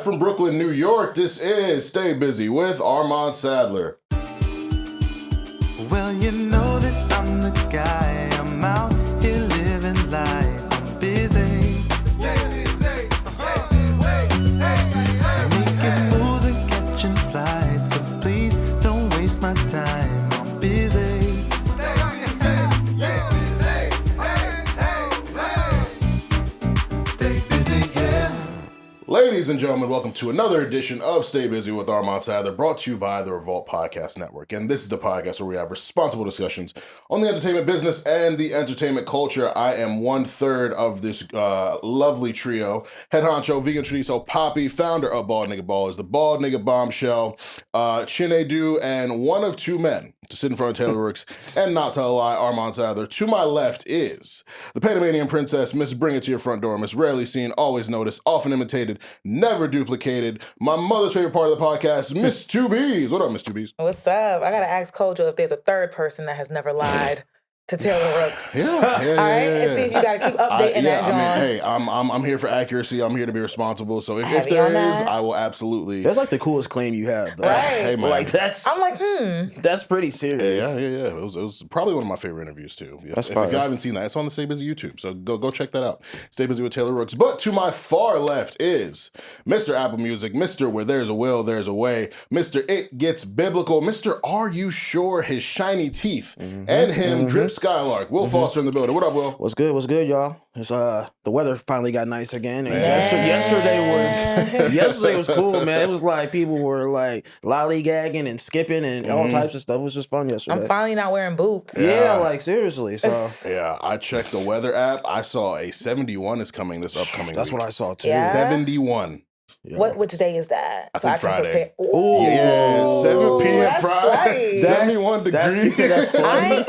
from Brooklyn, New York, this is Stay Busy with Armon Sadler. Well, you know that I'm the guy. I'm out here living life. I'm busy. Stay busy. Stay busy. Stay busy. Making moves and catching flights. So please don't waste my time. I'm busy. Stay busy. Stay busy. Hey, hey, hey. Stay busy, yeah. Ladies and gentlemen, welcome to another edition of Stay Busy with Armon Sadler, brought to you by the Revolt Podcast Network. And this is the podcast where we have responsible discussions on the entertainment business and the entertainment culture. I am 1/3 of this lovely trio. Head honcho, vegan chorizo, Poppy, founder of Bald Nigga Ballers, the Bald Nigga Bombshell, Chinedu, and one of two men to sit in front of Taylor Rooks and not tell a lie, Armon Sadler. To my left is the Panamanian princess, Miss Bring It to Your Front Door, Miss Rarely Seen, Always Noticed, Often Imitated, Never Duplicated, my mother's favorite part of the podcast, Miss2Bees. What up, Miss2Bees? What's up? I gotta ask Kojo if there's a third person that has never lied to Taylor Rooks. Yeah. All right, and see if you gotta keep updating that, John. I mean, hey, I'm here for accuracy. I'm here to be responsible. So if Heavy there on is, that. I will absolutely. That's like the coolest claim you have, though. Right. Hey, man. Like that's I'm like, that's pretty serious. Yeah. It was probably one of my favorite interviews too. That's if fire. you haven't seen that, it's on the Stay Busy YouTube. So go check that out. Stay Busy with Taylor Rooks. But to my far left is Mr. Apple Music, Mr. Where There's a Will, There's a Way, Mr. It Gets Biblical, Mr. Are You Sure, His Shiny Teeth, and him, Drip Skylark. Will Foster in the building. What up, Will? What's good, y'all? It's the weather finally got nice again. And Man. yesterday was cool, man. It was like people were like lollygagging and skipping and all types of stuff. It was just fun yesterday. I'm finally not wearing boots. Yeah, like seriously. So Yeah, I checked the weather app. I saw a 71 is coming this upcoming that's week. what I saw too. Yeah. 71. Yeah. Which day is that? I think can Friday. prepare. Ooh. Yeah, 7 p.m. that's Friday. slight. 71 degrees. That's I ain't,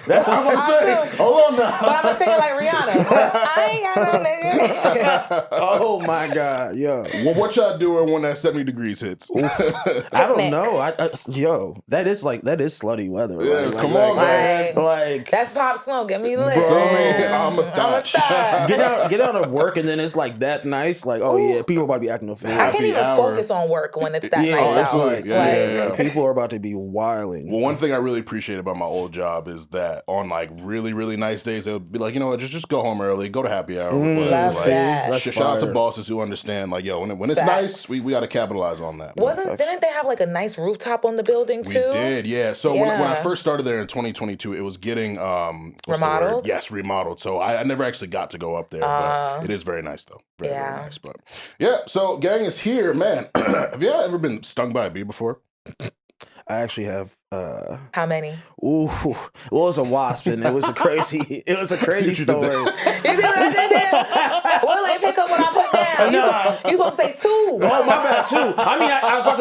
that's I'm gonna say, hold on now. But I'm gonna sing it like Rihanna. I ain't got no nigga. oh my God, yo. Well, what y'all doing when that 70 degrees hits? I don't know. Yo, that is slutty weather. Yeah, Like, come like, on, man. Like That's Pop Smoke. Get me lit. I'm a thot. get out of work and then it's like that nice. Like, oh yeah, people are about to be acting a fool. I can't Happy even hour. focus on work when it's that Yeah, nice it's out. like, Yeah. people are about to be wilding. Well, one thing I really appreciate about my old job is that on like really, really nice days, they'll be like, you know what, just go home early, go to happy hour. But, Love like, that. That's shout out to fire. bosses who understand, like, yo, when it's Facts. nice, we got to capitalize on that. Didn't they have like a nice rooftop on the building We too? did, yeah. So when I Yeah. first started there in 2022, it was getting what's the word? Remodeled? Yes, remodeled. So I never actually got to go up there, but it is very nice though. Very nice. But yeah, so gang is here, man. Have you ever been stung by a bee before? I actually have. How many? Well, it was a wasp, and it was a crazy See what story. You see what I did there? Will ain't pick up what I put down. You supposed to say two. Oh, my bad too. I mean, I was about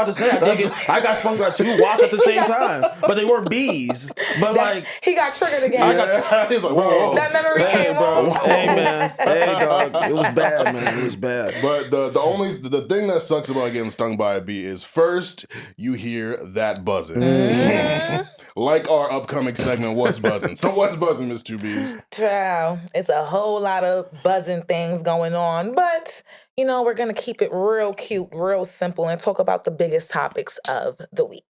to say, I got stung by two wasps at the same time, but they weren't bees. But like, He got triggered again. He's like, whoa. That memory came on. Hey man, hey dog, it was bad, man. It was bad. But the thing that sucks about getting stung by a bee is first you hear that buzzing. Like our upcoming segment, What's Buzzing? So what's buzzing, Miss2Bees? Child, it's a whole lot of buzzing things going on, but you know, we're gonna keep it real cute, real simple, and talk about the biggest topics of the week.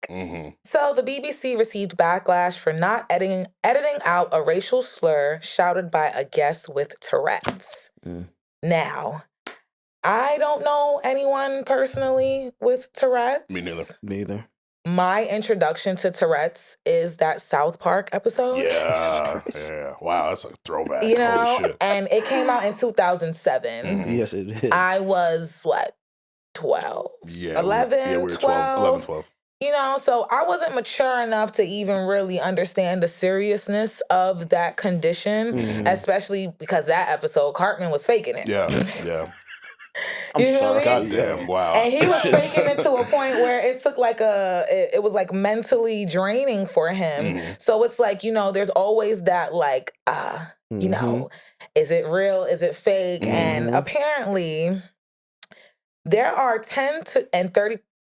So the BBC received backlash for not editing out a racial slur shouted by a guest with Tourette's. Now, I don't know anyone personally with Tourette's. Me neither. Neither. My introduction to Tourette's is that South Park episode. Yeah. Wow, that's a throwback. You know, Holy shit. and it came out in 2007. Yes, it did. I was, 12? Yeah, 11, we were 12. 11, 12. You know, so I wasn't mature enough to even really understand the seriousness of that condition, especially because that episode, Cartman was faking it. Yeah. You know what I mean? Goddamn, wow. And he was faking it to a point where it took like it was like mentally draining for him. So it's like, you know, there's always that like, you know, is it real? Is it fake? And apparently there are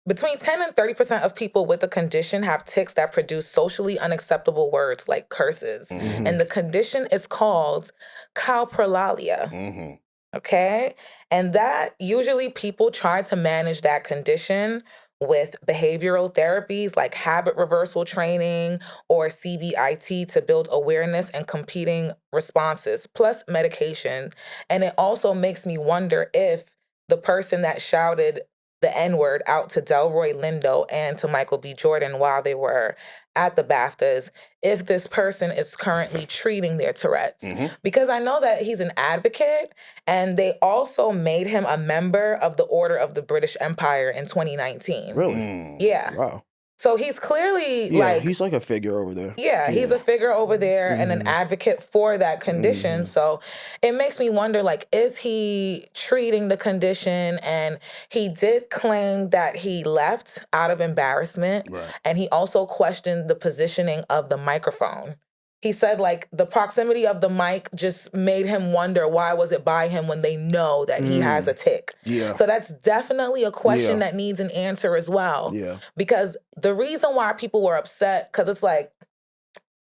between 10 and 30% of people with the condition have tics that produce socially unacceptable words like curses. And the condition is called coprolalia. Okay. And that usually people try to manage that condition with behavioral therapies like habit reversal training or CBIT to build awareness and competing responses, plus medication. And it also makes me wonder if the person that shouted the N-word out to Delroy Lindo and to Michael B. Jordan while they were at the BAFTAs, if this person is currently treating their Tourette's. Because I know that he's an advocate, and they also made him a member of the Order of the British Empire in 2019. Really? Yeah. Wow. So he's clearly he's like a figure over there. Yeah, he's a figure over there and an advocate for that condition. So it makes me wonder, like, is he treating the condition? And he did claim that he left out of embarrassment. Right. And he also questioned the positioning of the microphone. He said, like, the proximity of the mic just made him wonder why was it by him when they know that he has a tic. Yeah. So that's definitely a question that needs an answer as well. Yeah. Because the reason why people were upset, because it's like,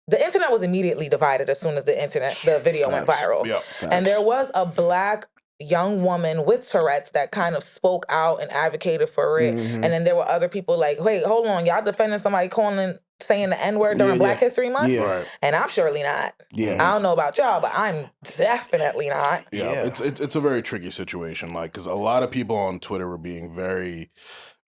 the internet was immediately divided as soon as the video went viral. Yeah. And there was a Black young woman with Tourette's that kind of spoke out and advocated for it. And then there were other people like, wait, hold on, y'all defending somebody saying the N-word during Black History Month? Yeah. Right. And I'm surely not. Yeah. I don't know about y'all, but I'm definitely not. Yeah. It's a very tricky situation, like, because a lot of people on Twitter were being very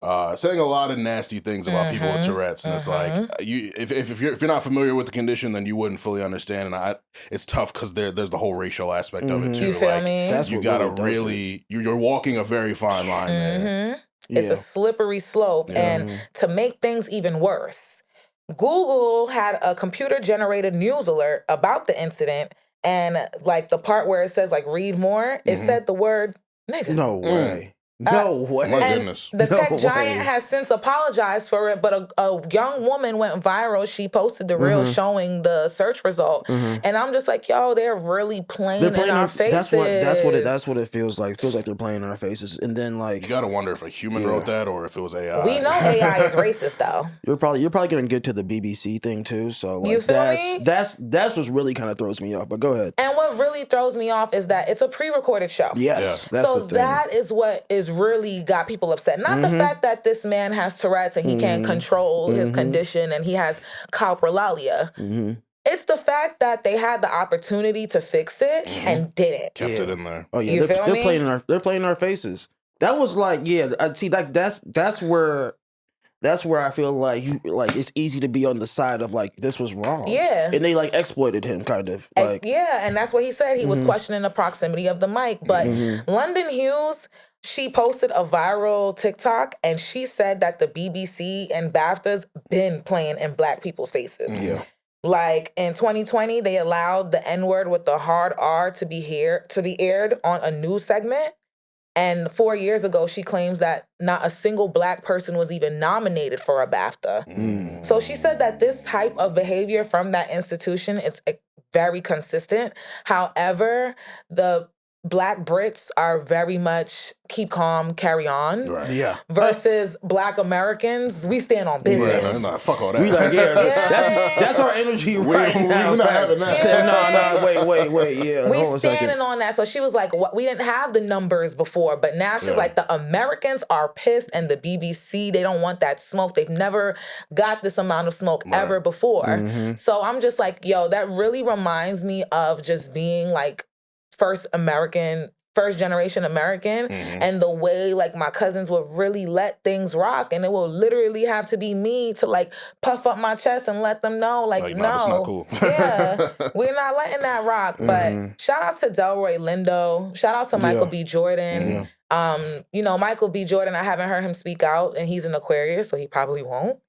saying a lot of nasty things about people with Tourette's, and it's like if you're not familiar with the condition, then you wouldn't fully understand. And it's tough because there's the whole racial aspect of it too. You feel me? That's you what gotta really you're walking a very fine line there. It's a slippery slope, and to make things even worse, Google had a computer-generated news alert about the incident, and like the part where it says like read more, it said the word nigga. No way. No way. My goodness. The tech No giant way. has since apologized for it, but a young woman went viral. She posted the reel showing the search result, and I'm just like, yo, they're really playing in our faces. That's what it feels like. It feels like they're playing in our faces, and then like You gotta wonder if a human wrote that or if it was AI. We know AI is racist though. you're probably gonna get to the BBC thing too. So like You feel me? that's what really kind of throws me off. But go ahead. And what really throws me off is that it's a pre-recorded show. Yes, that's So the thing. that is what is really got people upset. Not the fact that this man has Tourette's and he can't control his condition and he has coprolalia. It's the fact that they had the opportunity to fix it and didn't. Kept it in there. Oh yeah, You feel they're me? playing in our faces. That was like I see that's where I feel like it's easy to be on the side of like this was wrong. Yeah. And they like exploited him kind of like Yeah, and that's what he said. He was questioning the proximity of the mic. But London Hughes, she posted a viral TikTok and she said that the BBC and BAFTAs been playing in Black people's faces. Yeah. Like in 2020, they allowed the N-word with the hard R to be aired on a news segment. And 4 years ago, she claims that not a single Black person was even nominated for a BAFTA. So she said that this type of behavior from that institution is very consistent. However, the Black Brits are very much keep calm, carry on. Right. Yeah. Versus Black Americans, we stand on business. Right, nah, fuck all that. We like, that's our energy right now. We're not having that. Wait, yeah. We hold on a second. standing on that. So she was like, "What? We didn't have the numbers before, but now she's like, the Americans are pissed, and the BBC, they don't want that smoke. They've never got this amount of smoke ever before. So I'm just like, yo, that really reminds me of just being like first generation American, and the way like my cousins would really let things rock, and it will literally have to be me to like puff up my chest and let them know like no, that's not cool. Yeah, we're not letting that rock. But shout out to Delroy Lindo, shout out to Michael B. Jordan. You know, Michael B. Jordan, I haven't heard him speak out, and he's an Aquarius, so he probably won't.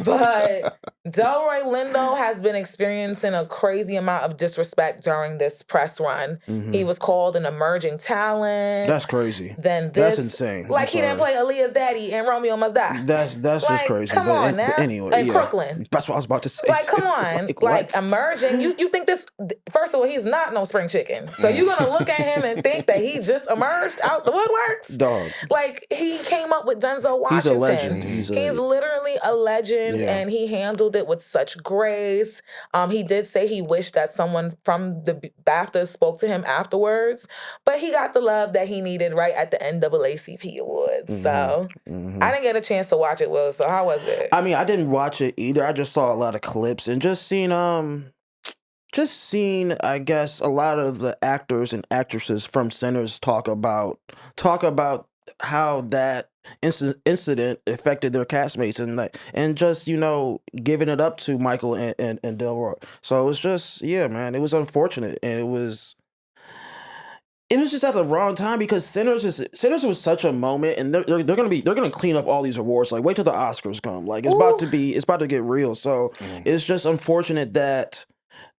But Delroy Lindo has been experiencing a crazy amount of disrespect during this press run. He was called an emerging talent. That's crazy. Then this, that's insane. Like he didn't play Aaliyah's daddy in Romeo Must Die. That's like, just crazy. Come on now. But anyway, in Crooklyn. That's what I was about to say. Like, come on. Like emerging. You think this, first of all, he's not no spring chicken. So you're going to look at him and think that he just emerged out the woodworks. Dog. Like, he came up with Denzel Washington. He's a legend. He's literally a legend, Yeah. and he handled it with such grace. He did say he wished that someone from the BAFTA spoke to him afterwards, but he got the love that he needed right at the NAACP Awards. So I didn't get a chance to watch it, Will. So how was it? I mean, I didn't watch it either. I just saw a lot of clips and just seen, I guess, a lot of the actors and actresses from Sinners talk about how that incident affected their castmates and just, giving it up to Michael and Delroy. So it was just, yeah, man, it was unfortunate, and it was just at the wrong time because Sinners was such a moment, and they're gonna clean up all these awards. Like, wait till the Oscars come. Like, it's about to get real. So it's just unfortunate that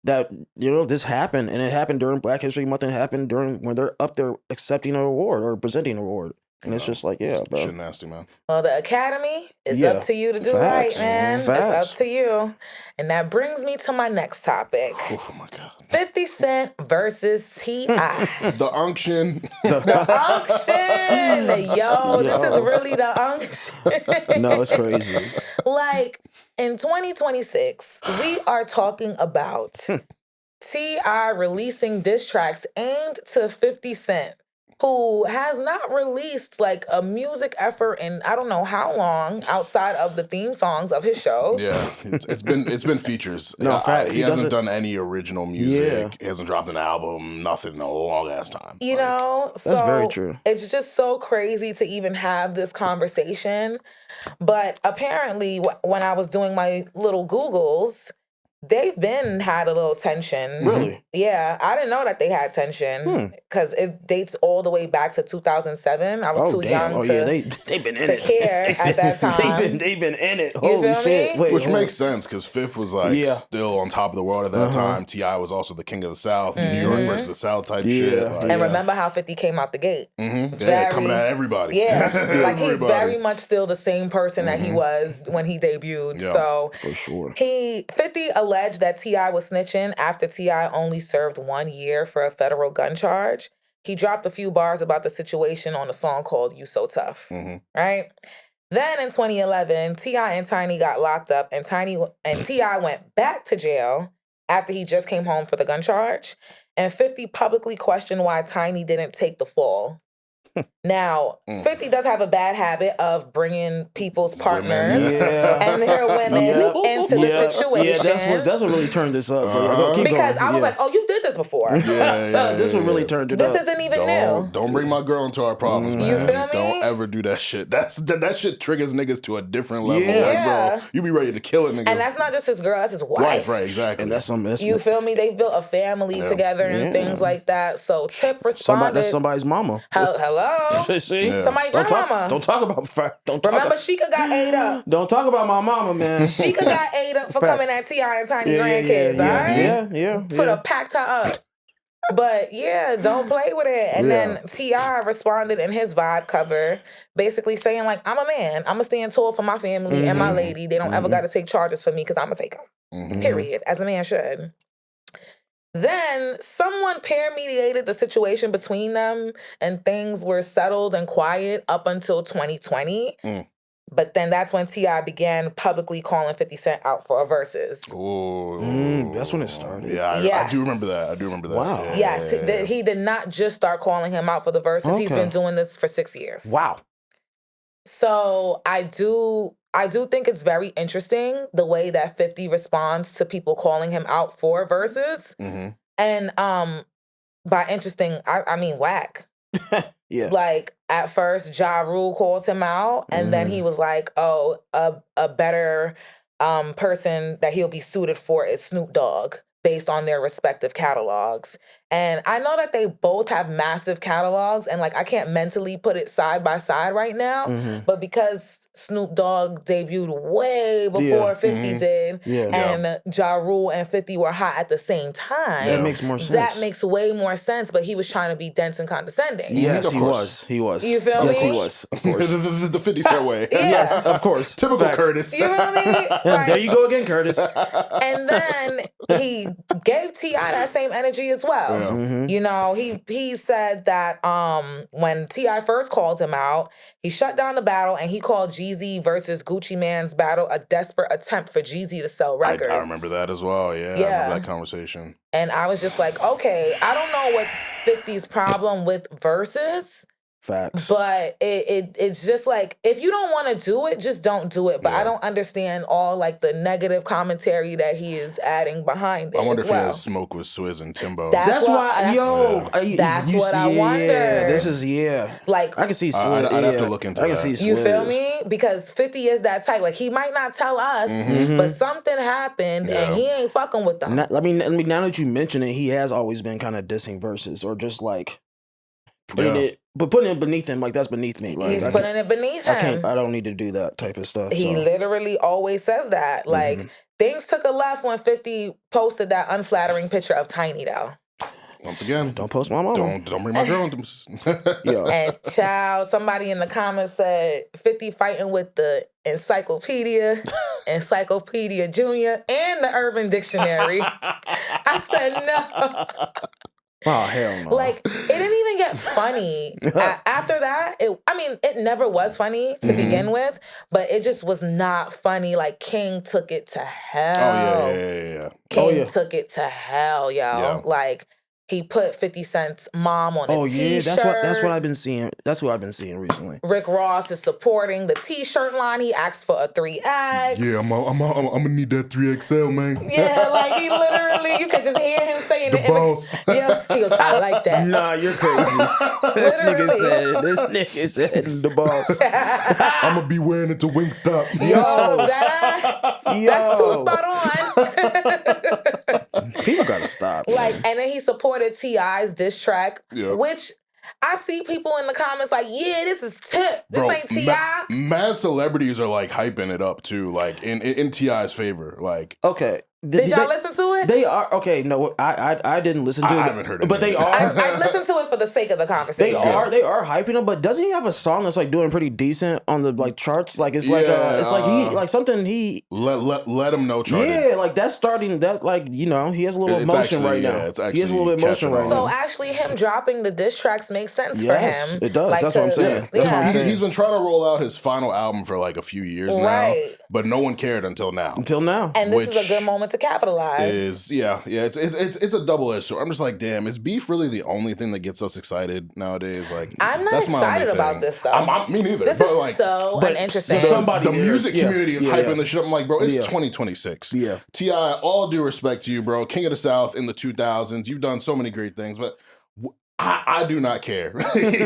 this happened, and it happened during Black History Month, and it happened when they're up there accepting an award or presenting an award. And it's just like, yeah, bro. Shit nasty, man. Well, the Academy is up to you to do right, man. It's up to you. And that brings me to my next topic. Oh, my God. 50 Cent versus T.I. The unction. The unction. Yo, this is really the unction. No, it's crazy. Like, in 2026, we are talking about T.I. releasing diss tracks aimed to 50 Cent, who has not released like a music effort in I don't know how long outside of the theme songs of his shows. Yeah, it's been features. No, facts. He hasn't done any original music. Yeah. He hasn't dropped an album, nothing in a long ass time. You know, so that's very true. It's just so crazy to even have this conversation. But apparently, when I was doing my little Googles, they've had a little tension. Really? Yeah, I didn't know that they had tension because it dates all the way back to 2007. I was too young they've been in it. care at that time. they've been in it. You Holy feel shit! me? Wait, Which makes sense because Fifth was still on top of the world at that time. T.I. was also the king of the South, New York versus the South type shit. Like, and remember how 50 came out the gate? Yeah, coming at everybody. Yeah, like he's very much still the same person that he was when he debuted. Yeah, so for sure. 50 alleged that T.I. was snitching after T.I. only served 1 year for a federal gun charge. He dropped a few bars about the situation on a song called You So Tough, right? Then in 2011, T.I. and Tiny got locked up, and T.I. went back to jail after he just came home for the gun charge. And 50 publicly questioned why Tiny didn't take the fall. Now, 50 does have a bad habit of bringing people's partners and their women into the situation. Yeah, that's what really turned this up. Because I was like, oh, you did this before. This one really turned it up. This isn't even new. Don't bring my girl into our problems, man. You feel me? Don't ever do that shit. That shit triggers niggas to a different level. Yeah. Like, bro, you be ready to kill a nigga. And that's not just his girl, that's his wife. Right, exactly. And that's something. You feel me? They've built a family together and things like that. So Tip responded. That's somebody's mama. Hello? See? Somebody's grandmama. Don't talk about Remember, Sheikah got ate up. Don't talk about my mama, man. Sheikah got ate up for coming at T.I. and Tiny grandkids, all right? Yeah. Sort of packed her up. But yeah, don't play with it. And then T.I. responded in his vibe cover, basically saying like, I'm a man. I'm going to stand tall for my family and my lady. They don't ever got to take charges for me because I'm going to take them. Period. As a man should. Then someone pair-mediated the situation between them and things were settled and quiet up until 2020. But then that's when T.I. began publicly calling 50 Cent out for a versus. Oh, that's when it started. Yeah, I do remember that. Wow. Yes, he did not just start calling him out for the verses. Okay. He's been doing this for 6 years. Wow. So I do think it's very interesting the way that 50 responds to people calling him out for verses. And by interesting, I mean whack. Yeah. Like at first, Ja Rule called him out, and then he was like, "Oh, a better person that he'll be suited for is Snoop Dogg." Based on their respective catalogs. And I know that they both have massive catalogs, and like I can't mentally put it side by side right now, but because Snoop Dogg debuted way before 50 did, and Ja Rule and 50 were hot at the same time. That makes more sense. That makes way more sense, but he was trying to be dense and condescending. Yes, he was. You feel me? Yes, he was. Of course. the 50 Cent way. Yes, of course. Typical Facts. Curtis. You feel me? Like, there you go again, Curtis. And then he gave T.I. that same energy as well. Yeah. Mhm. You know, he said that when T.I. first called him out, he shut down the battle and he called Jeezy versus Gucci Mane's battle a desperate attempt for Jeezy to sell records. I remember that as well. Yeah, I Yeah. remember that conversation. And I was just like, okay, I don't know what's 50's problem with verses. Facts. But it's just like, if you don't want to do it, just don't do it. But I don't understand all like the negative commentary that he is adding behind it. I wonder as if well. he has smoke with Swizz and Timbo. That's why, that's what I wonder. This is like, I can see I'd Swizz. have to look into I can that. see Swizz. you feel me? Because 50 is that type. Like, he might not tell us, but something happened and he ain't fucking with them. I mean, now that you mention it, he has always been kind of dissing verses or just like putting it beneath him. Like, that's beneath me. Like, He's putting it beneath him. I don't need to do that type of stuff. He so. literally always says that. Like, things took a left when 50 posted that unflattering picture of Tiny, though. Once again, Don't post my mama. don't bring my girl into Yeah. And child, somebody in the comments said 50 fighting with the Encyclopedia Junior, and the Urban Dictionary. I said no. Oh, hell no. Like, it didn't even get funny. After that, it never was funny to begin with, but it just was not funny. Like, King took it to hell. Oh, yeah. King took it to hell, yo. Yeah. Like, he put 50 Cent's mom on a t-shirt. That's what I've been seeing. That's what I've been seeing recently. Rick Ross is supporting the t-shirt line. He asked for a 3X. Yeah, I'm gonna need that 3XL, man. Yeah, like, he literally, you could just hear him saying The it. boss. Yeah, he goes, I like that. Nah, you're crazy. This nigga said the boss. I'm gonna be wearing it to Wingstop. Yo, that's too spot on. People gotta stop. Like, and then he supported T.I.'s diss track, Yep. which I see people in the comments like, yeah, this is Tip. This Bro, ain't T.I. Mad celebrities are like hyping it up too, like in T.I.'s favor. Like, Okay. Did y'all listen to it? They are okay. No, I didn't listen to it. I haven't heard it. But they are. I listened to it for the sake of the conversation. They are hyping him. But doesn't he have a song that's like doing pretty decent on the like charts? Like it's like it's like he like something he let him know. Charted. Yeah, like that's starting. That like he has a little It's emotion actually, right now. it's He has a little bit of emotion catching right on. So now. actually, him dropping the diss tracks makes sense Yes, for him. it does. Like, That's what I'm saying. That's what I'm saying. He's been trying to roll out his final album for like a few years now, but no one cared until now. And this is a good moment to capitalize. It's a double-edged sword. I'm just like, damn, is beef really the only thing that gets us excited nowadays? Like, I'm not that's my only excited about thing. this though. Me neither. This but is like, so uninteresting. the music community is hyping this shit. I'm like, bro, it's 2026. Yeah. T.I., all due respect to you, bro, King of the South in the 2000s. You've done so many great things, but I do not care.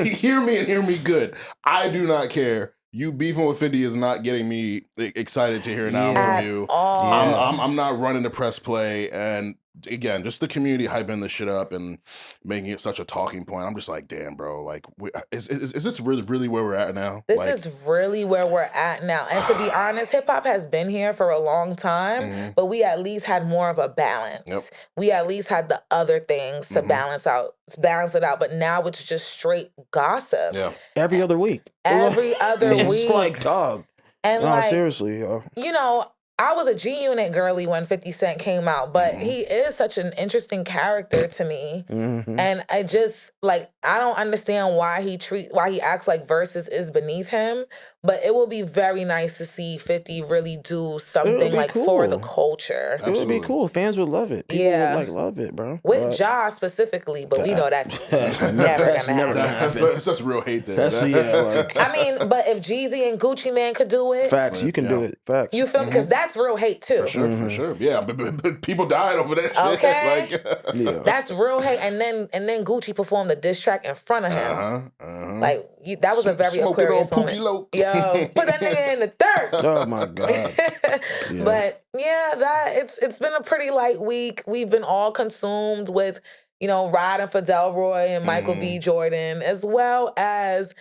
Hear me and hear me good. I do not care. You beefing with 50 is not getting me excited to hear an album from you. I'm not running to press play. And again, just the community hyping this shit up and making it such a talking point. I'm just like, damn, bro. Like, is this really where we're at now? This is really where we're at now. And to be honest, hip hop has been here for a long time, but we at least had more of a balance. Yep. We at least had the other things to balance it out. But now it's just straight gossip. Yeah. Every other week. Every other week. It's like, dog. And no, like, seriously, yo. You know, I was a G-Unit girly when 50 Cent came out, but he is such an interesting character to me. And I just, like, I don't understand why he acts like verses is beneath him, but it will be very nice to see 50 really do something like for the culture. It would be cool. Fans would love it. People would like love it, bro. With Ja specifically, but we know that's never gonna happen. That's just real hate there. I mean, but if Jeezy and Gucci Mane could do it. Facts, you can do it. Facts. You feel me? Because that's real hate too. For sure. Yeah, but people died over that shit. Okay. That's real hate. And then Gucci performed the diss track in front of him. Like, that was a very Aquarius moment. Yo, put that nigga in the dirt. Oh my God. But yeah, it's been a pretty light week. We've been all consumed with, riding for Delroy and Michael B. Jordan, as well as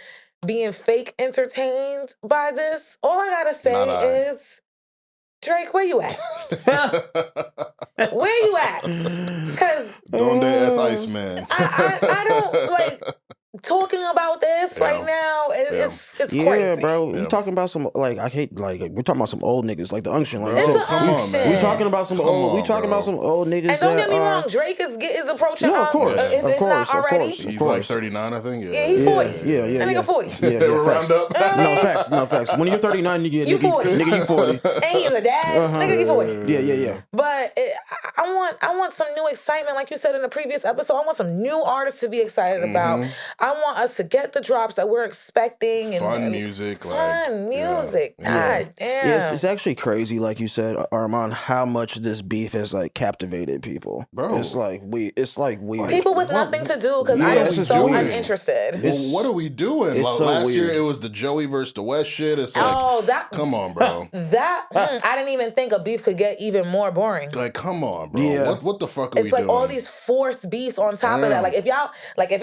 being fake entertained by this. All I gotta say is, Drake, where you at? Where you at? Because Donde es Iceman. I don't like talking about this right now. it's Yeah, crazy. bro. You talking about some like I hate like we're talking about some old niggas like the unction. Like, It's Bro, the come on, unction. man. we talking about some Come old. We on, talking bro. about some old niggas. And don't that get me are, wrong, Drake is approaching. No, of course, Yeah. if not already. He's like 39, I think. Yeah, he's 40. Yeah, That nigga 40. Yeah, They were facts. round up. No facts. When you're 39, You 40. nigga, you 40. And he's a dad. Nigga, you 40. Yeah. But I want some new excitement, like you said in the previous episode. I want some new artists to be excited about. I want us to get the drops that we're expecting. Fun music. Fun music. Yeah. God damn. Yeah, it's actually crazy, like you said, Armon, how much this beef has like captivated people. Bro. It's like weird. People with nothing to do because Yeah, I'm it's just so weird. uninterested. Well, what are we doing? it's Like, so last year weird. it was the Joey versus the West shit. It's like, come on, bro. I didn't even think a beef could get even more boring. Like, come on, bro. Yeah. What the fuck are we It's like doing? all these forced beefs on top of that. Like if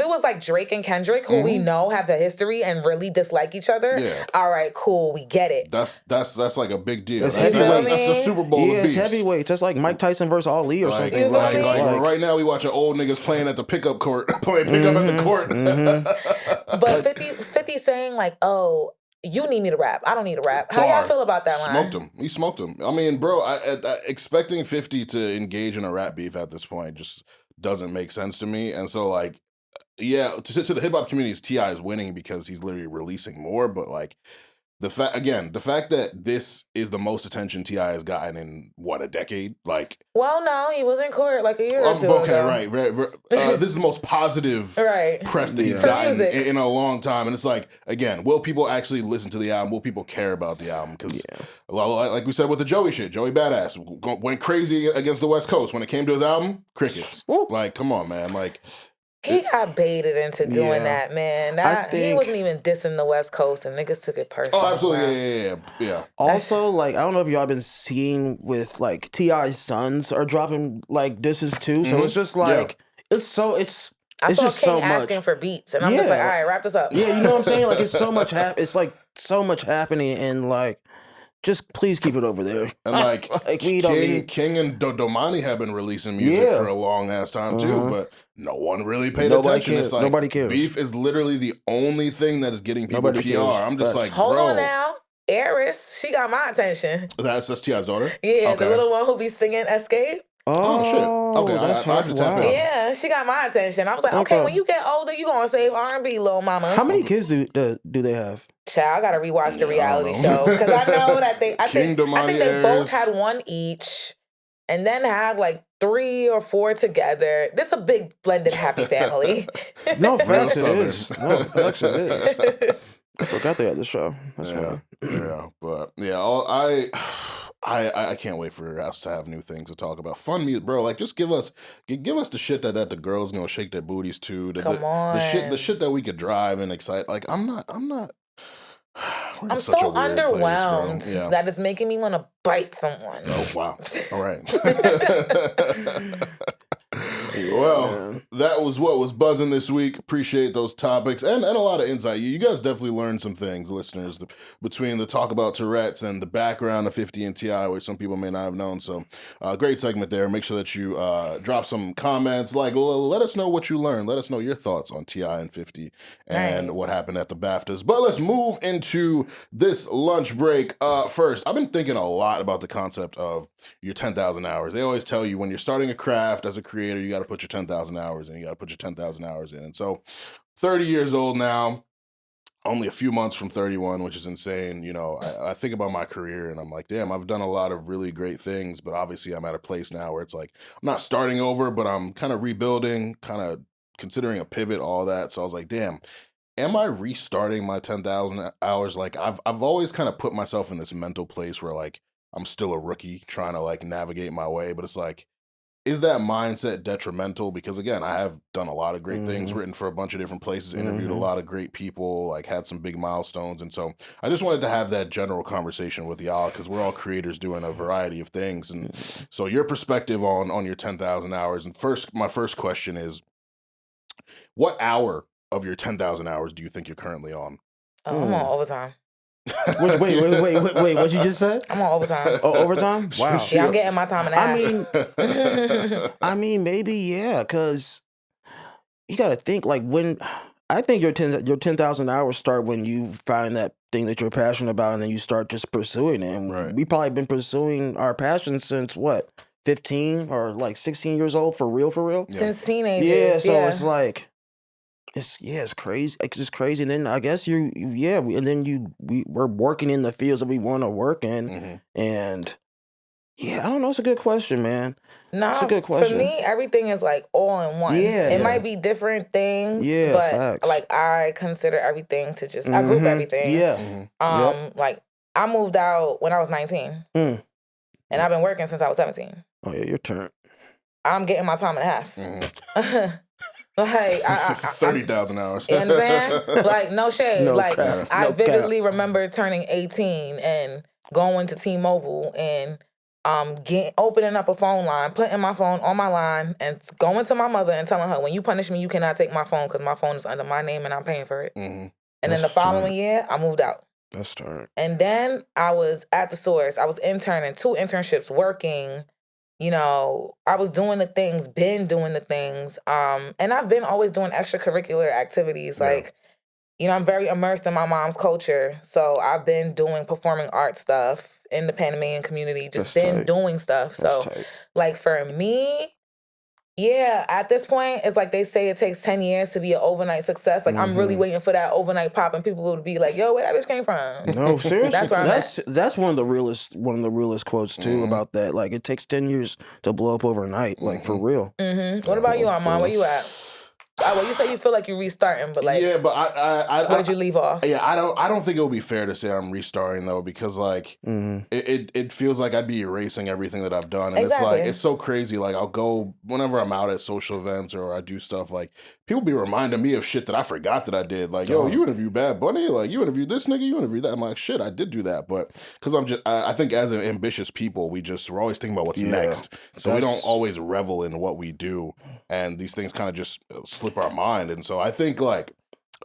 it was like Drake and Kendrick, who we know have a history and really dislike each other, Yeah. all right, cool, we get it. That's like a big deal. That's That's heavyweights. the Super Bowl Yeah, of it's beefs. heavyweights. That's like Mike Tyson versus Ali or Like, something. like- like right now we watching old niggas playing at the pickup court, playing pickup at the court. But 50 saying like, oh, you need me to rap. I don't need to rap. How y'all feel about that line? Smoked him. He smoked him. I mean, bro, expecting 50 to engage in a rap beef at this point just doesn't make sense to me. And so, like, yeah, to the hip hop community, T.I. is winning because he's literally releasing more. But like, the fact that this is the most attention T.I. has gotten in what, a decade? Like, Well, no, he was in court like a year or two okay, ago. right. This is the most positive Right. press that he's For gotten music. in a long time. And it's like, again, will people actually listen to the album? Will people care about the album? Because, like we said with the Joey shit, Joey Badass went crazy against the West Coast. When it came to his album, crickets. Like, come on, man. Like, He got baited into doing Yeah. that, man. He think- wasn't even dissing the West Coast, and niggas took it personal. oh, absolutely. Yeah. Also, like, I don't know if y'all been seeing with like T.I.'s sons are dropping like disses too. So it's just like it's I it's saw just King so asking much. for beats, and I'm just like, Yeah. all right, wrap this up. Yeah, you know what I'm saying? Like it's so much it's like so much happening, and like just please keep it over there. And like, we don't need. King and Domani have been releasing music Yeah. for a long ass time too, but no one really paid Nobody attention. cares. It's like, Nobody cares. beef is literally the only thing that is getting people Nobody PR. cares. I'm just Facts. like, Hold bro. on now. Eris, she got my attention. That's T.I.'s daughter? Yeah, Okay. the little one who be singing Escape. Oh, shit. Okay, that's I have to tap wow. in. Yeah, she got my attention. I was like, okay, Okay. when you get older, you gonna save R&B, little mama. How many kids do they have? Child, I gotta rewatch the Yeah, I reality don't show know. because I know that I think Domani, they both Eris. had one each, and then had like 3 or 4 together. This a big blended happy family. No, facts it Southern. is. No, facts it is. I forgot they had the show. That's Yeah, why. yeah, but yeah, I can't wait for us to have new things to talk about. Fun music, bro. Like, just give us the shit that the girls gonna shake their booties to. Come the on. shit that we could drive and excite. Like, I'm not. We're in I'm such a so weird place, bro. underwhelmed Yeah. that it's making me want to bite someone. Oh wow! All right. Well, that was what was buzzing this week. Appreciate those topics and a lot of insight. You guys definitely learned some things, listeners, between the talk about Tourette's and the background of 50 and T.I., which some people may not have known. So, great segment there. Make sure that you drop some comments. Like, let us know what you learned. Let us know your thoughts on T.I. and 50 and what happened at the BAFTAs. But let's move into this lunch break. First, I've been thinking a lot about the concept of your 10,000 hours. They always tell you when you're starting a craft as a creator, you got to put your 10,000 hours in. You got to put your 10,000 hours in. And so 30 years old now, only a few months from 31, which is insane. You know, I think about my career and I'm like, damn, I've done a lot of really great things, but obviously I'm at a place now where it's like, I'm not starting over, but I'm kind of rebuilding, kind of considering a pivot, all that. So I was like, damn, am I restarting my 10,000 hours? Like I've always kind of put myself in this mental place where like, I'm still a rookie trying to like navigate my way, but it's like, is that mindset detrimental? Because again, I have done a lot of great things, written for a bunch of different places, interviewed a lot of great people, like had some big milestones. And so I just wanted to have that general conversation with y'all because we're all creators doing a variety of things. And so your perspective on your 10,000 hours. And my first question is, what hour of your 10,000 hours do you think you're currently on? Oh, I'm on overtime. Wait, what you just said? I'm on overtime. Oh, overtime? Wow. Yeah, I'm getting my time and a half. I mean, maybe, yeah, because you got to think, like, when I think your 10,000 hours start when you find that thing that you're passionate about, and then you start just pursuing it. And Right. we probably been pursuing our passion since what, 15 or like 16 years old, for real, for real. Yeah. Since teenagers. Yeah, so it's like, it's crazy. It's just crazy. And then I guess we're working in the fields that we want to work in, Mhm. and yeah, I don't know. It's a good question, man. No, It's a good for question. me, everything is like all in one. Yeah. It might be different things, Yeah, but facts. like I consider everything to just, I group Mhm. everything. Yeah. Mhm. Like I moved out when I was 19 Mm. and I've been working since I was 17. Oh yeah, your turn. I'm getting my time and a half. Mhm. Like, 30,000 hours. You understand? Like, no shade. No like, cap. I No vividly remember turning 18 and going to T-Mobile and opening up a phone line, putting my phone on my line, and going to my mother and telling her, when you punish me, you cannot take my phone because my phone is under my name and I'm paying for it. Mhm. And then the That's following smart. year, I moved out. That's smart. And then I was at the source. I was interning, 2 internships, working. You know, I was doing the things, been doing the things. And I've been always doing extracurricular activities. Yeah. Like, you know, I'm very immersed in my mom's culture. So I've been doing performing art stuff in the Panamanian community, just That's been tight. doing stuff. That's So, tight. like, for me, yeah, at this point, it's like they say it takes 10 years to be an overnight success. Like, I'm really waiting for that overnight pop and people would be like, yo, where that bitch came from? No, seriously. That's where I'm at. That's one of the realest quotes too about that. Like, it takes 10 years to blow up overnight. Like, for real. What about you, Armon? Where you at? Well, you say you feel like you're restarting, but like, yeah, but I where'd you leave off? Yeah, I don't think it would be fair to say I'm restarting though, because like it feels like I'd be erasing everything that I've done, and it's like it's so crazy. Like I'll go whenever I'm out at social events or I do stuff, like people be reminding me of shit that I forgot that I did. Like, yo, you interviewed Bad Bunny, like you interviewed this nigga, you interviewed that. I'm like, shit, I did do that, but because I think as an ambitious people, we're always thinking about what's next, so we don't always revel in what we do, and these things kind of just slip our mind. And so I think like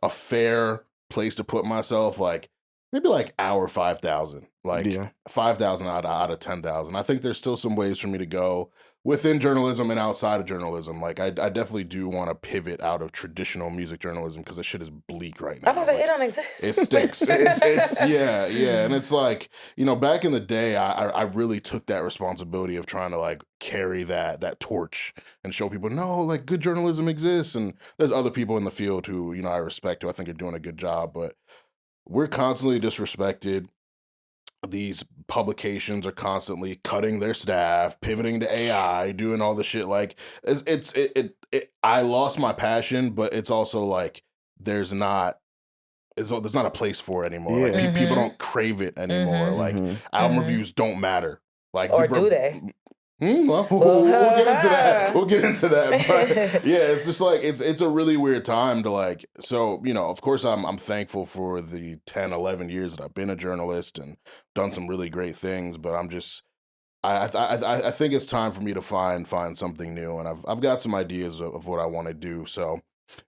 a fair place to put myself, like maybe like hour 5,000, like 5,000 out of 10,000. I think there's still some ways for me to go within journalism and outside of journalism. Like I definitely do want to pivot out of traditional music journalism because the shit is bleak right now. I'm gonna say it don't exist. It stinks. It's yeah, and it's like, you know, back in the day, I really took that responsibility of trying to like carry that torch and show people, no, like good journalism exists, and there's other people in the field who, you know, I respect, who I think are doing a good job, but we're constantly disrespected. These publications are constantly cutting their staff, pivoting to AI, doing all the shit. Like I lost my passion, but it's also like there's not a place for it anymore. Like people don't crave it anymore. Like album reviews don't matter. Like, or do they? Well, we'll get into that. We'll get into that. But yeah, it's just like it's a really weird time to like. So, you know, of course, I'm thankful for the 10, 11 years that I've been a journalist and done some really great things. But I'm just I think it's time for me to find something new, and I've got some ideas of what I want to do. So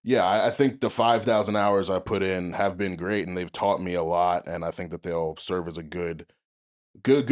yeah, I think the 5,000 hours I put in have been great, and they've taught me a lot, and I think that they'll serve as a good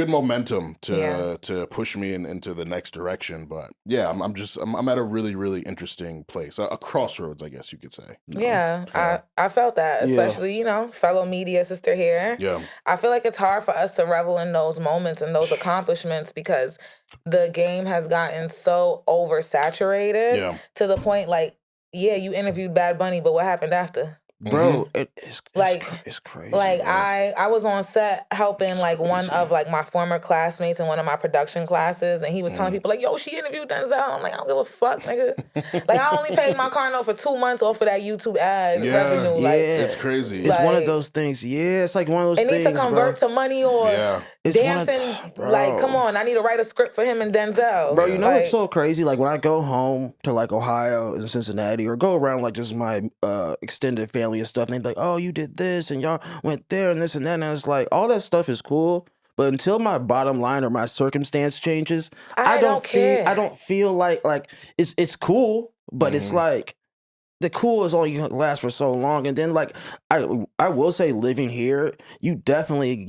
momentum to push me into the next direction. But yeah, I'm at a really, really interesting place, a crossroads, I guess you could say. Yeah. I felt that, especially, you know, fellow media sister here. Yeah. I feel like it's hard for us to revel in those moments and those accomplishments because the game has gotten so oversaturated to the point like, yeah, you interviewed Bad Bunny, but what happened after? Bro, it's crazy. Like bro. I was on set helping like one of like my former classmates in one of my production classes, and he was telling people like, yo, she interviewed Denzel. I'm like, I don't give a fuck, nigga. Like I only paid my car note for 2 months off of that YouTube ad revenue. Like it's crazy. It's one of those things. Yeah, it's like one of those things. It needs to convert to money or dancing. Like, come on, I need to write a script for him and Denzel. Bro, you know like, it's so crazy? Like when I go home to like Ohio and Cincinnati, or go around like just my extended family and stuff, and they be like, oh, you did this and y'all went there and this and that, and it's like all that stuff is cool, but until my bottom line or my circumstance changes, I don't feel like it's cool, but it's like the cool is only gonna last for so long. And then like I will say, living here, you definitely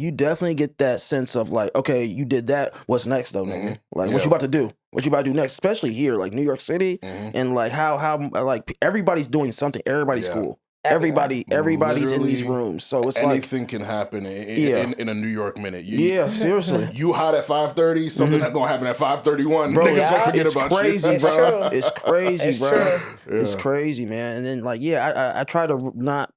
get that sense of like, okay, you did that, what's next though, nigga? Like what you about to do? What you about to do next? Especially here, like New York City, and like how like everybody's doing something, everybody's cool. everybody's in these Literally rooms. So it's anything can happen in a New York minute. Seriously. You hot at 5:30, something that's gonna happen at 5:31. Bro, Niggas gonna forget it's about crazy, you. bro. It's crazy, It's bro. true. It's crazy, man. And then like, I try to not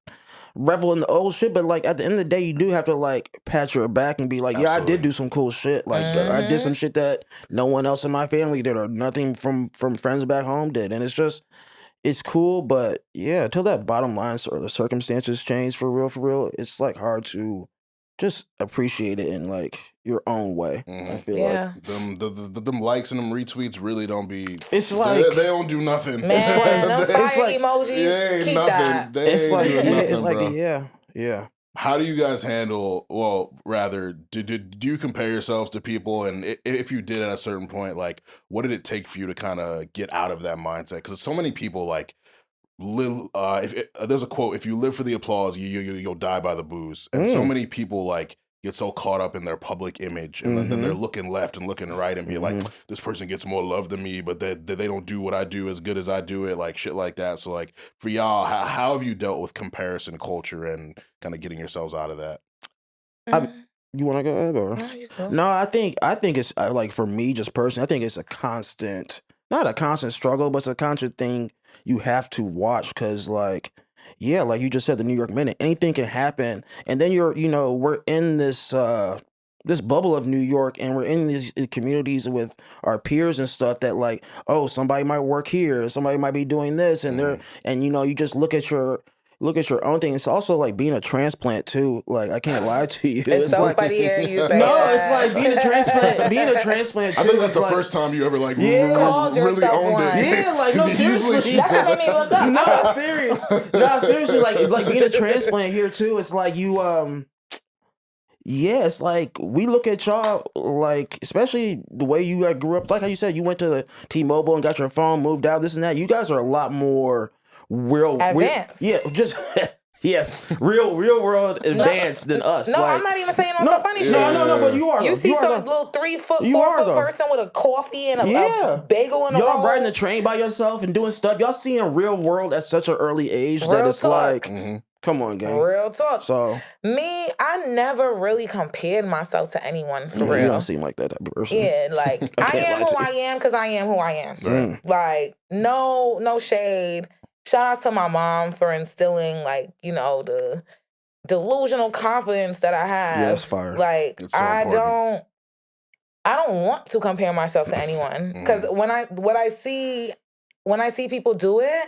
revel in the old shit, but like at the end of the day, you do have to like pat your back and be like, yeah, I did do some cool shit. Like I did some shit that no one else in my family did, or nothing from friends back home did, and it's cool. But yeah, until that bottom line or the circumstances change for real, it's like hard to just appreciate it in like your own way. I feel like them likes and them retweets really don't be. It's like they don't do nothing. Man, them fire it's like, emojis, keep nothing. that. They it's ain't like doing nothing, it's like bro. yeah. How do you guys handle? Well, rather, do you compare yourselves to people? And if you did at a certain point, like, what did it take for you to kind of get out of that mindset? Because so many people like. There's a quote: "If you live for the applause, you'll die by the booze." And so many people like get so caught up in their public image, and then they're looking left and looking right, and be like, "This person gets more love than me, but they don't do what I do as good as I do it," like shit like that. So like for y'all, how have you dealt with comparison culture and kind of getting yourselves out of that? You want to go ahead or? No, you go. No, I think it's like for me, just personally, I think it's not a constant struggle, but it's a constant thing you have to watch because, like, yeah, like you just said, the New York Minute, anything can happen, and then we're in this this bubble of New York, and we're in these communities with our peers and stuff that like, oh, somebody might work here, somebody might be doing this, and you just look at your own thing. It's also like being a transplant too. Like I can't lie to you. It's so like, funny hearing you say no, that. it's like being a transplant too. I think that's it's the like, first time you ever like Called really yourself owned one. it. Yeah, like no, 'Cause usually seriously. she That's says- what made me look up. No, serious. No, seriously. Like being a transplant here too. It's like you yeah, it's like we look at y'all like, especially the way you grew up. Like how you said, you went to the T-Mobile and got your phone, moved out, this and that. You guys are a lot more Advanced. yeah, just yes, real world advanced than us. No, like, I'm not even saying on some funny shit. No, but you are. You see some though. little 3 foot, You 4 are, foot though. person with a coffee and a Yeah. bagel in a Y'all roll. riding the train by yourself and doing stuff. Y'all seeing real world at such an early age that Real it's talk. like, come on, gang. Real talk. So Me, I never really compared myself to anyone for you real. don't seem like that type of person. Yeah, like I can't am lie who to I you. am because I am who I am. Mm. Like no shade. Shout out to my mom for instilling like the delusional confidence that I have. Yeah, it's fire. Like It's so I important. don't want to compare myself to anyone because when I see people do it,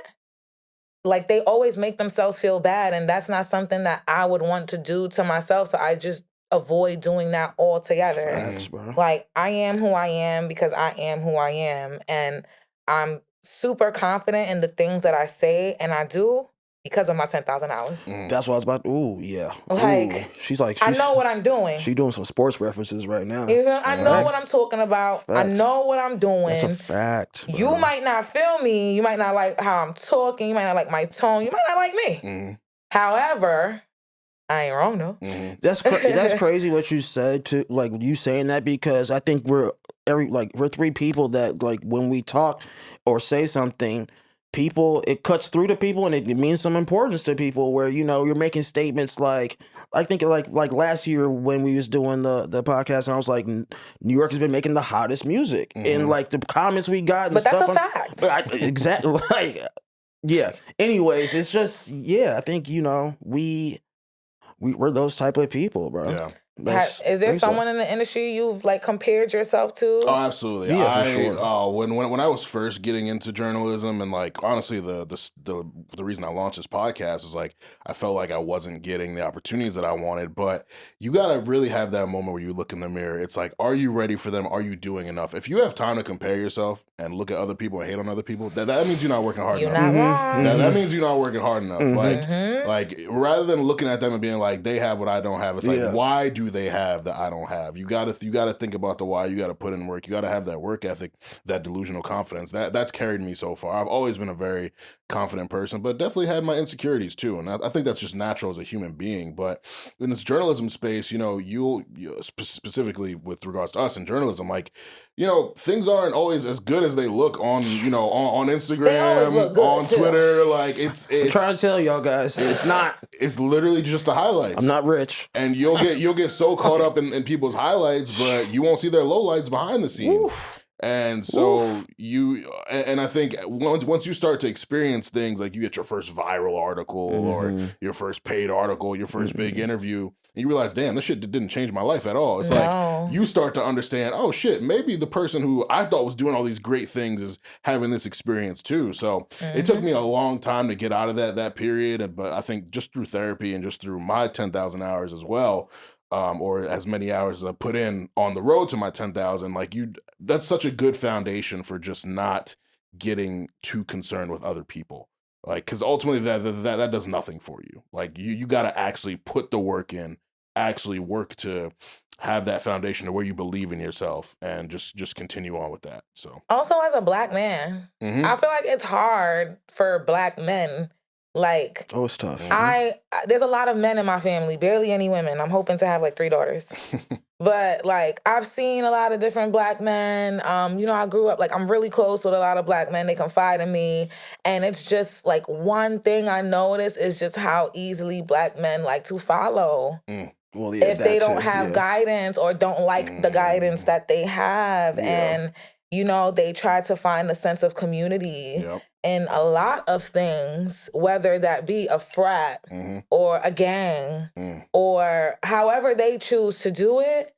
like they always make themselves feel bad, and that's not something that I would want to do to myself. So I just avoid doing that altogether. Facts, bro. Like I am who I am because I am who I am, and I'm super confident in the things that I say and I do because of my 10,000 hours. That's what I was about. Ooh, yeah. Like, Ooh. She's I know what I'm doing. She doing some sports references right now. I know what I'm talking about. I Facts. know what I'm doing. That's a fact. Bro. You might not feel me. You might not like how I'm talking. You might not like my tone. You might not like me. However, I ain't wrong though. That's crazy what you said to like you saying that, because I think we're 3 people that like when we talk or say something, it cuts through to people and it means some importance to people where you're making statements like I think like last year when we was doing the podcast and I was like, New York has been making the hottest music and like the comments we got and But that's stuff a fact. exactly like yeah. Anyways, it's just I think we're those type of people, bro. Yeah. Is there someone in the industry you've like compared yourself to? Oh, absolutely. Yeah, for sure. When I was first getting into journalism, and like honestly, the reason I launched this podcast was like I felt like I wasn't getting the opportunities that I wanted. But you gotta really have that moment where you look in the mirror. It's like, are you ready for them? Are you doing enough? If you have time to compare yourself and look at other people and hate on other people, that means you're not working hard You're enough. not wrong. That means you're not working hard enough. Like rather than looking at them and being like they have what I don't have, it's like why do do they have that I don't have? You gotta think about the why. You gotta put in work. You gotta have that work ethic, that delusional confidence. That's carried me so far. I've always been a very confident person, but definitely had my insecurities too. And I think that's just natural as a human being. But in this journalism space, you'll specifically with regards to us in journalism, like, things aren't always as good as they look on, on Instagram, look good, on too. Twitter. Like it's I'm trying to tell y'all guys, it's not. It's literally just the highlights. I'm not rich. And you'll get so caught up in people's highlights, but you won't see their lowlights behind the scenes. Oof. And so I think once you start to experience things like you get your first viral article or your first paid article, your first big interview, and you realize, damn, this shit didn't change my life at all. It's like you start to understand, oh shit, maybe the person who I thought was doing all these great things is having this experience too. So it took me a long time to get out of that period, but I think just through therapy and just through my 10,000 hours as well, or as many hours as I put in on the road to my 10,000, that's such a good foundation for just not getting too concerned with other people. Like, because ultimately that does nothing for you. Like you got to actually put the work in, actually work to have that foundation of where you believe in yourself and just continue on with that. So also as a Black man, I feel like it's hard for Black men. Like, oh, it's tough. There's a lot of men in my family, barely any women. I'm hoping to have like 3 daughters. But like, I've seen a lot of different Black men. I grew up, like, I'm really close with a lot of Black men. They confide in me. And it's just like one thing I notice is just how easily Black men like to follow. Well, yeah, if they don't have guidance or don't like the guidance that they have. And, they try to find a sense of community in a lot of things, whether that be a frat or a gang or however they choose to do it.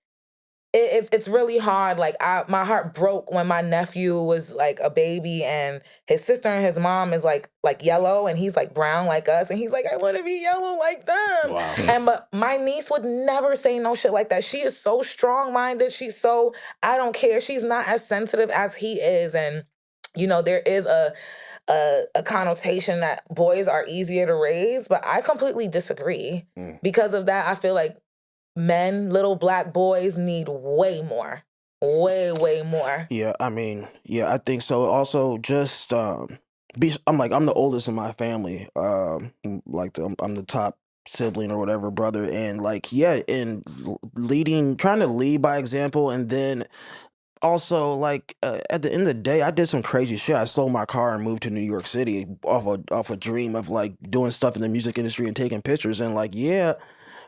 It's really hard. Like my heart broke when my nephew was like a baby and his sister and his mom is like yellow and he's like brown like us and he's like, I want to be yellow like them. Wow. But my niece would never say no shit like that. She is so strong-minded. She's so, I don't care. She's not as sensitive as he is. And there is a connotation that boys are easier to raise, but I completely disagree. Because of that, I feel like little Black boys need way more. Way more. Yeah, I think so. Also, just I'm the oldest in my family. I'm the top sibling or whatever, brother, and and trying to lead by example, and then also at the end of the day, I did some crazy shit. I sold my car and moved to New York City off a dream of doing stuff in the music industry and taking pictures, and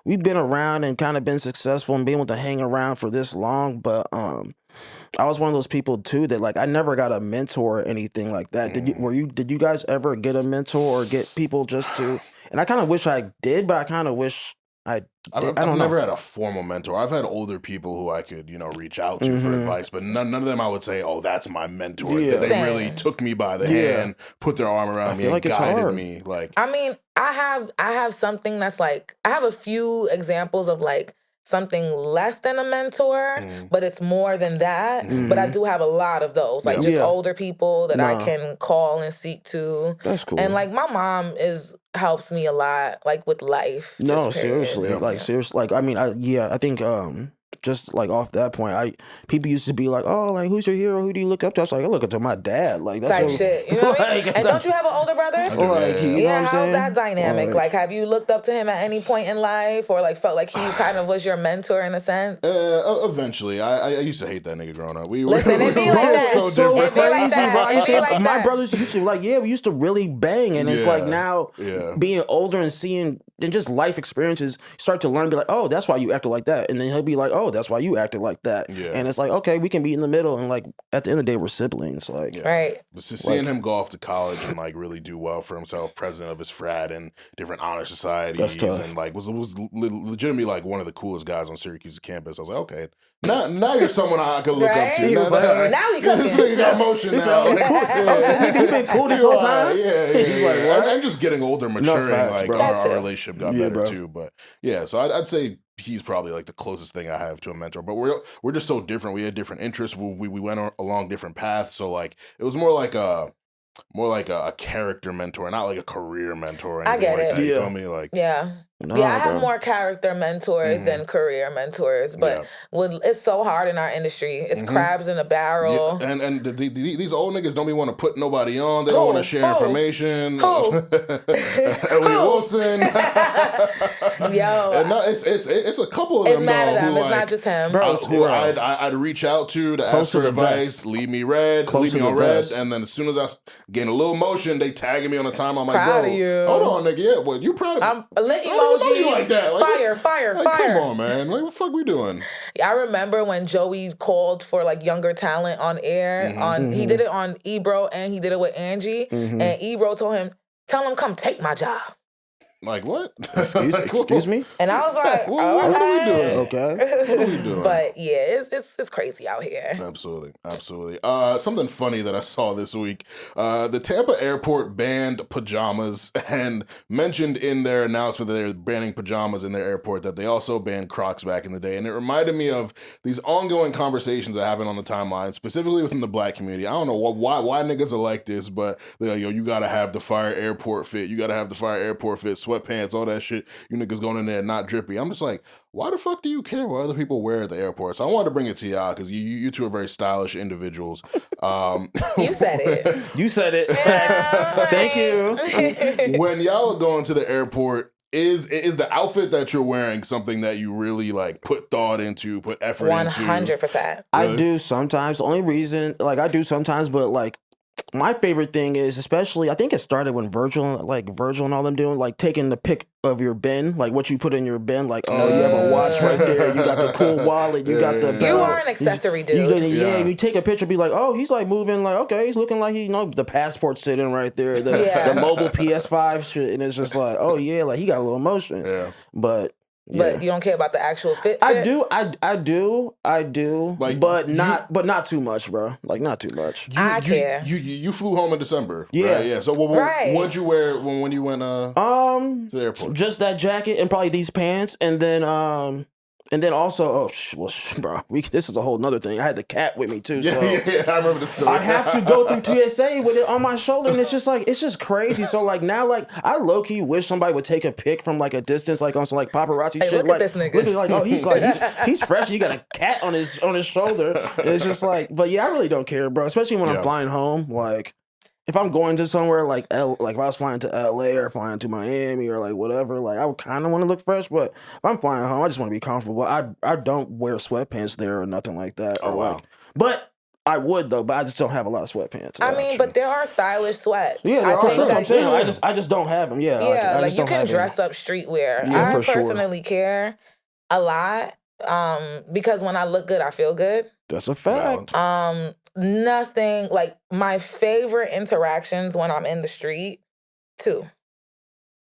we've been around and kind of been successful and being able to hang around for this long, but I was one of those people too that I never got a mentor or anything like that. Did you guys ever get a mentor or get people just to? And I kind of wish I did, but I kind of wish I've never had a formal mentor. I've had older people who I could, reach out to for advice, but none of them I would say, oh, that's my mentor. Yeah. They really took me by the hand, put their arm around me, and guided me. I have something that's I have a few examples of something less than a mentor, but it's more than that. But I do have a lot of those, older people that I can call and seek to. That's cool. And my mom helps me a lot, with life. No, seriously, seriously. I think just off that point, people used to be like, oh, who's your hero? Who do you look up to? I was like, I look up to my dad. That's type shit. You know what I mean? And don't you have an older brother? How's that dynamic? Have you looked up to him at any point in life, or felt like he kind of was your mentor in a sense? Eventually, I used to hate that nigga growing up. It'd be like that. So It'd be like that. My brothers used to we used to really bang, and it's now being older and seeing and just life experiences, start to learn, be like, oh, that's why you acted like that, and then he'll be like, oh, that's why you acted like that, and it's okay, we can be in the middle, and at the end of the day, we're siblings, right. But seeing him go off to college and really do well for himself, president of his frat and different honor societies, and was legitimately one of the coolest guys on Syracuse's campus. I was like, okay, now you're someone I could look up to. He was now he comes this nigga got motion now. You've been cool this whole time. And just getting older, maturing, our relationship got better too. But so I'd say he's probably the closest thing I have to a mentor. But we're just so different. We had different interests. We went along different paths. So it was more like a character mentor, not a career mentor or anything like that. You feel me? Nah, Yeah, I have bro. more character mentors than career mentors, but it's so hard in our industry. It's crabs in a barrel. Yeah, and these old niggas don't even want to put nobody on. They don't want to share information. Who? Elliot Wilson. Yo, And no, it's a couple of it's them mad though, at him. who, It's like, not just him. Bro, who I'd reach out to Close ask to for the advice, vest. leave me red, Close leave to me the on red, vest. and then as soon as I gain a little motion, they tagging me on the time. I'm like, Proud bro, of you. hold on, nigga. Yeah, well, you proud of me? I'm lit I don't even know you emojis. like that. Like, Fire. Come on, man. Like, what the fuck we doing? I remember when Joey called for like younger talent on air. He did it on Ebro and he did it with Angie. And Ebro told him, "Tell him come take my job." Like, what? Excuse me? And I was like, What are we doing? Okay. What are we doing? But yeah, it's crazy out here. Absolutely. Something funny that I saw this week. The Tampa airport banned pajamas and mentioned in their announcement that they're banning pajamas in their airport that they also banned Crocs back in the day. And it reminded me of these ongoing conversations that happen on the timeline, specifically within the black community. I don't know why niggas are like this, but they're like, yo, you gotta have the fire airport fit. You gotta have the fire airport fit, sweatpants, all that shit. You niggas going in there not drippy. I'm just like, why the fuck do you care what other people wear at the airport? So I wanted to bring it to y'all because you two are very stylish individuals. You said it. You said it. Facts. Thank you. When y'all are going to the airport, is the outfit that you're wearing something that you really like put thought into, put effort into? 100%. I do sometimes. The only reason, like, I do sometimes, but like, my favorite thing is, especially, I think it started when Virgil and all them doing, like, taking the pic of your bin, like what you put in your bin, like, oh, you have a watch right there, you got the cool wallet, you got the belt. You are an accessory dude. You take a picture, be like, oh, he's like moving, like, okay, he's looking like the passport sitting right there, the mobile PS5 shit, and it's just like, oh yeah, like he got a little motion. Yeah. But you don't care about the actual fit? I do, Like, but not too much, bro. Like, not too much. I care. You flew home in December. Yeah. Right? Yeah. So what'd you wear when you went to the airport? Just that jacket and probably these pants, and then also, bro, this is a whole nother thing. I had the cat with me too. Yeah, So I remember the story. I have to go through TSA with it on my shoulder, and it's just crazy. So like now, like I low key wish somebody would take a pic from like a distance, like on some like paparazzi shit. Look like, at this nigga. Look at like, oh, he's fresh. He got a cat on his shoulder. And it's just like, but yeah, I really don't care, bro. Especially when I'm flying home, like. If I'm going to somewhere like if I was flying to LA or flying to Miami or like whatever, like I would kind of want to look fresh, but if I'm flying home, I just want to be comfortable. I don't wear sweatpants there or nothing like that. Oh, wow. But I would though, but I just don't have a lot of sweatpants. I mean, but there are stylish sweats. Yeah, for sure. I'm saying you, I just don't have them. Yeah, yeah, I like just you don't can have dress them. up streetwear. Yeah, I for sure. personally care a lot because when I look good, I feel good. That's a fact. Nothing like my favorite interactions when I'm in the street, too.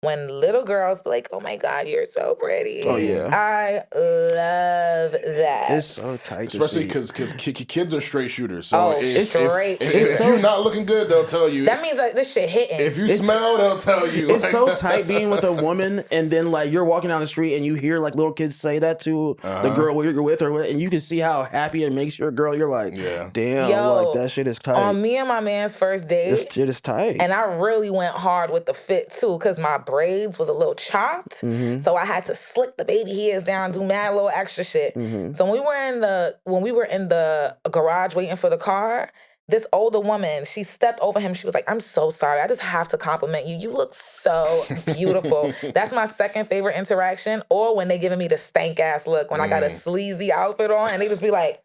When little girls be like, "Oh my God, you're so pretty." Oh yeah, I love that. It's so tight, especially because kids are straight shooters. So if you're not looking good, they'll tell you. That means like this shit hitting. If you smell, they'll tell you. It's so tight being with a woman, and then like you're walking down the street and you hear like little kids say that to the girl you're with, and you can see how happy it makes your girl. You're like, damn, like that shit is tight. On me and my man's first date, this shit is tight, and I really went hard with the fit too, because my braids was a little chopped, so I had to slick the baby hairs down, do mad little extra shit. So when we were in the garage waiting for the car, this older woman, she stepped over him. She was like, "I'm so sorry. I just have to compliment you. You look so beautiful." That's my second favorite interaction. Or when they giving me the stank ass look when I got a sleazy outfit on, and they just be like,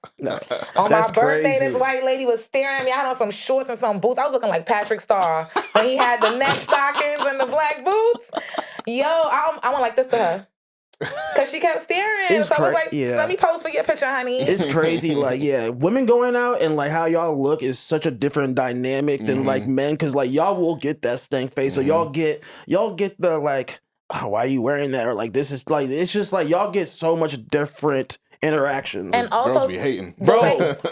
"On my birthday, this white lady was staring at me. I had on some shorts and some boots. I was looking like Patrick Starr when he had the neck stockings and the black boots. Yo, I went like this to her. Because she kept staring. So I was like, let me pose for your picture, honey. It's crazy. Like, women going out and like how y'all look is such a different dynamic than like men. Because like y'all will get that stank face. So y'all get the like, oh, why are you wearing that? Or like, this is like, it's just like y'all get so much different interactions. And also, Girls be hating. Bro.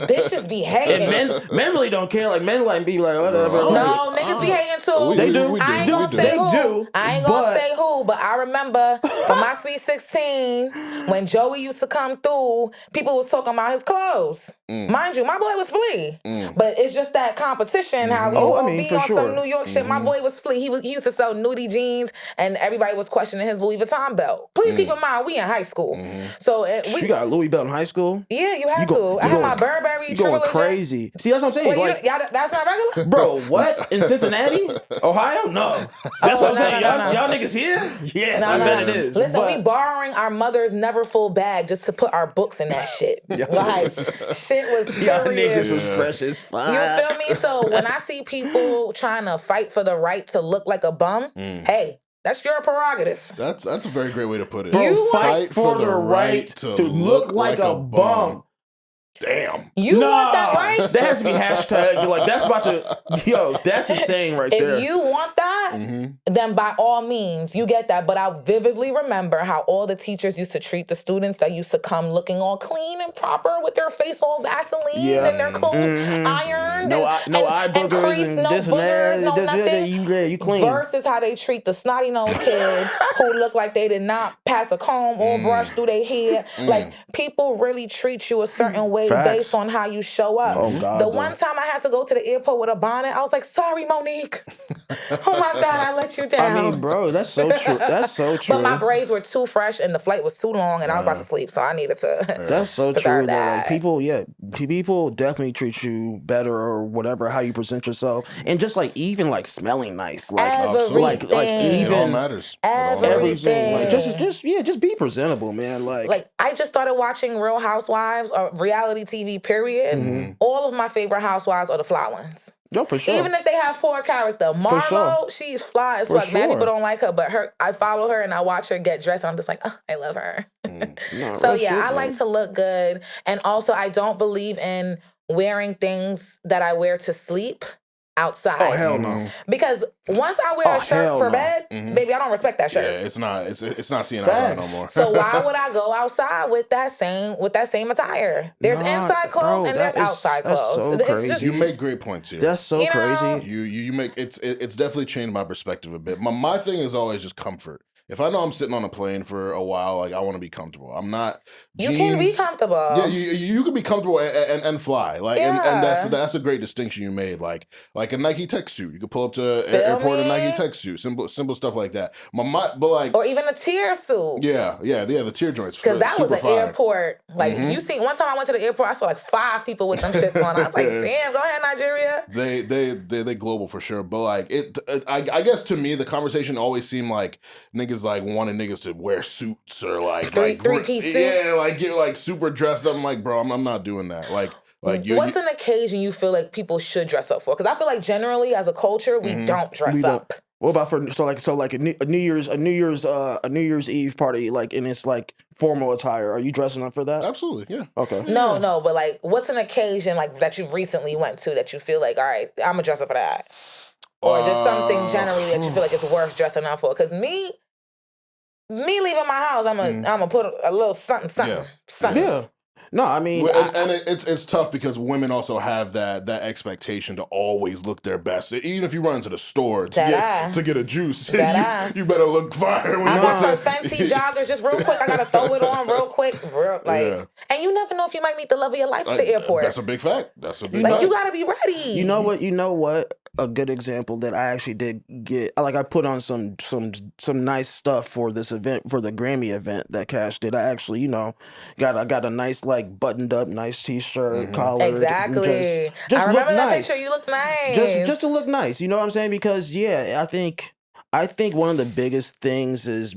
bitches be hating. And men really don't care. Like men like be like whatever. Bro. No, niggas be hating too. They do. I ain't gonna say They who. do, I ain't gonna but- say who, but I remember for my Sweet 16, when Joey used to come through, people was talking about his clothes. Mind you, my boy was Flea. But it's just that competition, how we all be for on sure. some New York shit. My boy was Flea. He used to sell nudie jeans, and everybody was questioning his Louis Vuitton belt. Please keep in mind, we in high school. So we, You got a Louis belt in high school? yeah, you have You go- to. I you had going- my Burberry You going Trilogy. crazy. See, that's what I'm saying. Wait, Like, that's not regular? bro, what? In Cincinnati? Ohio? No. That's what I'm saying. no, Y'all niggas here? Yes, No, I no. bet it is. Listen, but, we borrowing our mother's never full bag just to put our books in that shit. Like, shit was y'all niggas serious. was fresh as fuck. You feel me? So when I see people trying to fight for the right to look like a bum, hey, that's your prerogative. That's a very great way to put it. Bro, You fight for the right to look like a bum. Damn. You want that right? That has to be hashtag. Like, that's about to, yo, that's a saying right there. If you want that, then by all means, you get that. But I vividly remember how all the teachers used to treat the students that used to come looking all clean and proper with their face all Vaseline and their clothes ironed. No eye boogers creased, and no this and that. boogers, no nothing. You clean. Versus how they treat the snotty nosed kid who look like they did not pass a comb or brush through their hair. Like, people really treat you a certain way Facts. based on how you show up. Oh, God, the though. one time I had to go to the airport with a bonnet, I was like, sorry, Monique. Oh my God, I let you down. I mean, bro, that's so true. That's so true. But my braids were too fresh and the flight was too long and I was about to sleep, so I needed to. That's so preserve true. That like people definitely treat you better or whatever how you present yourself, and just like even like smelling nice, like Everything. like It all even matters. Everything. like just be presentable, man. Like, I just started watching Real Housewives or reality TV, period. All of my favorite housewives are the fly ones. yo, for sure. Even if they have poor character. Marlo, sure. she's fly as For fuck. Mad sure. people don't like her, but I follow her and I watch her get dressed and I'm just like, oh, I love her. So real shit, I like man. to look good. And also, I don't believe in wearing things that I wear to sleep outside. Oh hell no. Because once I wear a shirt hell for no. bed, baby, I don't respect that shirt. Yeah, it's not seeing outside no Facts. more. So why would I go outside with that same attire? There's Nah, inside clothes bro, and there's that is- outside that's clothes. so It's crazy. just- You make great points here. That's so You know, crazy. You make it's definitely changed my perspective a bit. My thing is always just comfort. If I know I'm sitting on a plane for a while, like I want to be comfortable. I'm not. you can be jeans- comfortable. Yeah, you can be comfortable and fly, like, and Yeah. that's a great distinction you made. Like a Nike tech suit, you could pull up to Feel airport a me? Nike tech suit, simple stuff like that. But like, Or even a tier suit. yeah, the tier joints. Because that was super an fire. airport. Like, you see, one time I went to the airport, I saw like 5 people with them shits on. I was like, damn, go ahead, Nigeria. They global for sure, but like I guess to me the conversation always seemed like niggas like wanted niggas to wear suits or like Three-piece suits? yeah, like get like super dressed up. I'm like, bro, I'm not doing that. Like What's an occasion you feel like people should dress up for? Because I feel like generally as a culture, we don't dress We don't. up. What about so like a New Year's Eve party, like, and it's like formal attire? Are you dressing up for that? absolutely, yeah. Okay. No, but like, what's an occasion like that you recently went to that you feel like, all right, I'm gonna dress up for that? Or just something generally that you feel like it's worth dressing up for? Because me leaving my house, I'm gonna put a little something. Yeah. No, I mean, Well, and it's tough because women also have that expectation to always look their best. Even if you run into the store to get a juice, you better look fire. When I you got run some fancy joggers just real quick. I gotta throw it on real quick, and you never know if you might meet the love of your life at the airport. That's a big fact. That's a big like fact. you gotta be ready. You know what? A good example that I actually did get, like, I put on some nice stuff for this event, for the Grammy event that Cash did. I actually, got a nice, like, buttoned up, nice t-shirt, collar. Exactly. Just I remember look that nice. picture. You looked nice. Just to look nice. You know what I'm saying? Because I think one of the biggest things is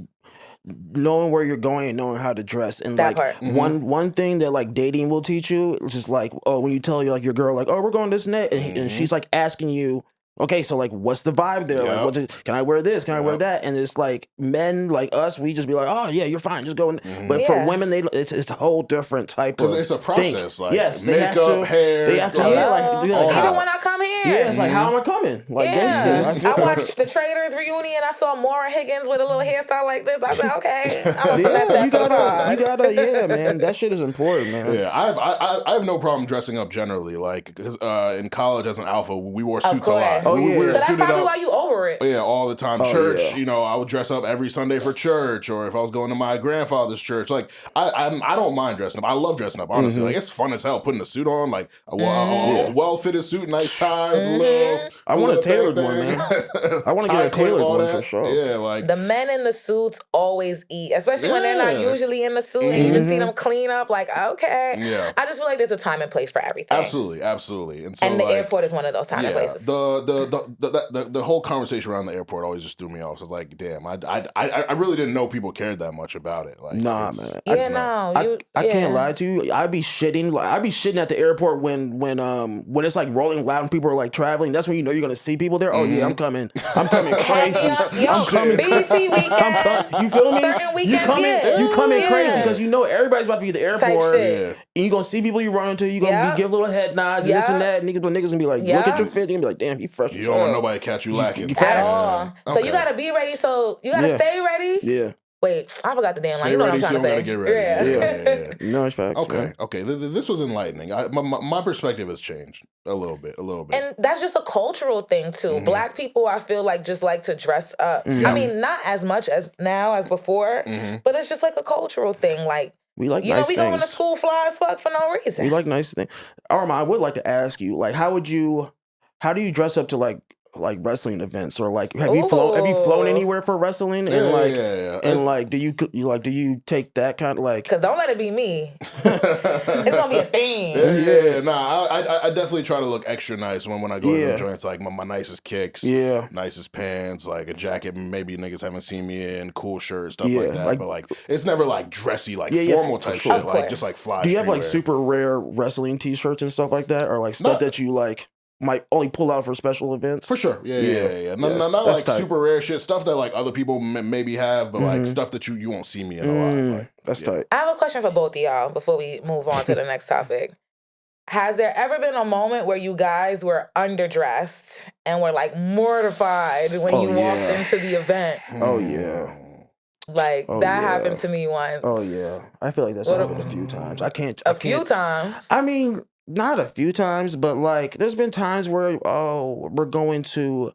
knowing where you're going and knowing how to dress. And That like part. one thing that like dating will teach you is just like, when you tell like your girl like, oh, we're going this and that, and she's like asking you, okay, so like what's the vibe there? Yep. Like can I wear this? Can I wear that? And it's like men like us, we just be like, oh yeah, you're fine, just go. But for women, it's a whole different type of Because it's a process, thing. like yes, they have makeup, to, hair. They have to, all yeah, that. like Even when I come here. yeah, it's like how am I coming? Like Yeah, gangsta. I watched the Traders reunion. I saw Maura Higgins with a little hairstyle like this. I said, okay, I'm gonna finesse Yeah, that you for the gotta gotta, yeah, man. That shit is important, man. Yeah, I have no problem dressing up generally. Like, 'cause, in college as an alpha, we wore suits a lot. Oh, we yeah. were So that's suited probably up. why you over it. Yeah, all the time. Oh, Church, yeah. you know, I would dress up every Sunday for church, or if I was going to my grandfather's church. Like, I don't mind dressing up. I love dressing up, honestly. Like, it's fun as hell putting a suit on, like a well-fitted suit, nice tie, I want a little tailored thing. one, man. I want to get a tailored all one that. for sure. Yeah, like The men in the suits always eat, especially when they're not Yeah. usually in the suit and you just see them clean up. Like, okay. Yeah. I just feel like there's a time and place for everything. absolutely. And so And the like, airport is one of those time and places. The whole conversation around the airport always just threw me off. So I was like, damn, I really didn't know people cared that much about it. Like, Nah, it's- man. Yeah, it's nuts. no. I can't lie to you. I'd be shitting. Like, I'd be shitting at the airport when it's like rolling loud and people are like traveling. That's when you know you're gonna see people there. Oh yeah, I'm coming. I'm coming crazy. Yo, BT weekend. You feel me? Certain weekends, You come in yeah. crazy because you know everybody's about to be at the airport. shit. Yeah. And you gonna see people you run into. You gonna Yep. give little head nods and this and that. Niggas gonna be like, look Yep. at your fit. You're gonna be like, damn, he fresh. You as don't want hell. nobody to catch you lacking. You At facts. all. So Okay. you gotta be ready. So you gotta Yeah. stay ready. Yeah. Wait, I forgot the damn line. Stay You know ready, what so I'm you trying don't to gotta say. get ready. Yeah. No, it's facts. Okay, man. okay. This was enlightening. My perspective has changed a little bit. And that's just a cultural thing too. Mhm. Black people, I feel like, just like to dress up. Yeah. I mean, not as much as now as before, Mhm. but it's just like a cultural thing. Like, We like you nice know, we things. going to school fly as fuck for no reason. We like nice things. Armon, I would like to ask you, like, how do you dress up to like wrestling events, or like have you flown Ooh. anywhere for wrestling? Yeah, And like yeah. and like do you take that kind of like Cause don't let it be me. It's gonna be a thing. Yeah. Nah, I definitely try to look extra nice when I go to Yeah. the joints. Like my nicest kicks, yeah. nicest pants, like a jacket maybe niggas haven't seen me in, cool shirt, stuff Yeah, like that. like- But like it's never like dressy, like Yeah, formal for type sure. shit. Of Like course. just like fly. Do you have like streetwear. super rare wrestling t-shirts and stuff like that, or like stuff Not- that you like might only pull out for special events? For sure, yeah. Yeah, Not that's like tight. super rare shit, stuff that like other people maybe have, but like Mhm. stuff that you won't see me in a lot. Like, That's yeah. tight. I have a question for both of y'all before we move on to the next topic. Has there ever been a moment where you guys were underdressed and were like mortified when Oh, you walked yeah. into the event? Oh, yeah. Like Oh, that yeah. happened to me once. Oh yeah. I feel like that's What happened a few times. I can't. A few times. I mean, not a few times, but like there's been times where you're going to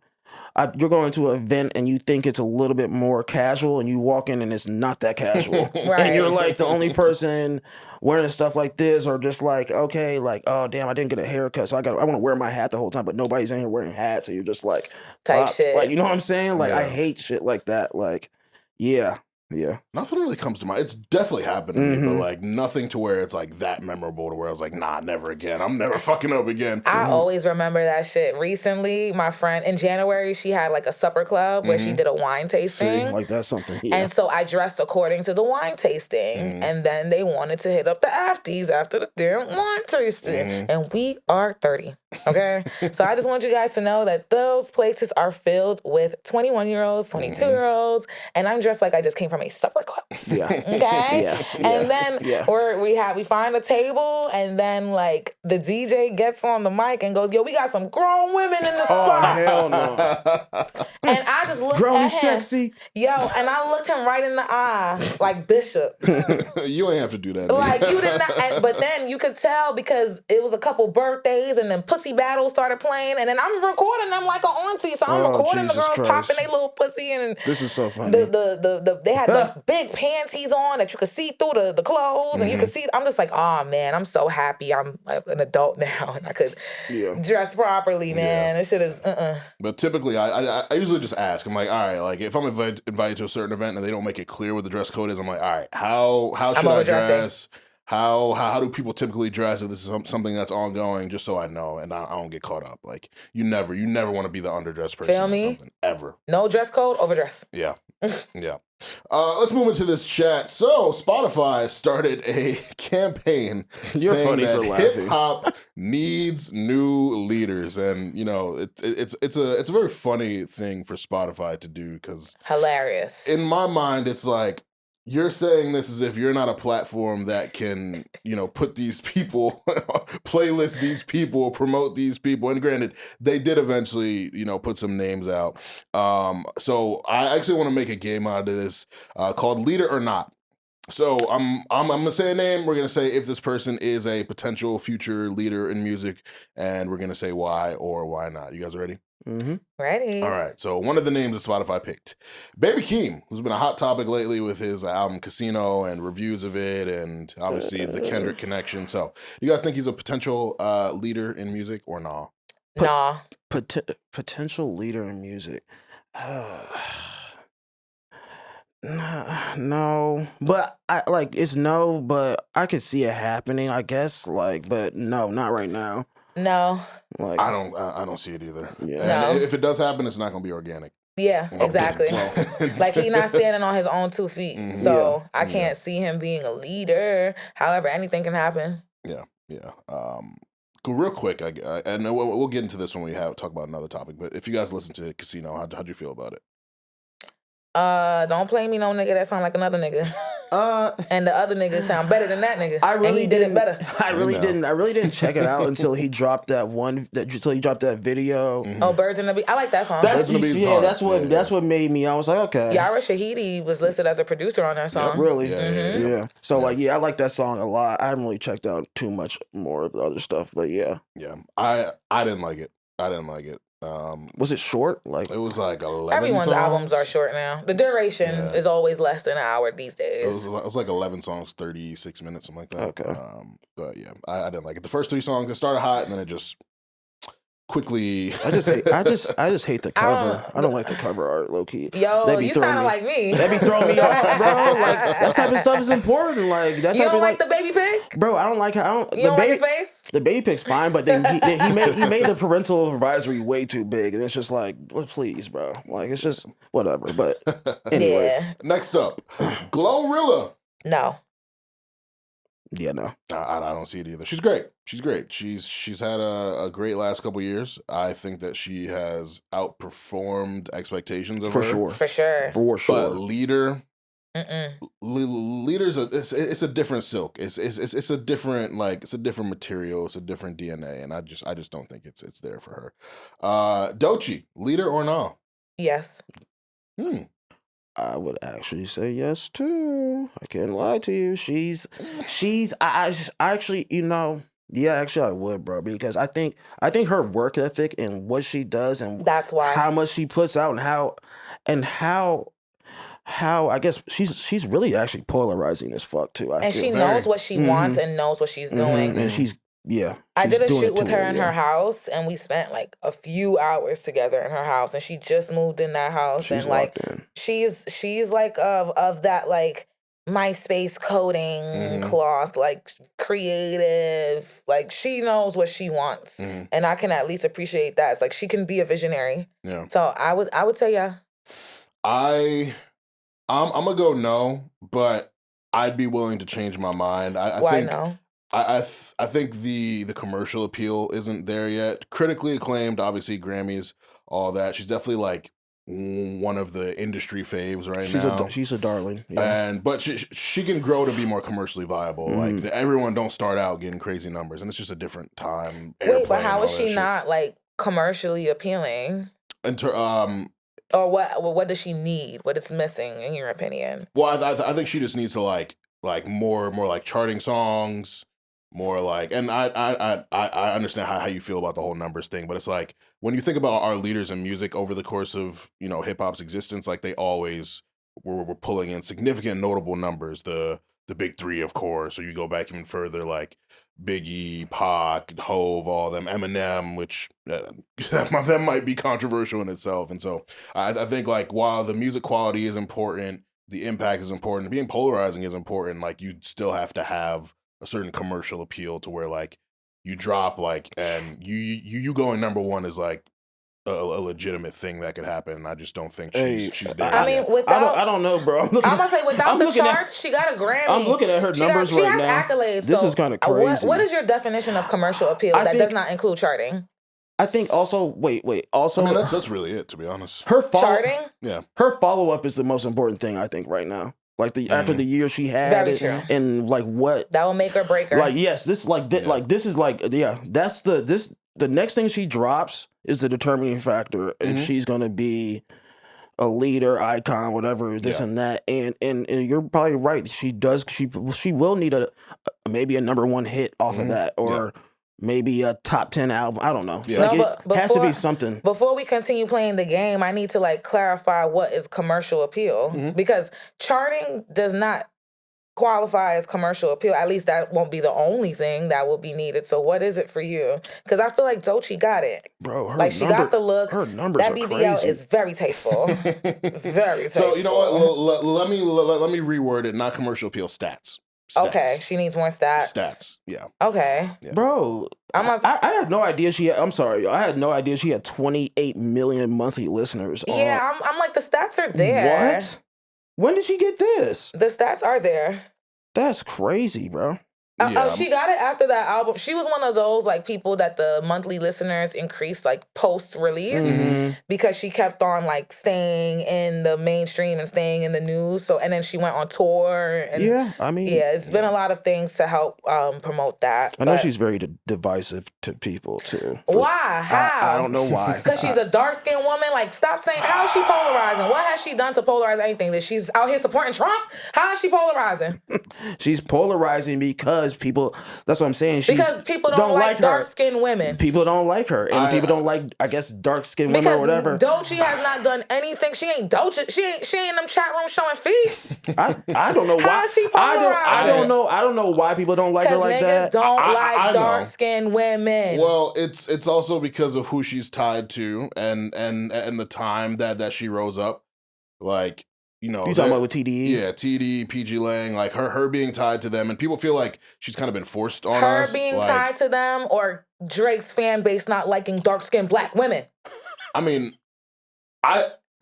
an event and you think it's a little bit more casual, and you walk in and it's not that casual, Right. and you're like the only person wearing stuff like this, or just like, okay, like, oh damn, I didn't get a haircut, so I want to wear my hat the whole time, but nobody's in here wearing hats, so you're just like Type fuck. shit. Like, you know what I'm saying? Like, I Yeah. hate shit like that. Like, yeah. Nothing really comes to mind. It's definitely happened to me, but Mhm. like nothing to where it's like that memorable to where I was like, nah, never again. I'm never fucking up again. I always remember that shit. Recently, my friend in January, she had like a supper club where she did a wine See, tasting. like that's something. Yeah. And so I dressed according to the wine tasting. And then they wanted to hit up the afties after the damn wine tasting. And we are 30. Okay? So I just want you guys to know that those places are filled with 21-year-olds, 22-year-olds. And I'm dressed like I just came from a supper club. Yeah. Okay? Yeah. And then Yeah. we find a table, and then like the DJ gets on the mic and goes, yo, we got some grown women in the Oh spot. hell no. And I just looked Grown at him. sexy. Yo, and I looked him right in the eye, like Bishop. You ain't have to do that. Like nigga. you did not, but then you could tell because it was a couple birthdays, and then Pussy Battle started playing, and then I'm recording them like an auntie, so I'm Oh, recording Jesus the girls Christ. popping their little pussy, and This is so funny. they had the big panties on that you could see through the clothes, and you could see. I'm just like, oh man, I'm so happy I'm like an adult now, and I could Yeah. dress properly, man. This shit is But typically, I usually just ask. I'm like, all right, like if I'm invited to a certain event and they don't make it clear what the dress code is, I'm like, all right, how should I overdressing. dress? How do people typically dress if this is something that's ongoing? Just so I know and I don't get caught up. Like you never want to be the underdressed person. Feel or me? Something, ever. no dress code, overdress. Yeah. Yeah. Let's move into this chat. So Spotify started a campaign You're saying funny that for laughing. hip hop needs new leaders, and you know it's a very funny thing for Spotify to do because Hilarious. in my mind it's like you're saying this as if you're not a platform that can, you know, put these people, playlist these people, promote these people. And granted, they did eventually, you know, put some names out. So I actually want to make a game out of this called Leader or Not. So I'm gonna say a name. We're gonna say if this person is a potential future leader in music, and we're gonna say why or why not. You guys ready? Mm-hmm. Ready? All right. So one of the names that Spotify picked, Baby Keem, who's been a hot topic lately with his album Casino and reviews of it, and obviously the Kendrick connection. So, do you guys think he's a potential leader in music or not? Nah. Potential leader in music. No, but I like it's no, but I could see it happening. I guess but no, not right now. No. Like I don't see it either. Yeah. And No. if it does happen, it's not gonna be organic. Yeah, exactly. Like he's not standing on his own 2 feet. Mhm. So Yeah. I can't see him being a leader. However, anything can happen. Yeah. Real quick, and we'll get into this when we talk about another topic. But if you guys listen to Casino, how'd you feel about it? Don't play me no nigga that sound like another nigga. And the other nigga sound better than that nigga. I really and he did it better. I really didn't check it out until he dropped that video. Mhm. Oh, Birds in the Bee. I like that song. Birds in the Bee is hard. That's what made me. I was like, okay. Yara Shahidi was listed as a producer on that song. Really? Yeah. Yeah. So I like that song a lot. I haven't really checked out too much more of the other stuff, but yeah. Yeah. I didn't like it. Was it short? Like It was like 11 Everyone's songs. albums are short now. The duration is always less than an hour these days. It was like 11 songs, 36 minutes, something like that. Okay. But yeah, I didn't like it. The first 3 songs, it started hot, and then it just quickly. I just hate the cover. I don't like the cover art, low key. Yo, you sound like me. That be throwing me off, bro. Like that type of stuff is important. Like that type You don't of like the baby pic? Bro, I don't like how You don't like his face? The baby pic's fine, but then he made the parental advisory way too big, and it's just like, please, bro. Like it's just whatever. But anyways, Yeah. Next up, Glorilla. No. yeah, no, I don't see it either. She's great. She's had a great last couple years. I think that she has outperformed expectations of for her. sure, For sure. for sure. But leader. Mm-mm. Leaders, it's a different silk. It's a different it's a different material. It's a different DNA, and I just don't think it's there for her. Doechii, leader or no? Yes. I would actually say yes too. I can't lie to you. She's I actually, actually I would, bro, because I think her work ethic and what she does and That's why. how much she puts out and how I guess she's really actually polarizing as fuck too. And she very. knows what she wants and knows what she's doing. and she's I did a doing shoot it with too her well, in yeah. her house, and we spent like a few hours together in her house, and she just moved in that house, She's and like locked in. she's like of that like MySpace coding cloth, like creative, like she knows what she wants, and I can at least appreciate that. It's like she can be a visionary. Yeah. So I would say yeah. I'm gonna go no, but I'd be willing to change my mind. I Why think no? I think the commercial appeal isn't there yet. Critically acclaimed, obviously Grammys, all that. She's definitely like one of the industry faves right now. She's a darling. Yeah. But she can grow to be more commercially viable. Like everyone don't start out getting crazy numbers, and it's just a different time. Wait, but Airplane, how all is that she shit. not like commercially appealing? Or what does she need? What is missing in your opinion? Well, I think she just needs to like more like charting songs, more like. And I understand how you feel about the whole numbers thing, but it's like when you think about our leaders in music over the course of hip hop's existence, like they always were pulling in significant notable numbers. The big three, of course. Or you go back even further, like Biggie, Pac, Hove, all them, Eminem, which that might be controversial in itself. And so I think like while the music quality is important, the impact is important, being polarizing is important. Like you still have to have a certain commercial appeal to where like you drop like and you going number one is like a legitimate thing that could happen. And I just don't think she's there. I mean, yet. without I don't know, bro. I'm gonna say without I'm the looking at- charts, she got a Grammy. I'm looking at her numbers she right has now. accolades. This so is kinda crazy. What is your definition of commercial appeal I that think- does not include charting? I think also wait. Also, I mean, that's really it, to be honest. her Charting? Yeah. Her follow up is the most important thing I think right now. Like after the year she had Very it, true. and like what That will make her break her. like yes this is like that's the next thing she drops is the determining factor if she's gonna be a leader, icon, whatever, this and that. And you're probably right. She will need maybe a #1 hit off of that, or maybe a top 10 album. I don't know. Yeah. Like it has to be something. Before we continue playing the game, I need to like clarify what is commercial appeal, because charting does not qualify as commercial appeal. At least that won't be the only thing that will be needed. So what is it for you? Because I feel like Doechii got it. Bro, she got the look. Her numbers that are BBL crazy. is very tasteful. Very tasteful. So you know what? Let me reword it. Not commercial appeal. Stats. Okay, she needs more stats. Stats. Yeah. Okay. Yeah. Bro, I had no idea she had. I'm sorry. I had no idea she had 28 million monthly listeners. Yeah, I'm like, the stats are there. What? When did she get this? The stats are there. That's crazy, bro. She got it after that album. She was one of those like people that the monthly listeners increased like post-release because she kept on like staying in the mainstream and staying in the news. So and then she went on tour. And, it's been a lot of things to help promote that. I know she's very divisive to people too. Why? How? I don't know why. Because she's a dark-skinned woman. Like, stop saying, how is she polarizing? What has she done to polarize anything? That she's out here supporting Trump? How is she polarizing? She's polarizing because people, that's what I'm saying. Because people don't like dark-skinned women. People don't like her. And people don't like, I guess, dark-skinned women or whatever. Doechii has not done anything. She ain't Doechii. She ain't in them chat rooms showing feet. I don't know why. How is she polarizing? I don't know why people don't like her like that. Because niggas don't like dark-skinned women. Well, it's also because of who she's tied to and the time that she rose up. Like, you know, you talking about with TDE? Yeah, TDE, PG Lang, like her being tied to them, and people feel like she's kind of been forced on us. Her being tied to them, or Drake's fan base not liking dark-skinned black women. I mean,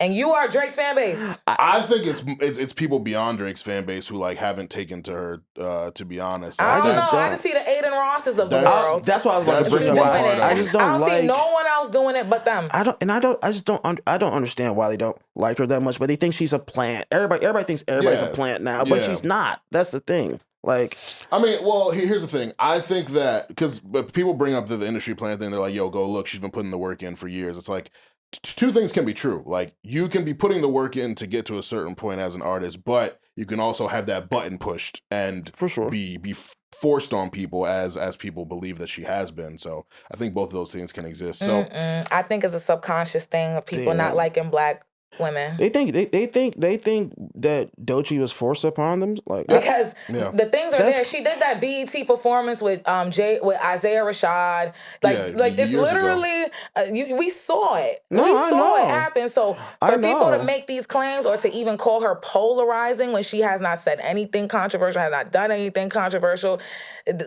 and you are Drake's fan base. I think it's people beyond Drake's fan base who like haven't taken to her. To be honest, I don't know. I just see the Aiden Rosses of the world. That's why I was about to bring up. I just don't see no one else doing it but them. I don't understand why they don't like her that much. But they think she's a plant. Everybody thinks everybody's a plant now, but she's not. That's the thing. Like, I mean, well, here's the thing. I think that because people bring up the industry plant thing, they're like, "Yo, go look. She's been putting the work in for years." It's like. Two things can be true. Like, you can be putting the work in to get to a certain point as an artist, but you can also have that button pushed and for sure be forced on people as people believe that she has been. So I think both of those things can exist. So I think it's a subconscious thing of people not liking black women. They think that Doechii was forced upon them, like because the things are there. She did that BET performance with Isaiah Rashad. Like it's literally we saw it. We saw it happen. So for people to make these claims or to even call her polarizing when she has not said anything controversial, has not done anything controversial,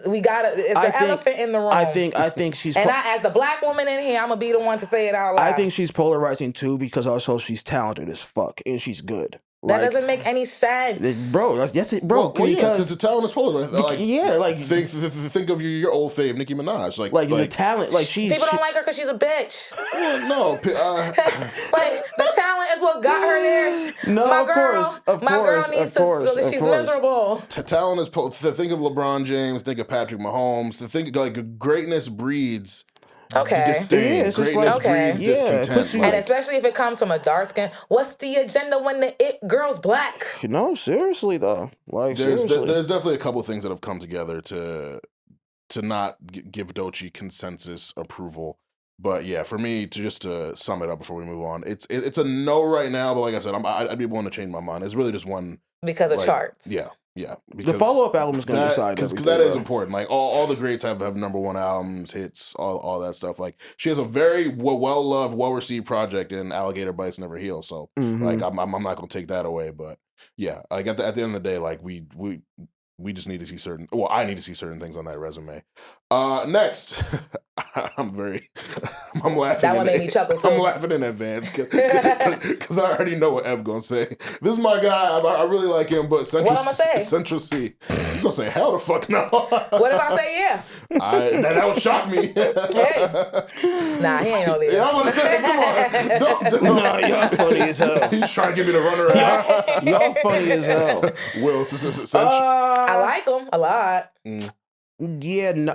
we gotta. It's an elephant in the room. I think she's. And as the black woman in here, I'm gonna be the one to say it out loud. I think she's polarizing too because also she's talented as fuck and she's good. That doesn't make any sense, bro. Bro. Because the talent is polarizing. Like, think of your old fave Nicki Minaj. Like the talent. Like people don't like her because she's a bitch. Well, no, like the talent is what got her there. No, My girl needs to. She's miserable. Talent is. Think of LeBron James. Think of Patrick Mahomes. Think like greatness breeds. Disdain. Greatness breeds discontent. And especially if it comes from a dark skin. What's the agenda when the it girl's black? No, seriously though. Like there's definitely a couple things that have come together to not give Doechii consensus approval. But yeah, for me, to sum it up before we move on, it's a no right now. But like I said, I'd be willing to change my mind. It's really just one because of charts. Yeah, the follow-up album is going to decide because that is important. Like all the greats have #1 albums, hits, all that stuff. Like she has a very well-loved, well-received project in Alligator Bites Never Heal. So like I'm not going to take that away. But yeah, like at the end of the day, like we just need to see certain. Well, I need to see certain things on that resume. Next, I'm laughing. That one made me chuckle too. I'm laughing in advance because I already know what Ev's gonna say. This is my guy. I really like him, but Central, what I'm gonna say? Central C. He's gonna say hell the fuck no. What if I say yeah? That would shock me. Hey, nah, he ain't no leader. Yeah, I'm gonna say, come on, don't. Nah, y'all funny as hell. He's trying to give me the runaround. Y'all funny as hell. Will, I like him a lot. Yeah, no,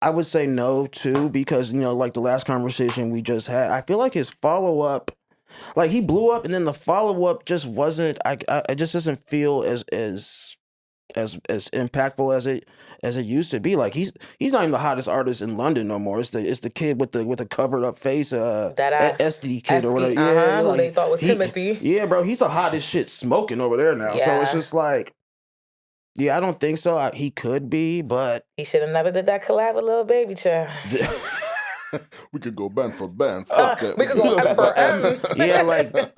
I would say no too because like the last conversation we just had, I feel like his follow up like he blew up, and then the follow up just wasn't. It just doesn't feel as impactful as it used to be. Like he's not even the hottest artist in London no more. It's the kid with the covered up face, That ass. SD kid or whatever. Who like, they thought was Timothy. Yeah, bro, he's the hottest shit smoking over there now. So it's just like, yeah, I don't think so. He could be, but he should have never did that collab with Lil Baby Child. We could go band for band. Fuck that. We could go M for M.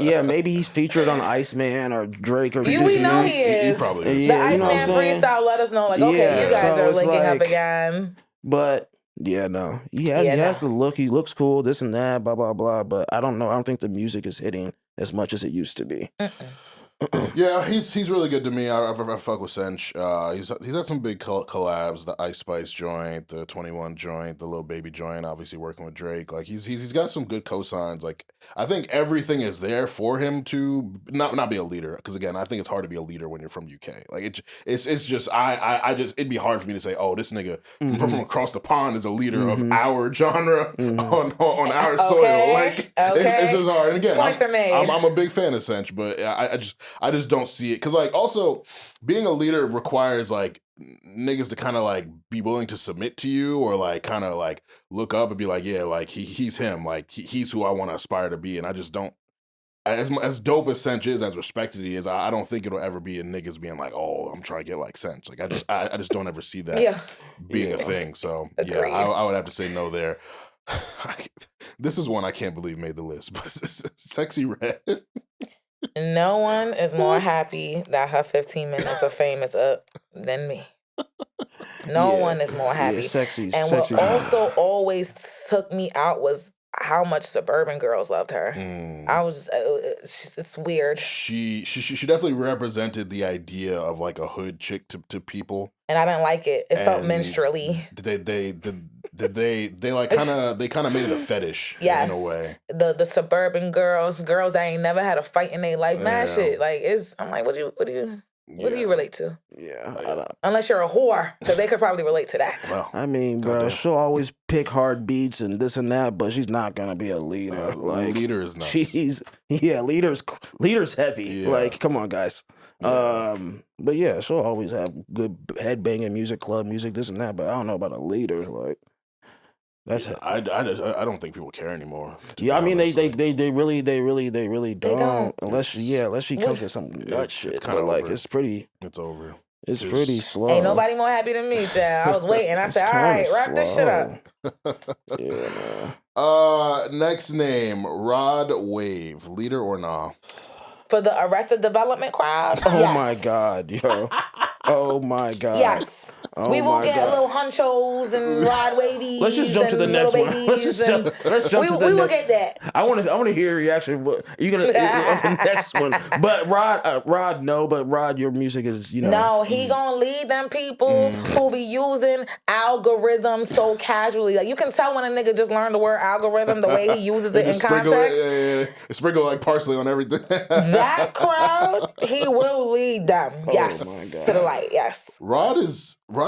Yeah, maybe he's featured on Iceman or Drake or We know he is. He probably is. The Iceman freestyle let us know, like, okay, you guys are linking up again. But yeah, no, he has the look. He looks cool, this and that, blah blah blah. But I don't know. I don't think the music is hitting as much as it used to be. Yeah, he's really good to me. I fuck with Sench. He's had some big collabs, the Ice Spice joint, the 21 joint, the Lil Baby joint. Obviously working with Drake. Like he's got some good cosigns. Like I think everything is there for him to not be a leader. Because again, I think it's hard to be a leader when you're from UK. Like it's just I just it'd be hard for me to say, oh, this nigga from across the pond is a leader of our genre on our soil. Like it's just hard. And again, I'm a big fan of Sench, but I just don't see it. Because, like, also, being a leader requires, like, niggas to kind of, like, be willing to submit to you or, like, kind of, like, look up and be like, yeah, like, he's him. Like, he's who I want to aspire to be. And I just don't, as dope as Sench is, as respected he is, I don't think it'll ever be in niggas being like, oh, I'm trying to get like Sench. Like, I just don't ever see that being a thing. So, yeah, I would have to say no there. This is one I can't believe made the list, but Sexy Red. No one is more happy that her 15 minutes of fame is up than me. No one is more happy. And what also always took me out was how much suburban girls loved her. I was it's weird. She definitely represented the idea of like a hood chick to people. And I didn't like it. It felt minstrelly. They like kind of made it a fetish in a way. The suburban girls that ain't never had a fight in their life, man, shit. Like I'm like, what do you relate to? Yeah, unless you're a whore, because they could probably relate to that. Well, I mean, bro, she'll always pick hard beats and this and that, but she's not gonna be a leader. Like leader is nuts. Leader's heavy. Yeah. Like, come on, guys. Yeah. But yeah, she'll always have good headbanging music, club music, this and that. But I don't know about a leader. Like, that's I don't think people care anymore. Yeah, I mean they really don't. Unless she comes with some nut shit. It's kind of like it's pretty. It's over. It's pretty slow. Ain't nobody more happy than me, child. I was waiting. I said, all right, wrap this shit up. Yeah, man. Next name, Rod Wave, leader or nah? For the Arrested Development crowd? Oh my God, yo. Oh my God. Yes. Oh we will get God. little hunchos and Rod Wavies. Let's just jump to the next one. Let's jump to the next. We will get that. I want to hear your reaction. Are you gonna on the next one? But Rod, no. But Rod, your music is No, he gonna lead them people who be using algorithms so casually. Like you can tell when a nigga just learned the word algorithm the way he uses it in context. Sprinkle like parsley on everything. That crowd, he will lead them. Yes, my God. To the light. Yes. Rod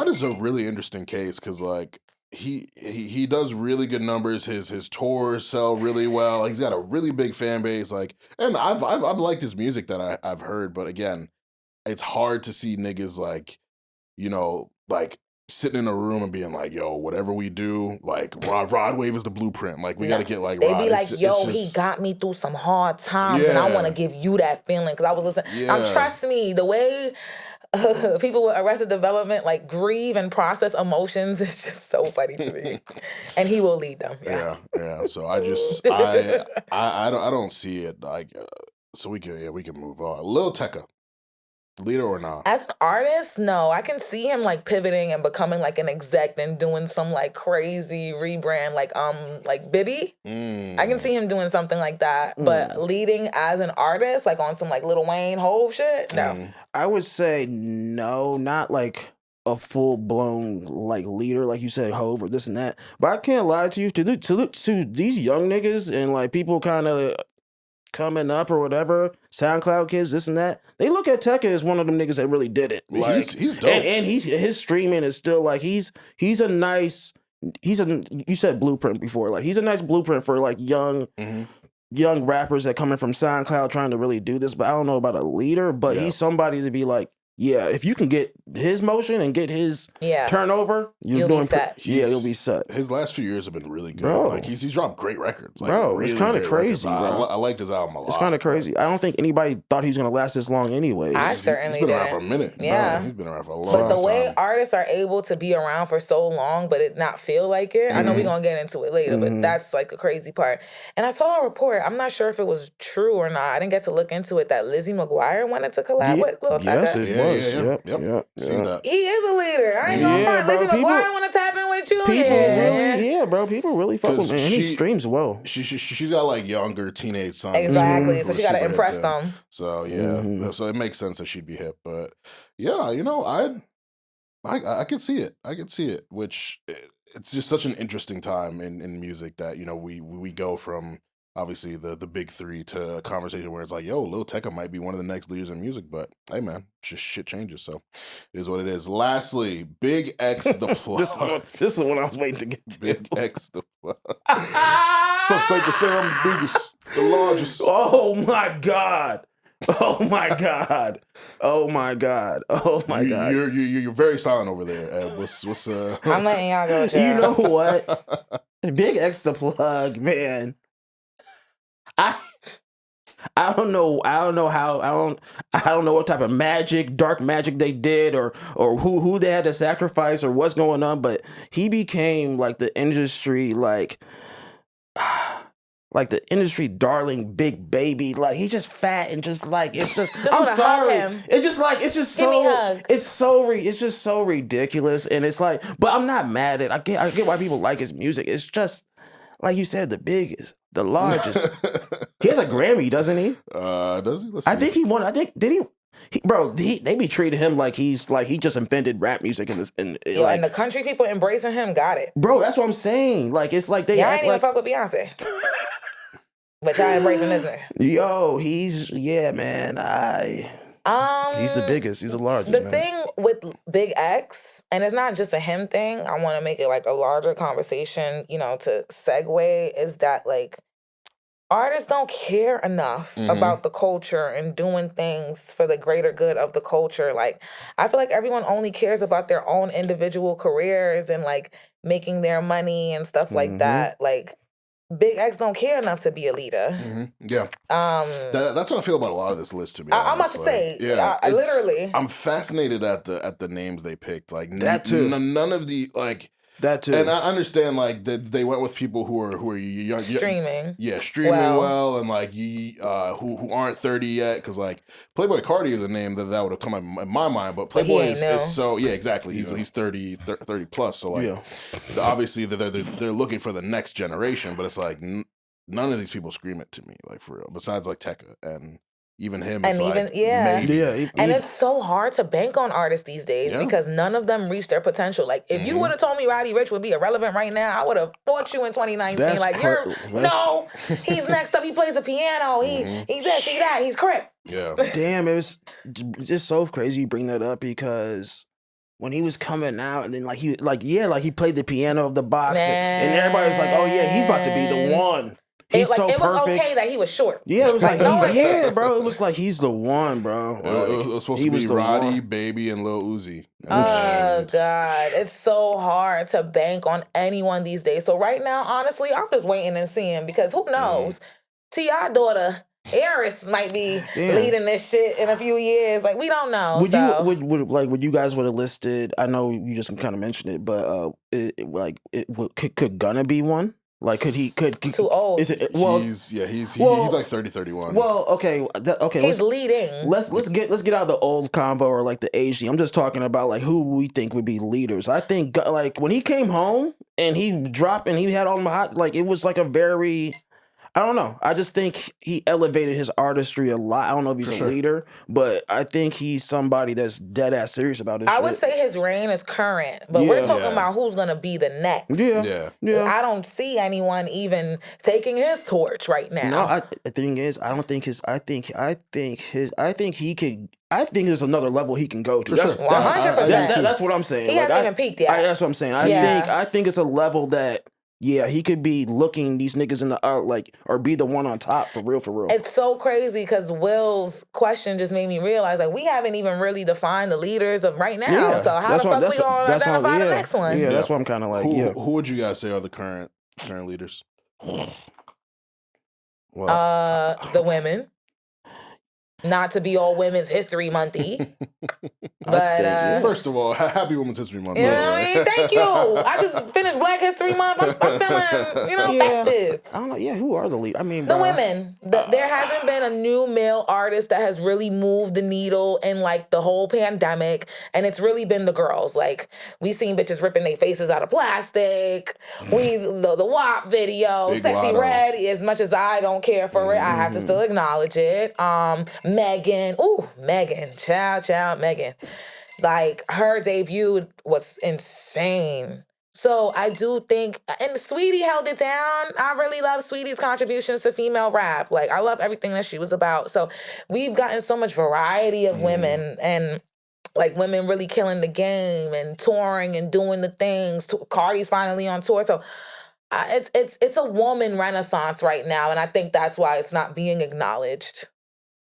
is a really interesting case because like he does really good numbers. His tours sell really well. He's got a really big fan base. Like, and I've liked his music that I've heard, but again, it's hard to see niggas like, like sitting in a room and being like, yo, whatever we do, like Rod Wave is the blueprint. Like we got to get like they Rod. Be like, yo, he got me through some hard times, and I want to give you that feeling because I was listening. Trust me, the way people with Arrested Development like grieve and process emotions is just so funny to me, and he will lead them. Yeah. So I don't see it like. So we can move on. Lil Tecca. Leader or not? As an artist, no. I can see him like pivoting and becoming like an exec and doing some like crazy rebrand like Bibby. I can see him doing something like that. But leading as an artist, like on some like Lil Wayne Hove shit, no. I would say no, not like a full blown like leader, like you said, Hove or this and that. But I can't lie to you, to these young niggas and like people kind of coming up or whatever, SoundCloud kids, this and that, they look at Tecca as one of them niggas that really did it. Like, he's dope. And his streaming is still like, you said blueprint before, like he's a nice blueprint for like young young rappers that coming from SoundCloud trying to really do this, but I don't know about a leader. But he's somebody to be like, yeah, if you can get his motion and get his turnover, you'll be set. You'll be set. His last few years have been really good. Bro. Like he's dropped great records. Like, bro, really it's kind of crazy, bro. I liked his album a lot. It's kind of crazy. I don't think anybody thought he was gonna last this long, anyways. I certainly He's been around didn't. for a minute. Yeah, bro. He's been around for a long time. But the way artists are able to be around for so long, but it not feel like it. I know we're gonna get into it later, but that's like the crazy part. And I saw a report. I'm not sure if it was true or not. I didn't get to look into it. That Lizzie McGuire wanted to collab with Lil Tecca. Yes, it was. Yep. Seen that. He is a leader. I ain't gonna front. Lizzie McGuire want to tap in with you. People really fuck with him. And he streams well. She's got like younger teenage sons. Exactly. So she got to impress them. So so it makes sense that she'd be hip. But yeah, I could see it. I could see it. Which it's just such an interesting time in music that we go from obviously the big three to a conversation where it's like, yo, Lil Tecca might be one of the next leaders in music, but hey man, just shit changes, so it is what it is. Lastly, Big X the Plug. This is the one I was waiting to get to. Big X the Plug. So safe to say I'm the biggest, the largest. Oh my God. Oh my God. Oh my God. Oh my God. You're very silent over there. What's I'm letting y'all go, Joe. You know what? Big X the Plug, man. I don't know what type of dark magic they did or who they had to sacrifice or what's going on, but he became like the industry like the industry darling, big baby. Like he's just fat and just like it's just I'm sorry. It's just like it's just so ridiculous, and it's like, but I'm not mad at it. I get why people like his music. It's just like you said, the biggest, the largest. He has a Grammy, doesn't he? Does he? Let's see. I think he won. I think did he? They be treating him like he just invented rap music and the country people embracing him got it. Bro, that's what I'm saying. Like it's like they y'all ain't even fuck with Beyonce. But y'all embracing this nigga. Yo, he's man. He's the biggest. He's the largest. The thing with Big X, and it's not just a him thing. I want to make it like a larger conversation. To segue is that like artists don't care enough about the culture and doing things for the greater good of the culture. Like I feel like everyone only cares about their own individual careers and like making their money and stuff like that. Like Big X don't care enough to be a leader. Yeah. That's how I feel about a lot of this list, to be honest. I'm about to say, literally. I'm fascinated at the names they picked. Like that too. None of the like that too. And I understand like that they went with people who are young, streaming. Streaming well, and like who aren't 30 yet, because like Playboy Cardi is a name that would have come in my mind, but Playboy is so exactly. He's 30 plus, so like obviously they're looking for the next generation, but it's like none of these people scream it to me, like for real. Besides like Tecca and even him, and even maybe. And it's so hard to bank on artists these days because none of them reach their potential. Like if you would have told me Roddy Ricch would be irrelevant right now, I would have fought you in 2019. He's next up. He plays the piano. He's this, he that. He's crip. Yeah. Damn, it was just so crazy you bring that up because when he was coming out and then he played the piano of the box and everybody was like, oh yeah, he's about to be the one. It was okay that he was short. Yeah, it was bro. It was like he's the one, bro. It was supposed to be Roddy, Baby, and Lil Uzi. Oh God, it's so hard to bank on anyone these days. So right now, honestly, I'm just waiting and seeing because who knows? T.I. daughter Eris might be leading this shit in a few years. Like we don't know. Would you guys would have listed? I know you just kind of mentioned it, but could Gunna be one? Like, could too old? Is it, well, he's like 30, 31. Well, okay. He's leading. Let's get out of the old combo or like the age. I'm just talking about like who we think would be leaders. I think like when he came home and he dropped and he had all the hot, like it was like a very, I don't know. I just think he elevated his artistry a lot. I don't know if he's a leader, but I think he's somebody that's dead ass serious about his shit. I would say his reign is current, but we're talking about who's gonna be the next. Yeah. I don't see anyone even taking his torch right now. No, the thing is, I think there's another level he can go to. That's 100%. That's what I'm saying. He hasn't even peaked yet. That's what I'm saying. I think it's a level that yeah, he could be looking these niggas in the like, or be the one on top for real, for real. It's so crazy because Will's question just made me realize like we haven't even really defined the leaders of right now. Yeah, So how the fuck we gonna identify the next one? Yeah, that's what I'm kind of like. Who would you guys say are the current leaders? Well, The women. Not to be all Women's History Monthy. But first of all, happy Women's History Month. you know what I mean? Thank you. I just finished Black History Month. I'm feeling, festive. I don't know. Yeah, who are the lead? I mean, the women. There hasn't been a new male artist that has really moved the needle in like the whole pandemic, and it's really been the girls. Like we seen bitches ripping their faces out of plastic. The WAP video, Big Sexy Lotto. Red. As much as I don't care for it, I have to still acknowledge it. Megan, child, Megan. Like her debut was insane. So I do think, and Sweetie held it down. I really love Sweetie's contributions to female rap. Like I love everything that she was about. So we've gotten so much variety of women and like women really killing the game and touring and doing the things. Cardi's finally on tour. So it's a woman renaissance right now. And I think that's why it's not being acknowledged.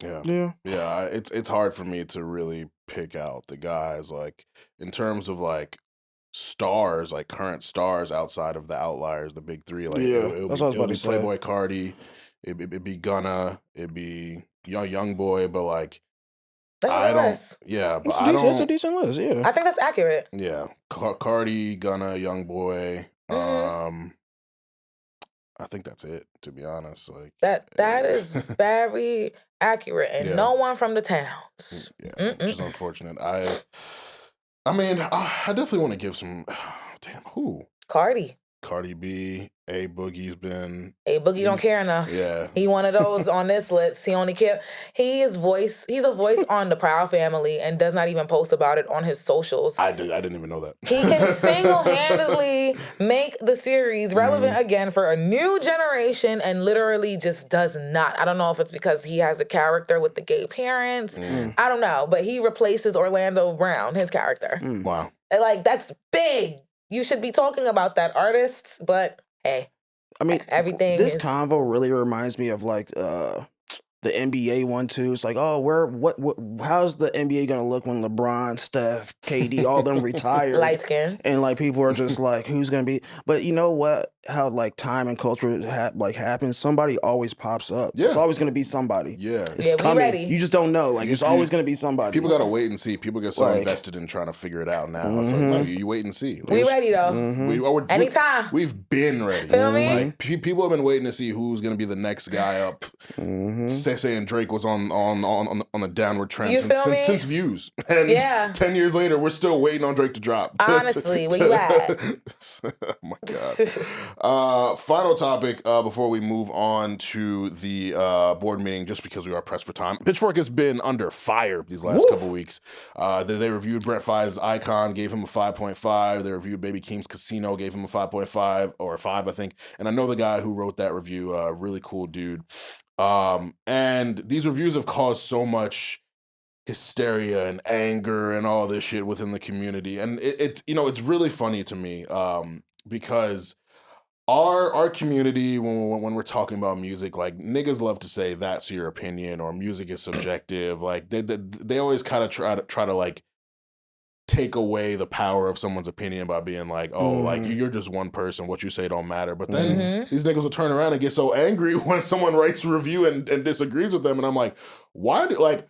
Yeah. It's hard for me to really pick out the guys like in terms of like stars, like current stars outside of the outliers, the big three. Like it'll be Playboy Cardi, it'd be Gunna, it'd be Young Boy, but like that's a good list. Yeah, but it's a decent list. Yeah, I think that's accurate. Yeah, Cardi, Gunna, Young Boy. I think that's it, to be honest. Like that is very accurate, and no one from the towns. Yeah, which is unfortunate. I mean, I definitely want to give some. Damn, who? Cardi B, A Boogie's been. A Boogie don't care enough. Yeah, he one of those on this list. He only care. He's a voice on the Proud Family and does not even post about it on his socials. I didn't even know that. He can single-handedly make the series relevant again for a new generation and literally just does not. I don't know if it's because he has a character with the gay parents. I don't know, but he replaces Orlando Brown, his character. Wow. And like that's big. You should be talking about that, artists, but hey, I mean, everything. This convo really reminds me of like the NBA one too. It's like, oh, how's the NBA gonna look when LeBron, Steph, KD, all them retire? Light skin. And like people are just like, who's gonna be? But you know what? How like time and culture happens. Somebody always pops up. Yeah. It's always gonna be somebody. Yeah. It's coming. We ready. You just don't know. Like it's always gonna be somebody. People gotta wait and see. People get so invested in trying to figure it out now. It's like, no, you wait and see. We ready though. Anytime. We've been ready. Feel me? Like people have been waiting to see who's gonna be the next guy up. Saying Drake was on the downward trend since Views, and 10 years later we're still waiting on Drake to drop. Honestly, where you at? Oh my god. Final topic before we move on to the board meeting, just because we are pressed for time. Pitchfork has been under fire these last couple weeks. They reviewed Brent Faiyaz's Icon, gave him a 5.5. They reviewed Baby Keem's Casino, gave him a 5.5 or a 5, I think. And I know the guy who wrote that review, really cool dude. And these reviews have caused so much hysteria and anger and all this shit within the community. And it's really funny to me because our community, when we're talking about music, like niggas love to say that's your opinion or music is subjective. Like they always kind of try to like take away the power of someone's opinion by being like, oh, like you're just one person, what you say don't matter. But then these niggas will turn around and get so angry when someone writes a review and disagrees with them. And I'm like, why? One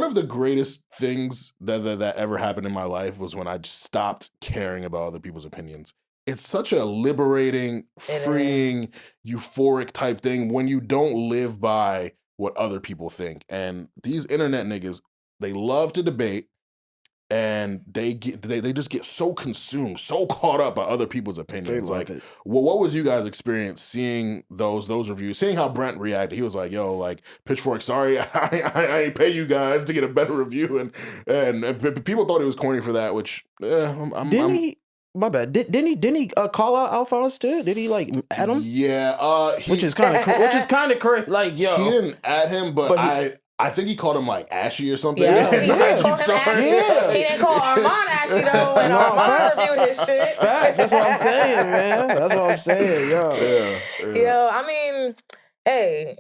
of the greatest things that ever happened in my life was when I just stopped caring about other people's opinions. It's such a liberating, freeing, euphoric type thing when you don't live by what other people think. And these internet niggas, they love to debate. And they just get so consumed, so caught up by other people's opinions. Like, what was you guys' experience seeing those reviews? Seeing how Brent reacted, he was like, "Yo, like Pitchfork, sorry, I ain't pay you guys to get a better review." And people thought he was corny for that, which my bad. Didn't he call out Alphonse too? Did he like add him? Yeah. Which is kind of crazy. Like, yo, he didn't add him, but I think he called him like Ashy or something. Yeah, he did call him Started- Ashy. Yeah. He didn't call Armon Ashy though, and Armon reviewed his shit. Facts. That's what I'm saying, man. That's what I'm saying, yo. Yeah. Yo, I mean, hey,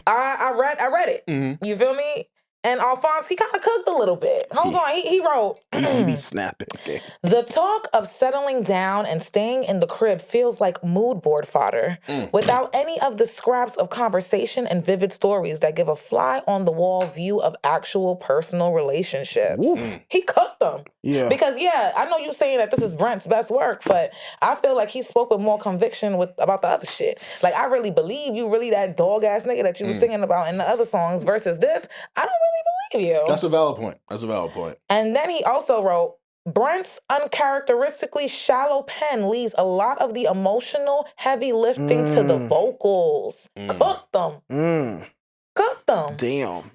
I read it. Mhm. You feel me? And Alphonse, he kind of cooked a little bit. Hold on, he wrote. He be snapping. Okay. The talk of settling down and staying in the crib feels like mood board fodder, without any of the scraps of conversation and vivid stories that give a fly-on-the-wall view of actual personal relationships. He cooked them. Yeah. Because, yeah, I know you're saying that this is Brent's best work, but I feel like he spoke with more conviction about the other shit. Like, I really believe you really that dog-ass nigga that you was singing about in the other songs versus this. I don't really believe you. That's a valid point. And then he also wrote, Brent's uncharacteristically shallow pen leaves a lot of the emotional heavy lifting to the vocals. Cook them. Cook them. Damn.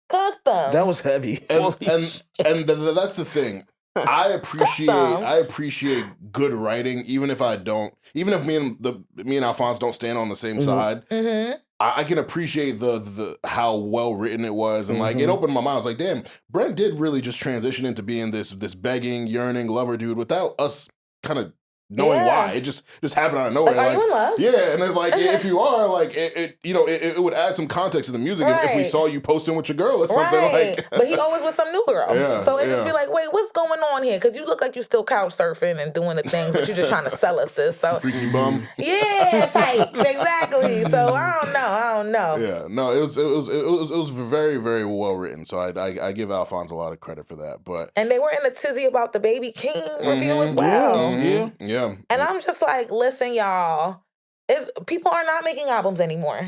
Cook them. That was heavy. And that's the thing. I appreciate good writing, even if me and Alphonse don't stand on the same side. I can appreciate the how well written it was, and like it opened my mind. I was like, damn, Brent did really just transition into being this begging, yearning lover dude without us kind of knowing why. It just happened out of nowhere. Like, are you in love? Yeah, and it's like if you are, like it would add some context to the music if we saw you posting with your girl or something. Right. Like, But he always with some new girl. Yeah, So it just be like, wait, what's going on here? Because you look like you still couch surfing and doing the things, but you're just trying to sell us this. So freaky bum. yeah, tight. Exactly. So I don't know. Yeah, no, it was very, very well written. So I give Alphonse a lot of credit for that. But And they were in a tizzy about the Baby King review as well. Yeah. And I'm just like, listen, y'all, people are not making albums anymore.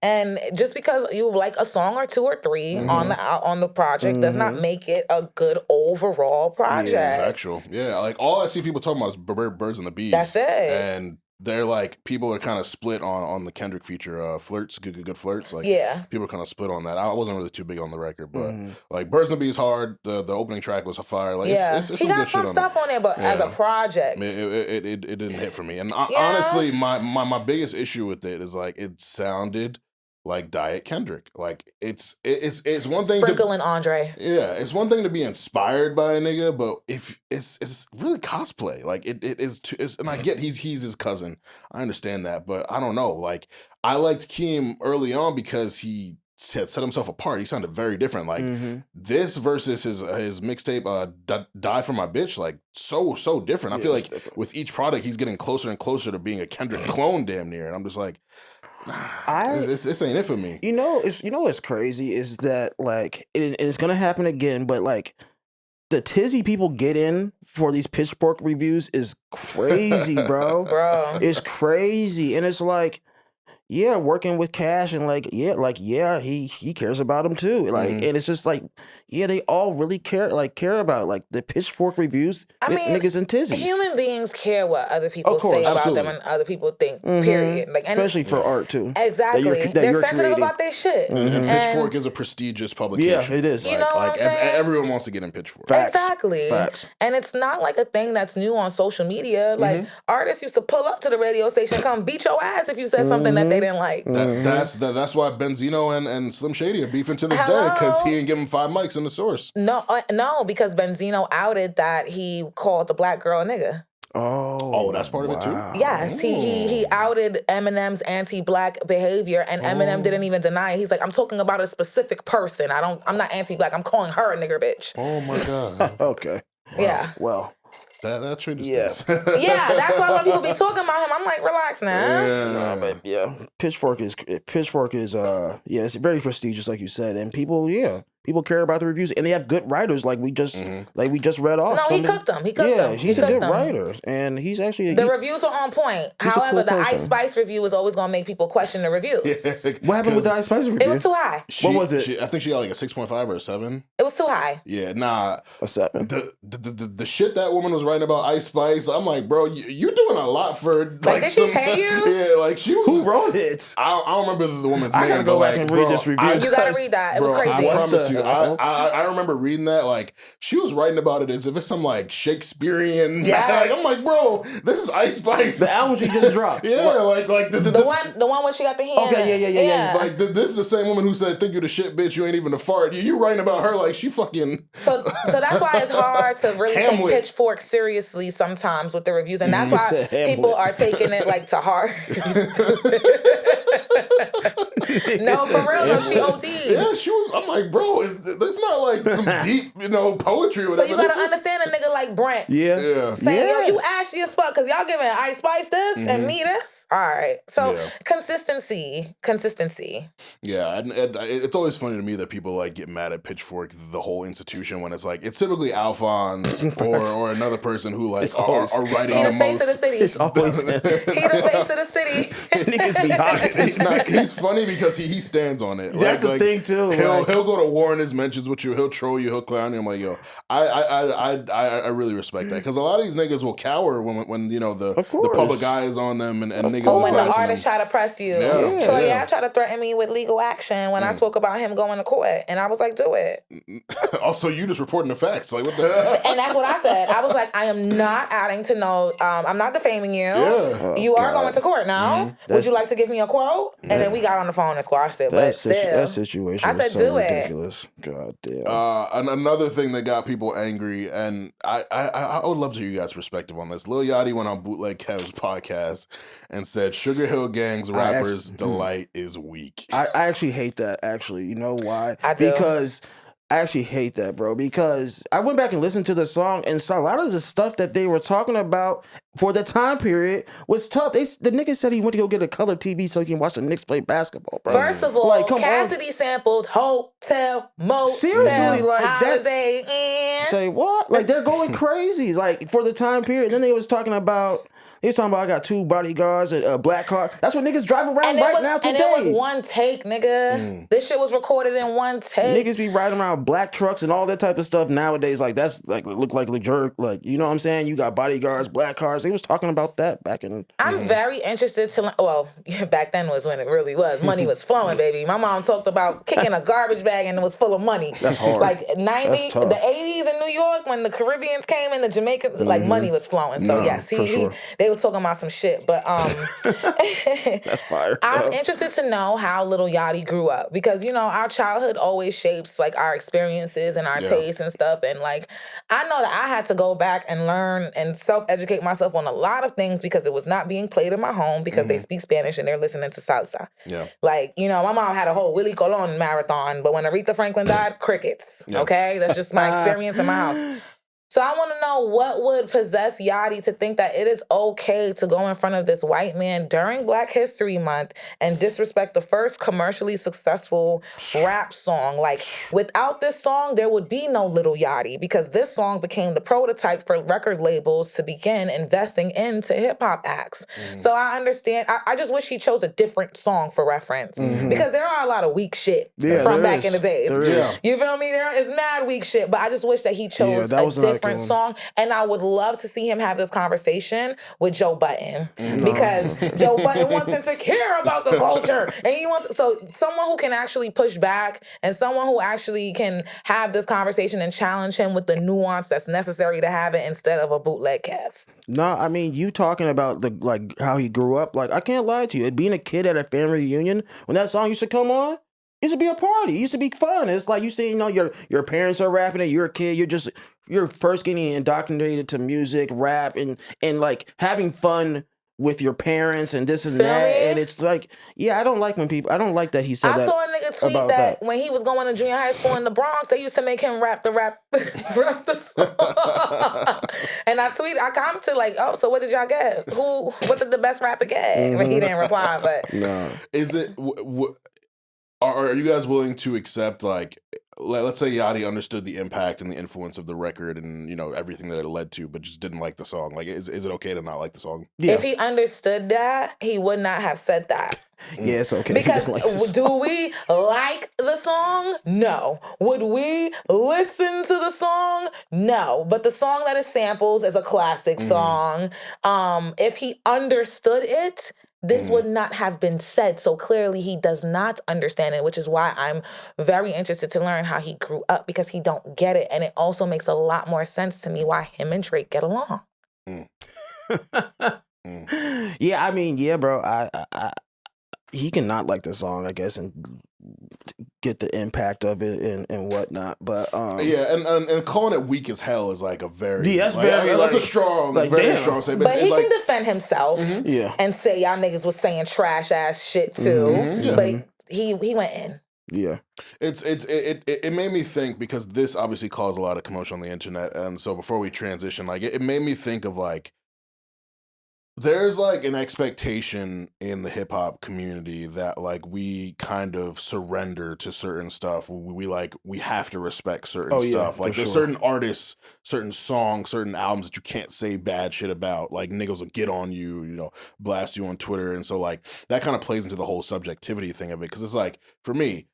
And just because you like a song or two or three on the project does not make it a good overall project. Yeah, factual. Yeah, like all I see people talking about is Birds and the Bees. That's it. And they're like, people are kind of split on the Kendrick feature, Flirts, Good Flirts. Like, people are kind of split on that. I wasn't really too big on the record, but like Birds and the Bees hard. The opening track was a fire. Like, it's he some got good some shit stuff on there, but as a project, it didn't hit for me. And honestly, my biggest issue with it is like it sounded like Diet Kendrick. Like it's one thing sprinkling Andre. Yeah, it's one thing to be inspired by a nigga, but if it's really cosplay. Like it is, and I get he's his cousin. I understand that, but I don't know. Like I liked Keem early on because he set himself apart. He sounded very different. Like this versus his mixtape, Die For My Bitch, like so different. I feel like with each product, he's getting closer and closer to being a Kendrick clone, damn near. And I'm just like, this ain't it for me. You know what's crazy is that like it's gonna happen again, but like the tizzy people get in for these Pitchfork reviews is crazy, bro. It's crazy, and it's like, yeah, working with Cash and he cares about him too. Like, and it's just like, yeah, they all really care about like the Pitchfork reviews. I mean, niggas and tizzies. Human beings care what other people say about them and other people think. Period. Like, especially for art too. Exactly. They're sensitive about their shit. And Pitchfork is a prestigious publication. Yeah, it is. You know what I'm saying? Everyone wants to get in Pitchfork. Facts. Exactly. Facts. And it's not like a thing that's new on social media. Like artists used to pull up to the radio station, come beat your ass if you said something that they didn't like. That's why Benzino and Slim Shady are beefing to this day, because he didn't give him 5 mics in the source. No, because Benzino outed that he called the black girl a nigga. Oh, that's part of it too? Yes, he outed Eminem's anti-black behavior, and Eminem didn't even deny it. He's like, I'm talking about a specific person. I'm not anti-black. I'm calling her a nigger bitch. Oh my God. Okay. Wow. Yeah. Well. That trade is yeah, that's why when people be talking about him, I'm like, relax now. Pitchfork is it's very prestigious, like you said, and people care about the reviews, and they have good writers, like we just read off. No, he cooked them. He's a good writer, and he's actually the reviews are on point. However, the Ice Spice review is always going to make people question the reviews. What happened with the Ice Spice review? It was too high. What was it? I think she got like a 6.5 or a 7. It was too high. Yeah, nah. A 7. The shit that woman was writing about Ice Spice, I'm like, bro, you're doing a lot for like did she pay you? Yeah, like she was. Who wrote it? I don't remember the woman's name. I gotta go back and read this review. You gotta read that. It was crazy. I promise you, I remember reading that, like, she was writing about it as if it's some, like, Shakespearean... Yes. Like, I'm like, bro, this is Ice Spice. The album she just dropped. Yeah, like the one where she got the hand. Okay, yeah. Like, this is the same woman who said, think you the shit, bitch, you ain't even a fart. You writing about her like she fucking... So that's why it's hard to really Hamlet. take Pitchfork seriously sometimes with the reviews. And that's why people are taking it, like, to heart. No, for real, though, she OD'd. Yeah, she was... I'm like, bro, it's not like some deep, poetry or So whatever. you gotta understand a nigga like Brent. Yeah. Saying, yo, you ashy as fuck, because y'all giving Ice Spice this and me this? All right. So consistency. Yeah, and it's always funny to me that people, like, get mad at Pitchfork, the whole institution, when it's like, it's typically Alphonse or another person who, like, are writing the most. He the face of the city. It's always He the face of the city. niggas be hot. He's funny because he stands on it. That's the thing too. He'll go to war in his mentions with you. He'll troll you. He'll clown you. I'm like, yo, I really respect that, because a lot of these niggas will cower when the public eye is on them and niggas. Oh, when the advising artist them. try to press you. Yeah. Troy Yeah. Ave tried to threaten me with legal action when I spoke about him going to court, and I was like, do it. Also, you just reporting the facts. Like, what the hell? And that's what I said. I was like, I am not adding to no. I'm not defaming you. Yeah. You are going to court now. Would you like to give me a quote? And then we got on the phone and squashed it. But still, that situation I was said, so do ridiculous. It. God damn. And another thing that got people angry, and I would love to hear you guys' perspective on this. Lil Yachty went on Bootleg Kev's podcast and said Sugarhill Gang's rappers' delight is weak. I actually hate that, actually. You know why? I do. Because I actually hate that, bro, because I went back and listened to the song and saw a lot of the stuff that they were talking about for the time period was tough. The nigga said he went to go get a color TV so he can watch the Knicks play basketball, bro. First of all, Like, come Cassidy sampled Hotel, Motel, Seriously, like, that- Holiday Inn. Say what? Like, they're going crazy, like, for the time period. Then they was talking about... He was talking about I got 2 bodyguards and a black car. That's what niggas drive around now today. And it was one take, nigga. This shit was recorded in one take. Niggas be riding around black trucks and all that type of stuff nowadays. Like, that's like look like a jerk. Like, you know what I'm saying? You got bodyguards, black cars. They was talking about that back in. I'm very interested to. Well, back then was when it really was. Money was flowing, baby. My mom talked about kicking a garbage bag and it was full of money. That's hard. Like 90, That's tough. the 80s in New York when the Caribbeans came and the Jamaicans, like money was flowing. So yes, they was talking about some shit. But that's fire. I'm interested to know how Lil Yachty grew up, because our childhood always shapes like our experiences and our tastes and stuff. And like I know that I had to go back and learn and self-educate myself on a lot of things because it was not being played in my home because they speak Spanish and they're listening to salsa. Yeah. Like, my mom had a whole Willie Colon marathon, but when Aretha Franklin died, crickets. Yeah. Okay? That's just my experience in my house. So I want to know what would possess Yachty to think that it is okay to go in front of this white man during Black History Month and disrespect the first commercially successful rap song. Like, without this song, there would be no Lil Yachty, because this song became the prototype for record labels to begin investing into hip-hop acts. So I understand. I just wish he chose a different song for reference, because there are a lot of weak shit from back in the days. You feel me? There is mad weak shit, but I just wish that he chose a different song. And I would love to see him have this conversation with Joe Budden, because Joe Budden wants him to care about the culture, and he wants someone who can actually push back and someone who actually can have this conversation and challenge him with the nuance that's necessary to have it instead of a bootleg Kev. No, I mean, you talking about how he grew up. Like, I can't lie to you. Being a kid at a family reunion, when that song used to come on, it used to be a party. It used to be fun. It's like you see, your parents are rapping it. You're a kid. You're first getting indoctrinated to music, rap, and like having fun with your parents and this and that. And it's like, I don't like that he said that. I saw a nigga tweet that when he was going to junior high school in the Bronx, they used to make him rap the song. And I commented like, oh, so what did y'all get? What did the best rapper get? But he didn't reply, but. No. Is it... Are you guys willing to accept, like, let's say Yachty understood the impact and the influence of the record and, everything that it led to, but just didn't like the song? Like, is it okay to not like the song? Yeah. If he understood that, he would not have said that. Yeah, it's okay. Because do we like the song? No. Would we listen to the song? No. But the song that it samples is a classic song. If he understood it, this would not have been said. So clearly he does not understand it, which is why I'm very interested to learn how he grew up, because he don't get it. And it also makes a lot more sense to me why him and Drake get along. Yeah, I mean, yeah, bro. I he cannot like the song, I guess, and get the impact of it and whatnot. But yeah, and calling it weak as hell is like a very that's that's a strong, like, very damn. strong statement. But he like, can defend himself and say y'all niggas was saying trash ass shit too. But he went in. Yeah. It made me think, because this obviously caused a lot of commotion on the internet, and so before we transition, like it made me think of like, there's like an expectation in the hip hop community that like we kind of surrender to certain stuff. We have to respect certain stuff. Like there's certain artists, certain songs, certain albums that you can't say bad shit about. Like niggas will get on you, you know, blast you on Twitter, and so like that kind of plays into the whole subjectivity thing of it. Because it's like, for me,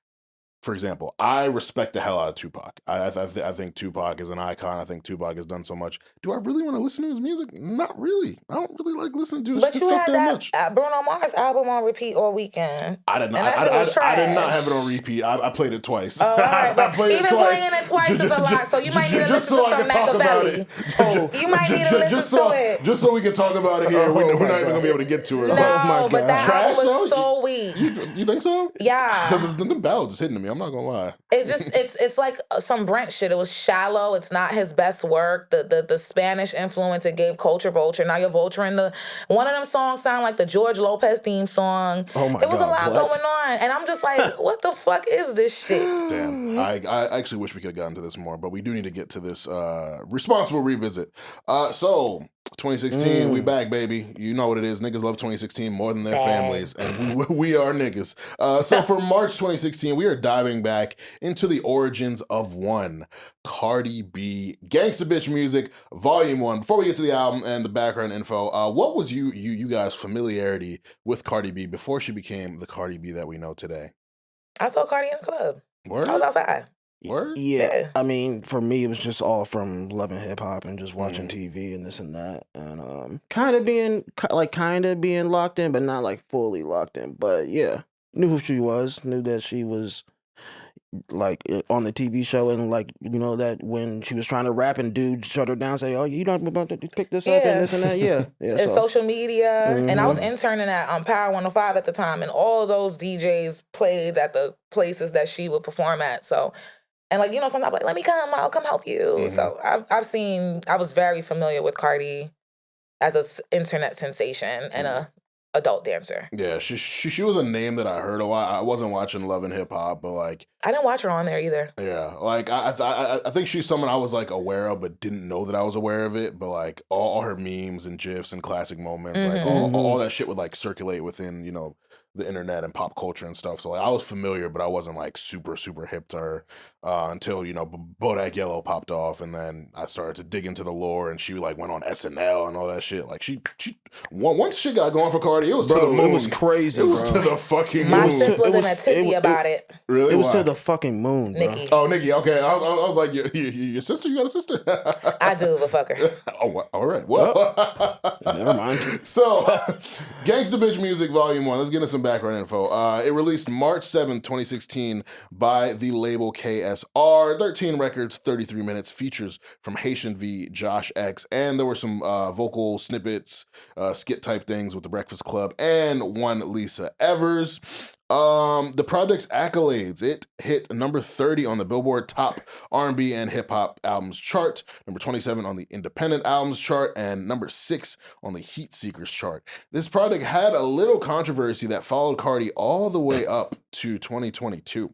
for example, I respect the hell out of Tupac. I think Tupac is an icon. I think Tupac has done so much. Do I really want to listen to his music? Not really. I don't really like listening to his But you stuff had that much. Bruno Mars album on repeat all weekend. I did not. And that shit was I did not trash. have it on repeat. I played it twice. Oh, all right, I but played even playing it twice is a lot, so you might need to just listen so to I some can talk about Machiavelli. it. You might need to listen to it. Just so we can talk about it here. We're not even gonna be able to get to it. No, but that Trash, album though? was so weak. You think so? Yeah. The ballads is hitting to me. I'm not gonna lie. It's like some Brent shit. It was shallow. It's not his best work. The Spanish influence it gave Culture Vulture. Now you're vulturing one of them songs sound like the George Lopez theme song. Oh my It was God, a lot what? going on, and I'm just like, what the fuck is this shit? Damn, I actually wish we could have gotten to this more, but we do need to get to this responsible revisit. So 2016, we back, baby. You know what it is. Niggas love 2016 more than their families, and we are niggas. So for March 2016, we are diving back into the origins of one Cardi B, Gangsta Bitch Music, Volume 1. Before we get to the album and the background info, what was you guys' familiarity with Cardi B before she became the Cardi B that we know today? I saw Cardi in the club. Word? I was outside. Word? Yeah. I mean, for me, it was just all from loving hip hop and just watching TV and this and that, and kind of being locked in, but not like fully locked in. But yeah, knew who she was, knew that she was like on the TV show, and like, you know, that when she was trying to rap and dude shut her down, say, "Oh, you don't about to pick this up and this and that." Yeah, yeah. And So. social media, and I was interning at Power 105 at the time, and all those DJs played at the places that she would perform at. So, and like, you know, sometimes like, let me come, I'll come help you. So I was very familiar with Cardi as an internet sensation and a adult dancer. Yeah, she was a name that I heard a lot. I wasn't watching Love and Hip Hop, but like I didn't watch her on there either. Yeah, like I think she's someone I was like aware of, but didn't know that I was aware of it. But like all her memes and gifs and classic moments, like all that shit would like circulate within, you know, the internet and pop culture and stuff. So like I was familiar, but I wasn't like super hip to her until, you know, Bodak Yellow popped off, and then I started to dig into the lore, and she like went on SNL and all that shit. Like she once shit got going for Cardi, it was to the moon. It was crazy. It was to the fucking My moon. sis was in a tizzy about it. Really? It was Why? to the fucking moon, bro. Nikki. Oh, Nikki. Okay, I was like, your sister? You got a sister? I do, but fuck her. Oh, all right. Well, Never mind. So, Gangsta Bitch Music Volume 1. Let's get into some background info. It released March 7th, 2016 by the label KSR. 13 records, 33 minutes. Features from Haitian V, Josh X, and there were some vocal snippets, skit-type things with The Breakfast Club, and one Lisa Evers. The project's accolades: it hit number 30 on the Billboard Top R&B and Hip Hop Albums chart, number 27 on the Independent Albums chart, and number 6 on the Heat Seekers chart. This project had a little controversy that followed Cardi all the way up to 2022.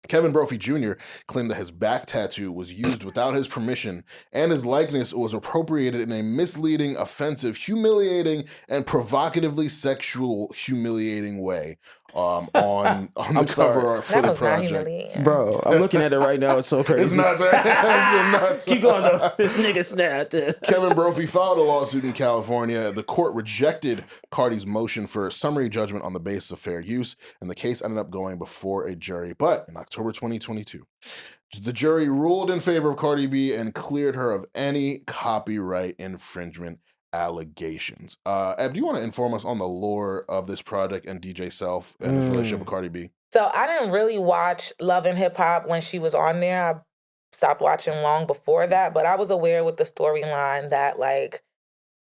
Kevin Brophy Jr. claimed that his back tattoo was used without his permission, and his likeness was appropriated in a misleading, offensive, humiliating, and provocatively sexual humiliating way on the cover art for That the was not project. humiliating. Bro, I'm looking at it right now. It's so crazy. It's nuts, right? It's nuts. Keep going though. This nigga snapped. Kevin Brophy filed a lawsuit in California. The court rejected Cardi's motion for summary judgment on the basis of fair use, and the case ended up going before a jury. But in October 2022, the jury ruled in favor of Cardi B and cleared her of any copyright infringement allegations. Eb, do you want to inform us on the lore of this project and DJ Self and his relationship with Cardi B? So I didn't really watch Love and Hip Hop when she was on there. I stopped watching long before that, but I was aware with the storyline that like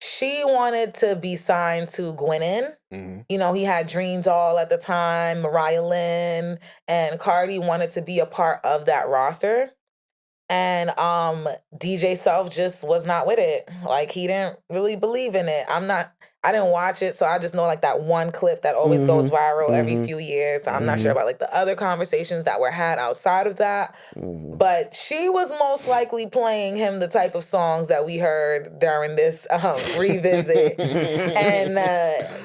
she wanted to be signed to Gwennon. Mm-hmm. You know, he had Dream Doll at the time, Mariah Lynn, and Cardi wanted to be a part of that roster. And DJ Self just was not with it. Like, he didn't really believe in it. I didn't watch it, so I just know like that one clip that always goes viral every few years. So I'm not sure about like the other conversations that were had outside of that. But she was most likely playing him the type of songs that we heard during this revisit. And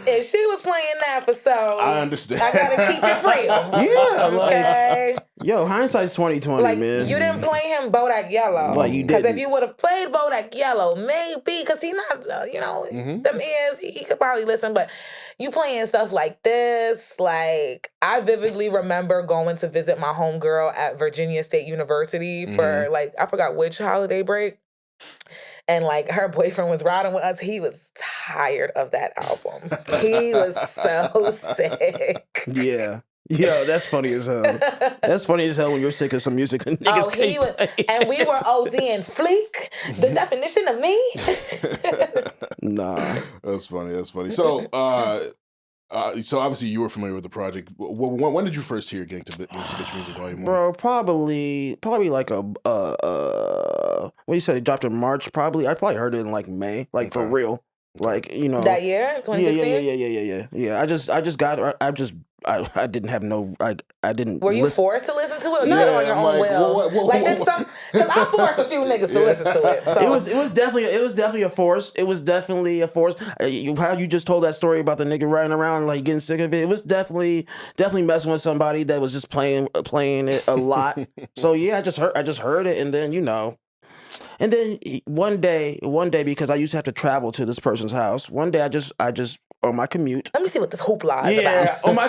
if she was playing that for so, I understand. I gotta keep it real. Yeah, Okay. Yo, hindsight's 20/20, Like, man. you didn't play him Bodak Yellow. Like, you Because if didn't. you would have played Bodak Yellow, maybe, because he not, them ears, he could probably listen, but you playing stuff like this, like, I vividly remember going to visit my homegirl at Virginia State University for, like, I forgot which holiday break. And, like, her boyfriend was riding with us. He was tired of that album. He was so sick. Yeah. Yo, that's funny as hell. That's funny as hell when you're sick of some music and niggas He was, and we were ODing Fleek, the definition of me. Nah. That's funny. So, so obviously you were familiar with the project. When did you first hear Gangsta Bitch Music Volume 1? Bro, probably like what do you say? It dropped in March. Probably I probably heard it in like May, like for real, like That year, 2016. Yeah. I didn't have no. I didn't. Were you listen. forced to listen to it, or you did it on your own will? Because I forced a few niggas to listen to it. So. It was definitely a force. It was definitely a force. How you just told that story about the nigga riding around like getting sick of it. It was definitely messing with somebody that was just playing it a lot. So yeah, I just heard it, and then and then one day because I used to have to travel to this person's house. One day I just on my commute. Let me see what this hoopla is about. on my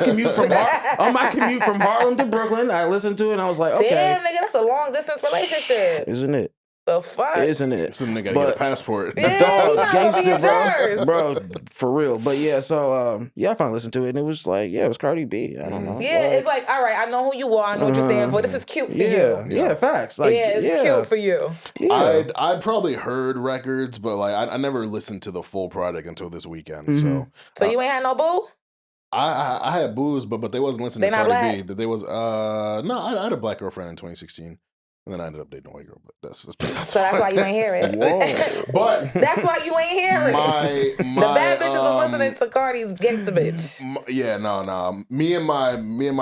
commute from Harlem to Brooklyn, I listened to it and I was like, okay. Damn, nigga, that's a long distance relationship. Isn't it? The fuck? Isn't it? Some nigga gotta get a passport. Yeah, Dog, gangster, yours. bro, for real. But yeah, so I finally listened to it and it was like, yeah, it was Cardi B. I don't know. Yeah, it's like, all right, I know who you are, I know what you stand for. This is cute for you. Yeah, facts. Like, it's cute for you. Yeah. I'd probably heard records, but like I never listened to the full project until this weekend. So you ain't had no boo? I had boos, but they wasn't listening They to not Cardi black? B. They was no, I had a black girlfriend in 2016. And then I ended up dating a white girl, but that's besides So that's why you ain't hear it. Whoa. But that's why you ain't hear it. the bad bitches was listening to Cardi's Gangsta Bitch. Yeah, no. Me and my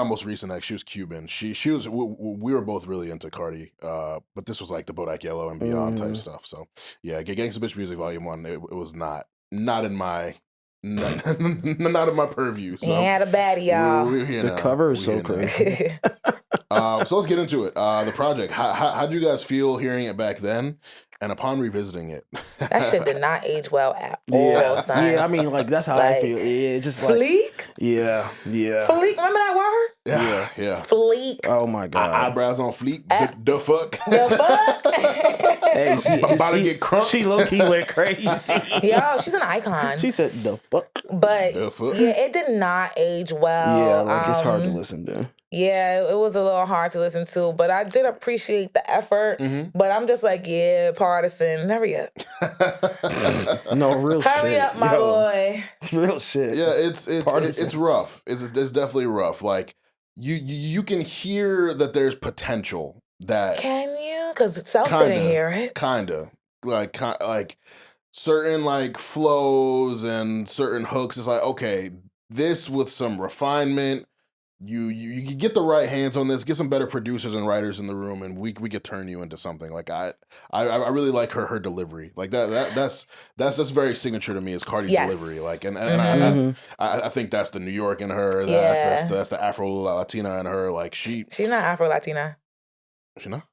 most recent ex, she was Cuban. She was. We were both really into Cardi, but this was like the Bodak Yellow and Beyond type stuff. So yeah, Gangsta Bitch Music Volume 1. It was not in my. Not in my purview. So he had a baddie, y'all. We're here the now. cover is so crazy. So let's get into it. The project. How'd you guys feel hearing it back then, and upon revisiting it? That shit did not age well at all, son. Yeah, I mean, like that's how I feel. Yeah, just like Fleek. Yeah. Fleek. Remember that word? Yeah. Fleek. Oh my god. Eyebrows on fleek. The fuck. The fuck. Hey, I'm about to get crunk. She low key went crazy. Yo, she's an icon. She said the fuck. But The fuck? yeah, it did not age well. Yeah, like it's hard to listen to. Yeah, it was a little hard to listen to, but I did appreciate the effort. But I'm just like, yeah, partisan. Hurry up. No, real shit. Hurry up, my boy. Real shit. Yeah, it's rough. It's definitely rough. Like you can hear that there's potential. That can you? Because Self didn't hear it. Kinda like certain like flows and certain hooks. It's like, okay, this with some refinement. You can get the right hands on this, get some better producers and writers in the room, and we could turn you into something. Like I really like her delivery. Like that's very signature to me is Cardi's delivery. Like and I think that's the New York in her. That's the Afro Latina in her. Like she's not Afro Latina. She not?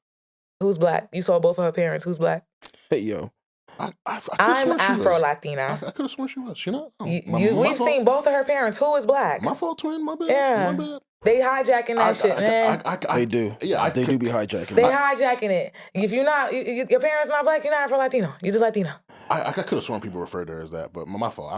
Who's black? You saw both of her parents. Who's black? Hey yo. I'm Afro Latina. I could have sworn she was. She not? Oh, we've seen both of her parents. Who is black? My fault, twin. My bad. Yeah. My bad. They hijacking that shit, man. They do. Yeah, they do be hijacking. They hijacking it. If you're not, your parents not black, you're not Afro Latino. You're just Latino. I could have sworn people referred to her as that, but my fault.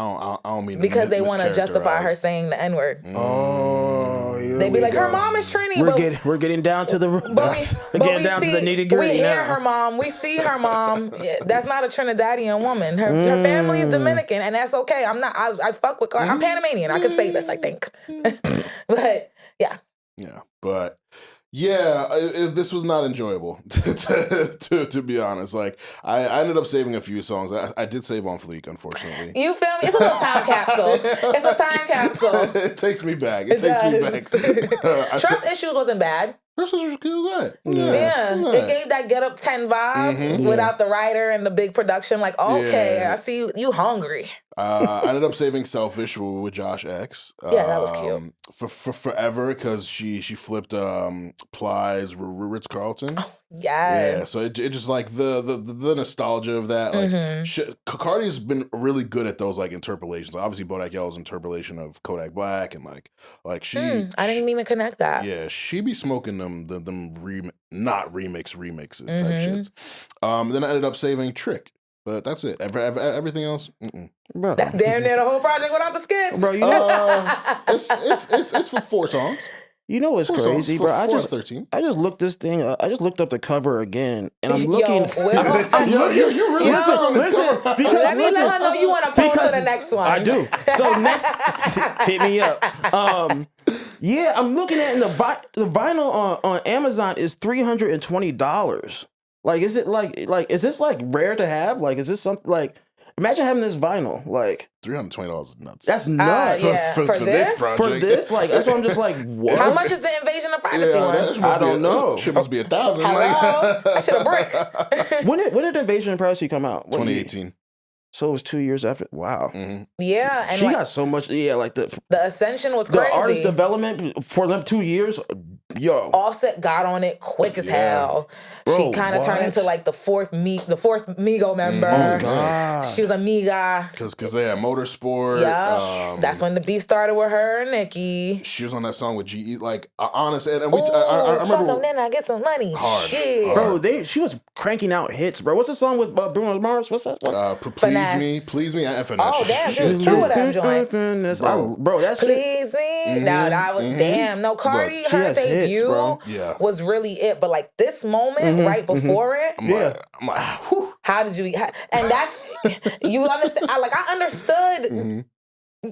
I don't mean to Because they want to justify her mischaracterize. saying the N-word. Oh, here They be we like, her go. mom is Trini. We're getting down to the But we're getting down to the nitty gritty We hear now. her mom. We see her mom. Yeah, that's not a Trinidadian woman. Her family is Dominican, and that's okay. I'm not. I fuck with her. I'm Panamanian. I could say this, I think. But yeah. Yeah, but yeah, this was not enjoyable to be honest. Like I ended up saving a few songs. I did save On Fleek, unfortunately. You feel me? It's a little time capsule. It's a time capsule. It takes me back. It takes me back. Trust Issues wasn't bad. Trust Issues was good. Yeah. Good. It gave that Get Up 10 vibe without the writer and the big production. Like, okay, Yeah. I see you hungry. I ended up saving Selfish with Josh X. Yeah, that was cute. For forever, because she flipped Plies Ritz Carlton. Oh, yes. Yeah, so it just like the nostalgia of that. Like Cardi's been really good at those like interpolations. Like, obviously, Bodak Yellow's interpolation of Kodak Black, and like she. I didn't even connect that. Yeah, she be smoking them not remixes type shits. Then I ended up saving Trick, but that's it. Everything else. Bro. Damn near the whole project without the skits. Bro, you know, It's for 4 songs. you know what's 4 crazy, songs, bro? I 4 just 13. I just looked this thing up. I just looked up the cover again, and I'm looking. You really stuck on this listen, cover. because Let me let her know you want to pose because for the next one. I do. So next, hit me up. Yeah, I'm looking at the vinyl on Amazon is $320. Like, is it like is this like rare to have? Like, is this something like? Imagine having this vinyl. Like, $320 is nuts. that's nuts. Yeah. for For this this? project. For this, like, that's what I'm just like. What? How much is the Invasion of Privacy one? that shit I must be don't know. Shit must be 1,000. Hello? I should have brick. When did Invasion of Privacy come out? What year? 2018. So it was 2 years after. Wow. Yeah, and She like, got so much. Yeah, like the Ascension was crazy. artist development for them 2 years. Yo, Offset got on it quick as hell. Bro, She kind of turned what? into like the fourth Migo member. oh god. She was a Miga. Because they had Motorsport. Yeah, that's when the beef started with her and Nicki. She was on that song with GE. Like, honestly, and Ooh, I remember. so then I get some money. Hard. Shit. Bro, she was cranking out hits, bro. What's the song with Bruno Mars? What's that? What? Please me, and Finesse. Oh, damn, she was two of them joints. Bro, that shit. Please me. No, that was damn. No, Cardi, She her has hits, debut bro. Yeah. was really it. But like this moment right before it, I'm like, whew. how did you? And that's you understand. I understood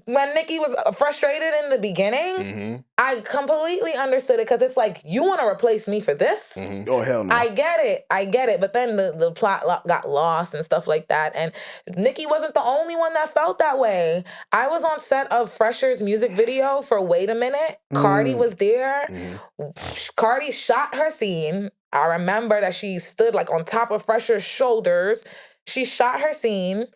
when Nicki was frustrated in the beginning. I completely understood it because it's like you want to replace me for this. Oh hell no. I get it. But then the plot got lost and stuff like that. And Nicki wasn't the only one that felt that way. I was on set of Fresher's music video for Wait a Minute. Cardi was there. Cardi shot her scene. I remember that she stood like on top of Fresher's shoulders. She shot her scene,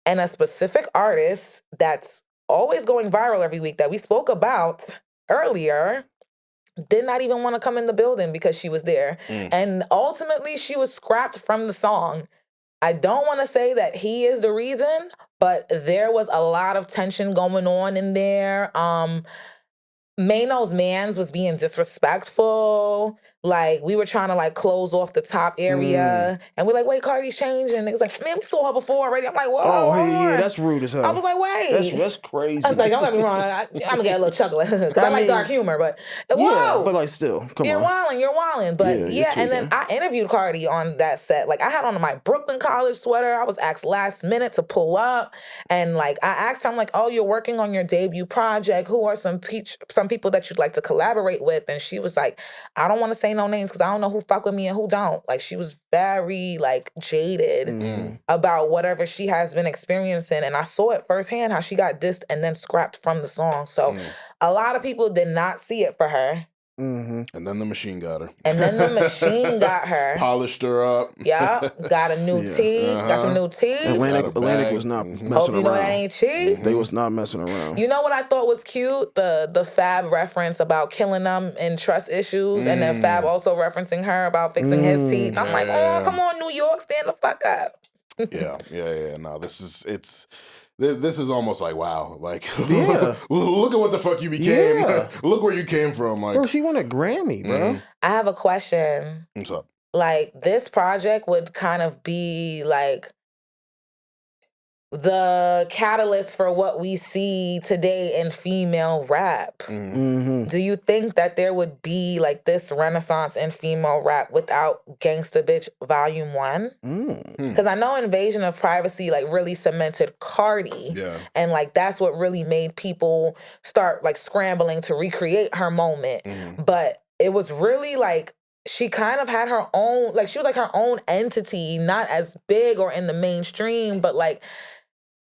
and a specific artist that's always going viral every week that we spoke about earlier did not even want to come in the building because she was there. And ultimately, she was scrapped from the song. I don't want to say that he is the reason, but there was a lot of tension going on in there. Mano's mans was being disrespectful. Like, we were trying to like close off the top area. And we're like, wait, Cardi's changing. Niggas like, man, we saw her before already. I'm like, whoa. Oh hold yeah, on. that's rude as hell. I was like, wait. That's crazy. I was like, don't get me wrong. I'm going to get a little chuckle. Because I like mean, dark humor. But, whoa. yeah, but like still, come You're on. wilding. But Yeah, yeah, you're and then I interviewed Cardi on that set. Like, I had on my Brooklyn College sweater. I was asked last minute to pull up. And like, I asked her, I'm like, oh, you're working on your debut project. Who are some people that you'd like to collaborate with? And she was like, I don't want to say no names because I don't know who fuck with me and who don't. Like, she was very like jaded about whatever she has been experiencing. And I saw it firsthand how she got dissed and then scrapped from the song. So a lot of people did not see it for her. And then the machine got her. And then the machine got her. Polished her up. Yeah, got a new teeth. Got some new teeth. Atlantic was not messing Hope you know around. that ain't cheap. They was not messing around. You know what I thought was cute? The Fab reference about killing them in trust issues, and then Fab also referencing her about fixing his teeth. I'm like, oh, come on, New York, stand the fuck up. Yeah. No, this is almost like, wow. Like, Yeah. look at what the fuck you became. Yeah. Look where you came from. Like, Bro, she won a Grammy, bro. I have a question. what's up? Like, this project would kind of be like the catalyst for what we see today in female rap. Do you think that there would be like this renaissance in female rap without Gangsta Bitch Volume 1? Because I know Invasion of Privacy like really cemented Cardi. Yeah. And like that's what really made people start like scrambling to recreate her moment. But it was really like she kind of had her own, like she was like her own entity, not as big or in the mainstream, but like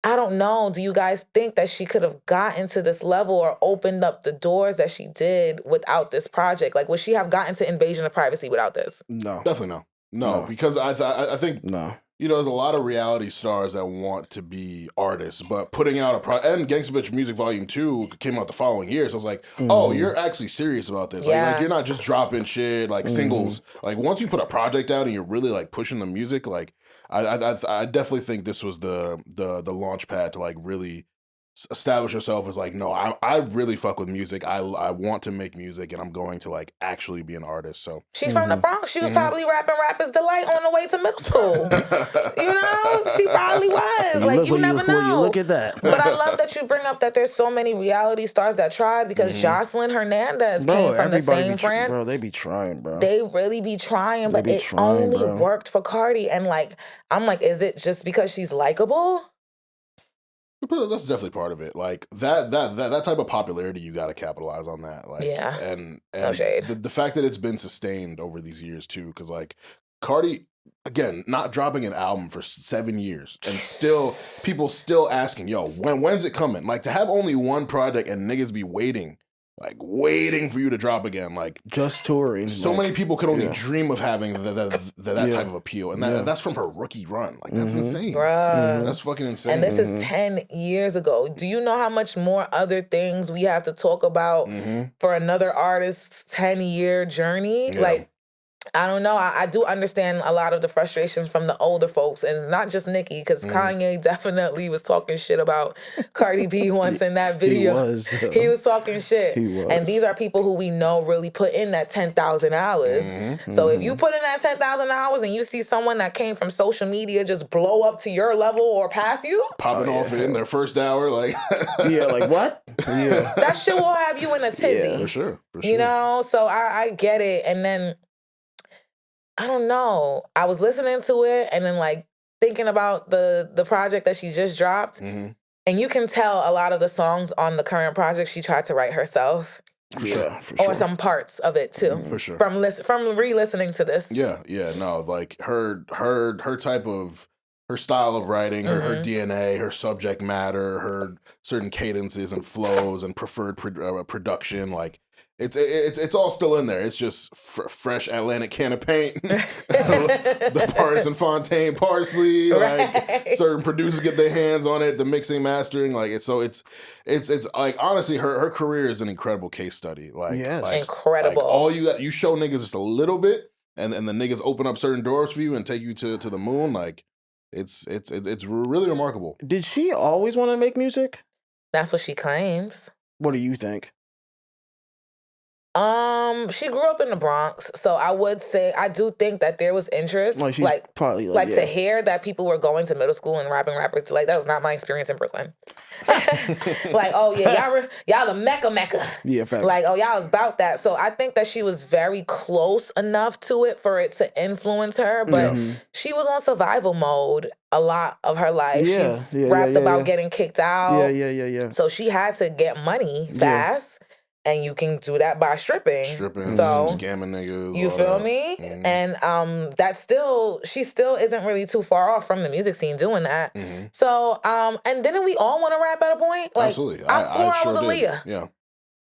I don't know. Do you guys think that she could have gotten to this level or opened up the doors that she did without this project? Like, would she have gotten to Invasion of Privacy without this? No. Definitely no. No, because I think No. you know, there's a lot of reality stars that want to be artists, but putting out and Gangsta Bitch Music Volume 2 came out the following year. So I was like, oh, you're actually serious about this. Like, you're not just dropping shit, like singles. Like, once you put a project out and you're really like pushing the music, like, I definitely think this was the launch pad to like really establish herself as like, no, I really fuck with music. I want to make music and I'm going to like actually be an artist. So she's from the Bronx. She was probably rapping Rapper's Delight on the way to middle school. You know, she probably was. Like, you never know. You look at that. But I love that you bring up that there's so many reality stars that tried because Jocelyn Hernandez came from the same friend. Bro, they be trying, bro. They really be trying, but it only worked for Cardi. And like, I'm like, is it just because she's likable? That's definitely part of it. Like that type of popularity, you got to capitalize on that. Like, yeah, and no shade. The fact that it's been sustained over these years too, because like Cardi, again, not dropping an album for 7 years, and still people still asking, yo, when's it coming? Like to have only one project and niggas be waiting for you to drop again. Like just touring. So many people could only dream of having that type of appeal, and that's from her rookie run. Like that's insane, bruh. That's fucking insane. And this is 10 years ago. Do you know how much more other things we have to talk about for another artist's 10-year journey? Yeah. Like, I don't know. I do understand a lot of the frustrations from the older folks, and not just Nicki, because Kanye definitely was talking shit about Cardi B once in that video. He was talking shit. He was. And these are people who we know really put in that 10,000 hours. So if you put in that 10,000 hours and you see someone that came from social media just blow up to your level or past you, popping off in their first hour, like like what? Yeah, that shit will have you in a tizzy. Yeah, for sure. You know, so I get it. And then I don't know. I was listening to it and then like thinking about the project that she just dropped. And you can tell a lot of the songs on the current project she tried to write herself. For sure. Or some parts of it too. For sure. From re-listening to this. Yeah, no, like her type of her style of writing, her DNA, her subject matter, her certain cadences and flows and preferred production, like it's all still in there. It's just fresh Atlantic can of paint, the Partisan Fontaine parsley. Like certain producers get their hands on it, the mixing, mastering. Like it's like honestly, her career is an incredible case study. Like, incredible. Like all you show niggas just a little bit, and the niggas open up certain doors for you and take you to the moon. Like it's really remarkable. Did she always want to make music? That's what she claims. What do you think? She grew up in the Bronx, so I would say I do think that there was interest. Like probably to hear that people were going to middle school and rapping rappers. Like that was not my experience in Brooklyn. Like, oh yeah, y'all the Mecca. Yeah, facts. Like, oh y'all was about that. So I think that she was very close enough to it for it to influence her, but she was on survival mode a lot of her life. She's rapped about getting kicked out. Yeah. So she had to get money fast. And you can do that by stripping. So scamming niggas. You feel me? And she still isn't really too far off from the music scene doing that. So and didn't we all want to rap at a point? Like, absolutely. I swore I was sure a Leah. Yeah.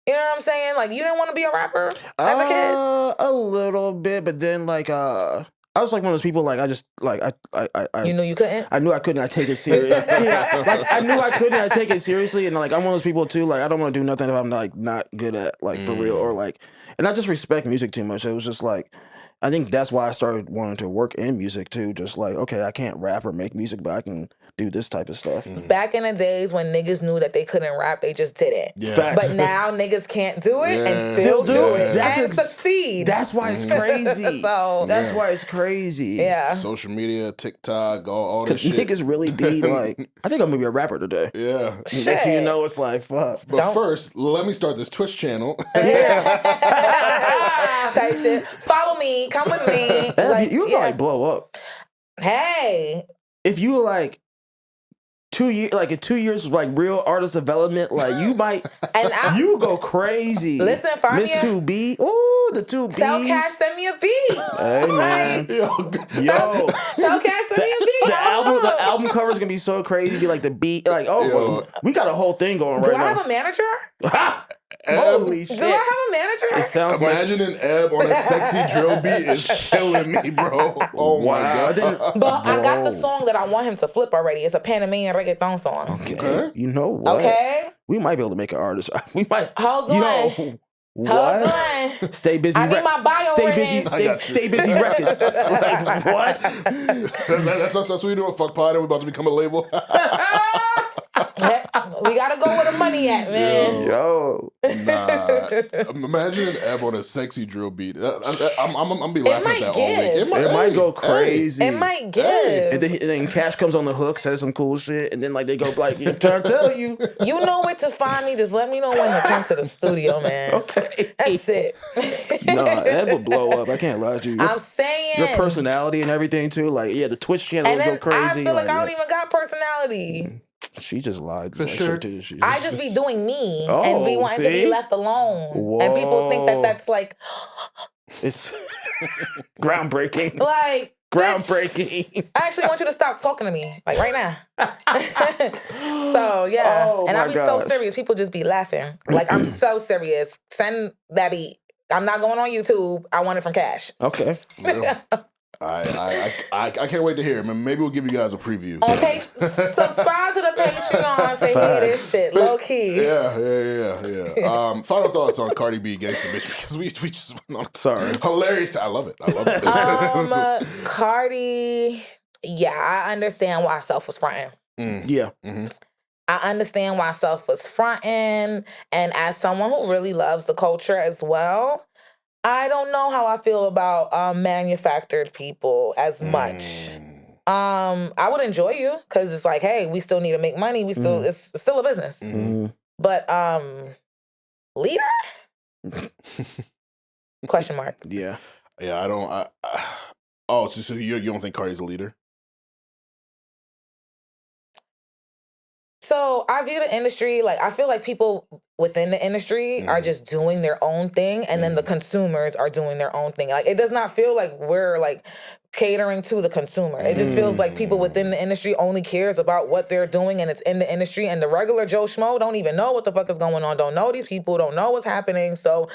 You know what I'm saying? Like you didn't want to be a rapper as a kid? A little bit, but then like I was like one of those people. Like I just like I. You knew you couldn't. I knew I couldn't. I take it serious. Like I knew I couldn't. I take it seriously, and like I'm one of those people too. Like I don't want to do nothing if I'm like not good at like for real or like. And I just respect music too much. It was just like, I think that's why I started wanting to work in music too. Just like, okay, I can't rap or make music, but I can do this type of stuff. Back in the days when niggas knew that they couldn't rap, they just didn't. Yeah. Facts. But now niggas can't do it Yeah. and still do it That's and succeed. That's why it's crazy. So That's why it's crazy. yeah. Social media, TikTok, all this Because shit. niggas really be like, I think I'm gonna be a rapper today. Yeah. Next thing you Shit. know, it's like, fuck. But first, let me start this Twitch channel. Type shit. Follow me. Come with me. Like, You yeah. might blow up. Hey. If you were like 2 years, like in 2 years of like real artist development, like you might, And I, you go crazy. Listen, find me a- Miss2Bees. Ooh, the 2Bees. tell Cash, send me a beat. Hey man, Yo, yo. Tell Cash, send me a beat. The album cover is gonna be so crazy. Be like the beat, like Yo. we got a whole thing going Do right I now. have a manager? Holy shit! Do I have a manager? It sounds like imagine an Ebb on a sexy drill beat is killing me, bro. Oh my wow. god. But I got the Whoa. song that I want him to flip already. It's a Panamanian reggaeton song. Okay. You know what? Okay? We might be able to make an artist. We might. Hold You on. know Hold what? on. Stay busy. I need my bio Stay ready. busy. I got you. Stay busy records. Like what? That's what we doing. Fuck pod. We're about to become a label. We gotta go where the money at, man. Yo. Nah. Imagine an Ebb on a sexy drill beat. I'm gonna be laughing might at that all week. give. It might go hey. crazy. It might give. And then Cash comes on the hook, says some cool shit, and then like they go like, I'm trying to tell you. You know where to find me. Just let me know when to come to the studio, man. Okay. That's it. Nah, that would blow up. I can't lie to you. I'm saying. Your personality and everything too. Like, yeah, the Twitch channel And would go then crazy. I feel like I don't yeah. even got personality. She just lied. For Like, sure. I just be doing me Oh, and be wanting to be see? left alone. And people think that Whoa. that's like, It's groundbreaking. like, bitch, Groundbreaking. I actually want you to stop talking to me, like right now. So yeah, Oh, and I my be so gosh. serious. People just be laughing. Like I'm so serious. Send that beat. I'm not going on YouTube. I want it from Cash. Okay. Yeah. I can't wait to hear it. Maybe we'll give you guys a preview. Okay, subscribe to the Patreon to hear this shit, low key. Yeah. Final thoughts on Cardi B, Gangsta Bitch, because we just went on Sorry. hilarious. I love it. Cardi, yeah, I understand why Self was fronting. Yeah. I understand why Self was fronting, and as someone who really loves the culture as well, I don't know how I feel about manufactured people as much. I would enjoy you because it's like, hey, we still need to make money. We still it's still a business. Mhm. But leader? Question mark. Yeah. Yeah, I don't. So you don't think Cardi's a leader? So I view the industry, like I feel like people within the industry are just doing their own thing, and then the consumers are doing their own thing. Like it does not feel like we're like catering to the consumer. It just feels like people within the industry only cares about what they're doing, and it's in the industry, and the regular Joe Schmo don't even know what the fuck is going on, don't know these people, don't know what's happening. So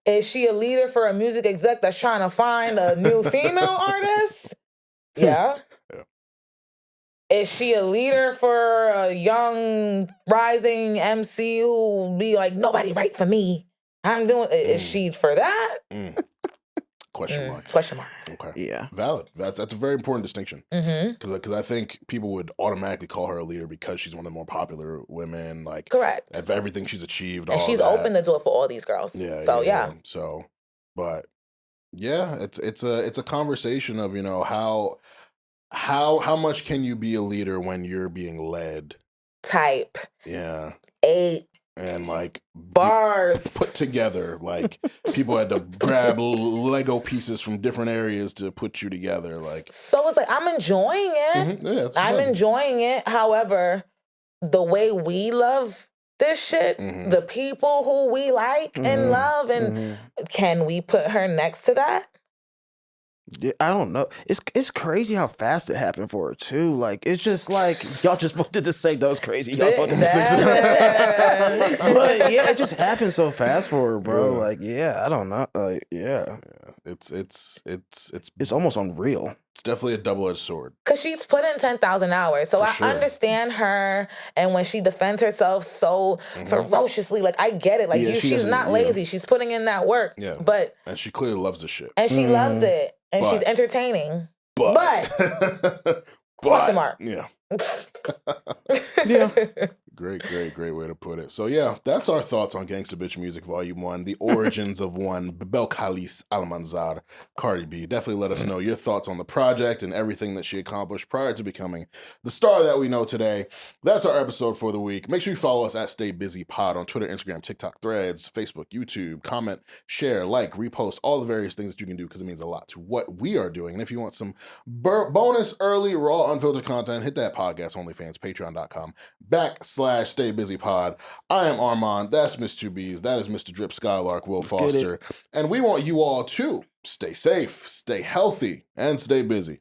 is she a leader for a music exec that's trying to find a new female artist? Yeah. Is she a leader for a young rising MC who be like, nobody write for me? I'm doing. Is she for that? Question mark. Question mark. Okay. Yeah. Valid. That's a very important distinction. Mm-hmm. Because I think people would automatically call her a leader because she's one of the more popular women. Like Correct. of everything she's achieved. And all she's that. opened the door for all these girls. Yeah. So yeah. So, but yeah, it's a conversation of how much can you be a leader when you're being led? Type. Yeah. 8 And like bars. put together. Like people had to grab Lego pieces from different areas to put you together. Like So it's like I'm enjoying it. yeah, it's I'm fun. enjoying it. However, the way we love this shit, the people who we like and love, and can we put her next to that? Yeah, I don't know. It's crazy how fast it happened for her too. Like it's just like y'all just both did the same. That was crazy. Y'all both did the same. But yeah, it just happened so fast for her, bro. Yeah. Like yeah, I don't know. Like yeah. It's almost unreal. It's definitely a double-edged sword. Because she's put in 10,000 hours. So For I sure. understand her. And when she defends herself so ferociously, like, I get it. Like, Yeah, she she's doesn't- not lazy. She's putting in that work. Yeah. But, And she clearly loves the shit. and she loves it. And But- she's entertaining. But Question mark. Yeah. Yeah. Great way to put it. So yeah, that's our thoughts on Gangsta Bitch Music Volume 1, the origins of one, Bebel Khalis Almanzar, Cardi B. Definitely let us know your thoughts on the project and everything that she accomplished prior to becoming the star that we know today. That's our episode for the week. Make sure you follow us at Stay Busy Pod on Twitter, Instagram, TikTok, Threads, Facebook, YouTube. Comment, share, like, repost, all the various things that you can do because it means a lot to what we are doing. And if you want some bonus, early, raw, unfiltered content, hit that podcast OnlyFans, patreon.com/Stay Busy Pod. I am Armon. That's Miss2Bees. That is Mr. Drip Skylark, Will Foster. And we want you all to stay safe, stay healthy, and stay busy.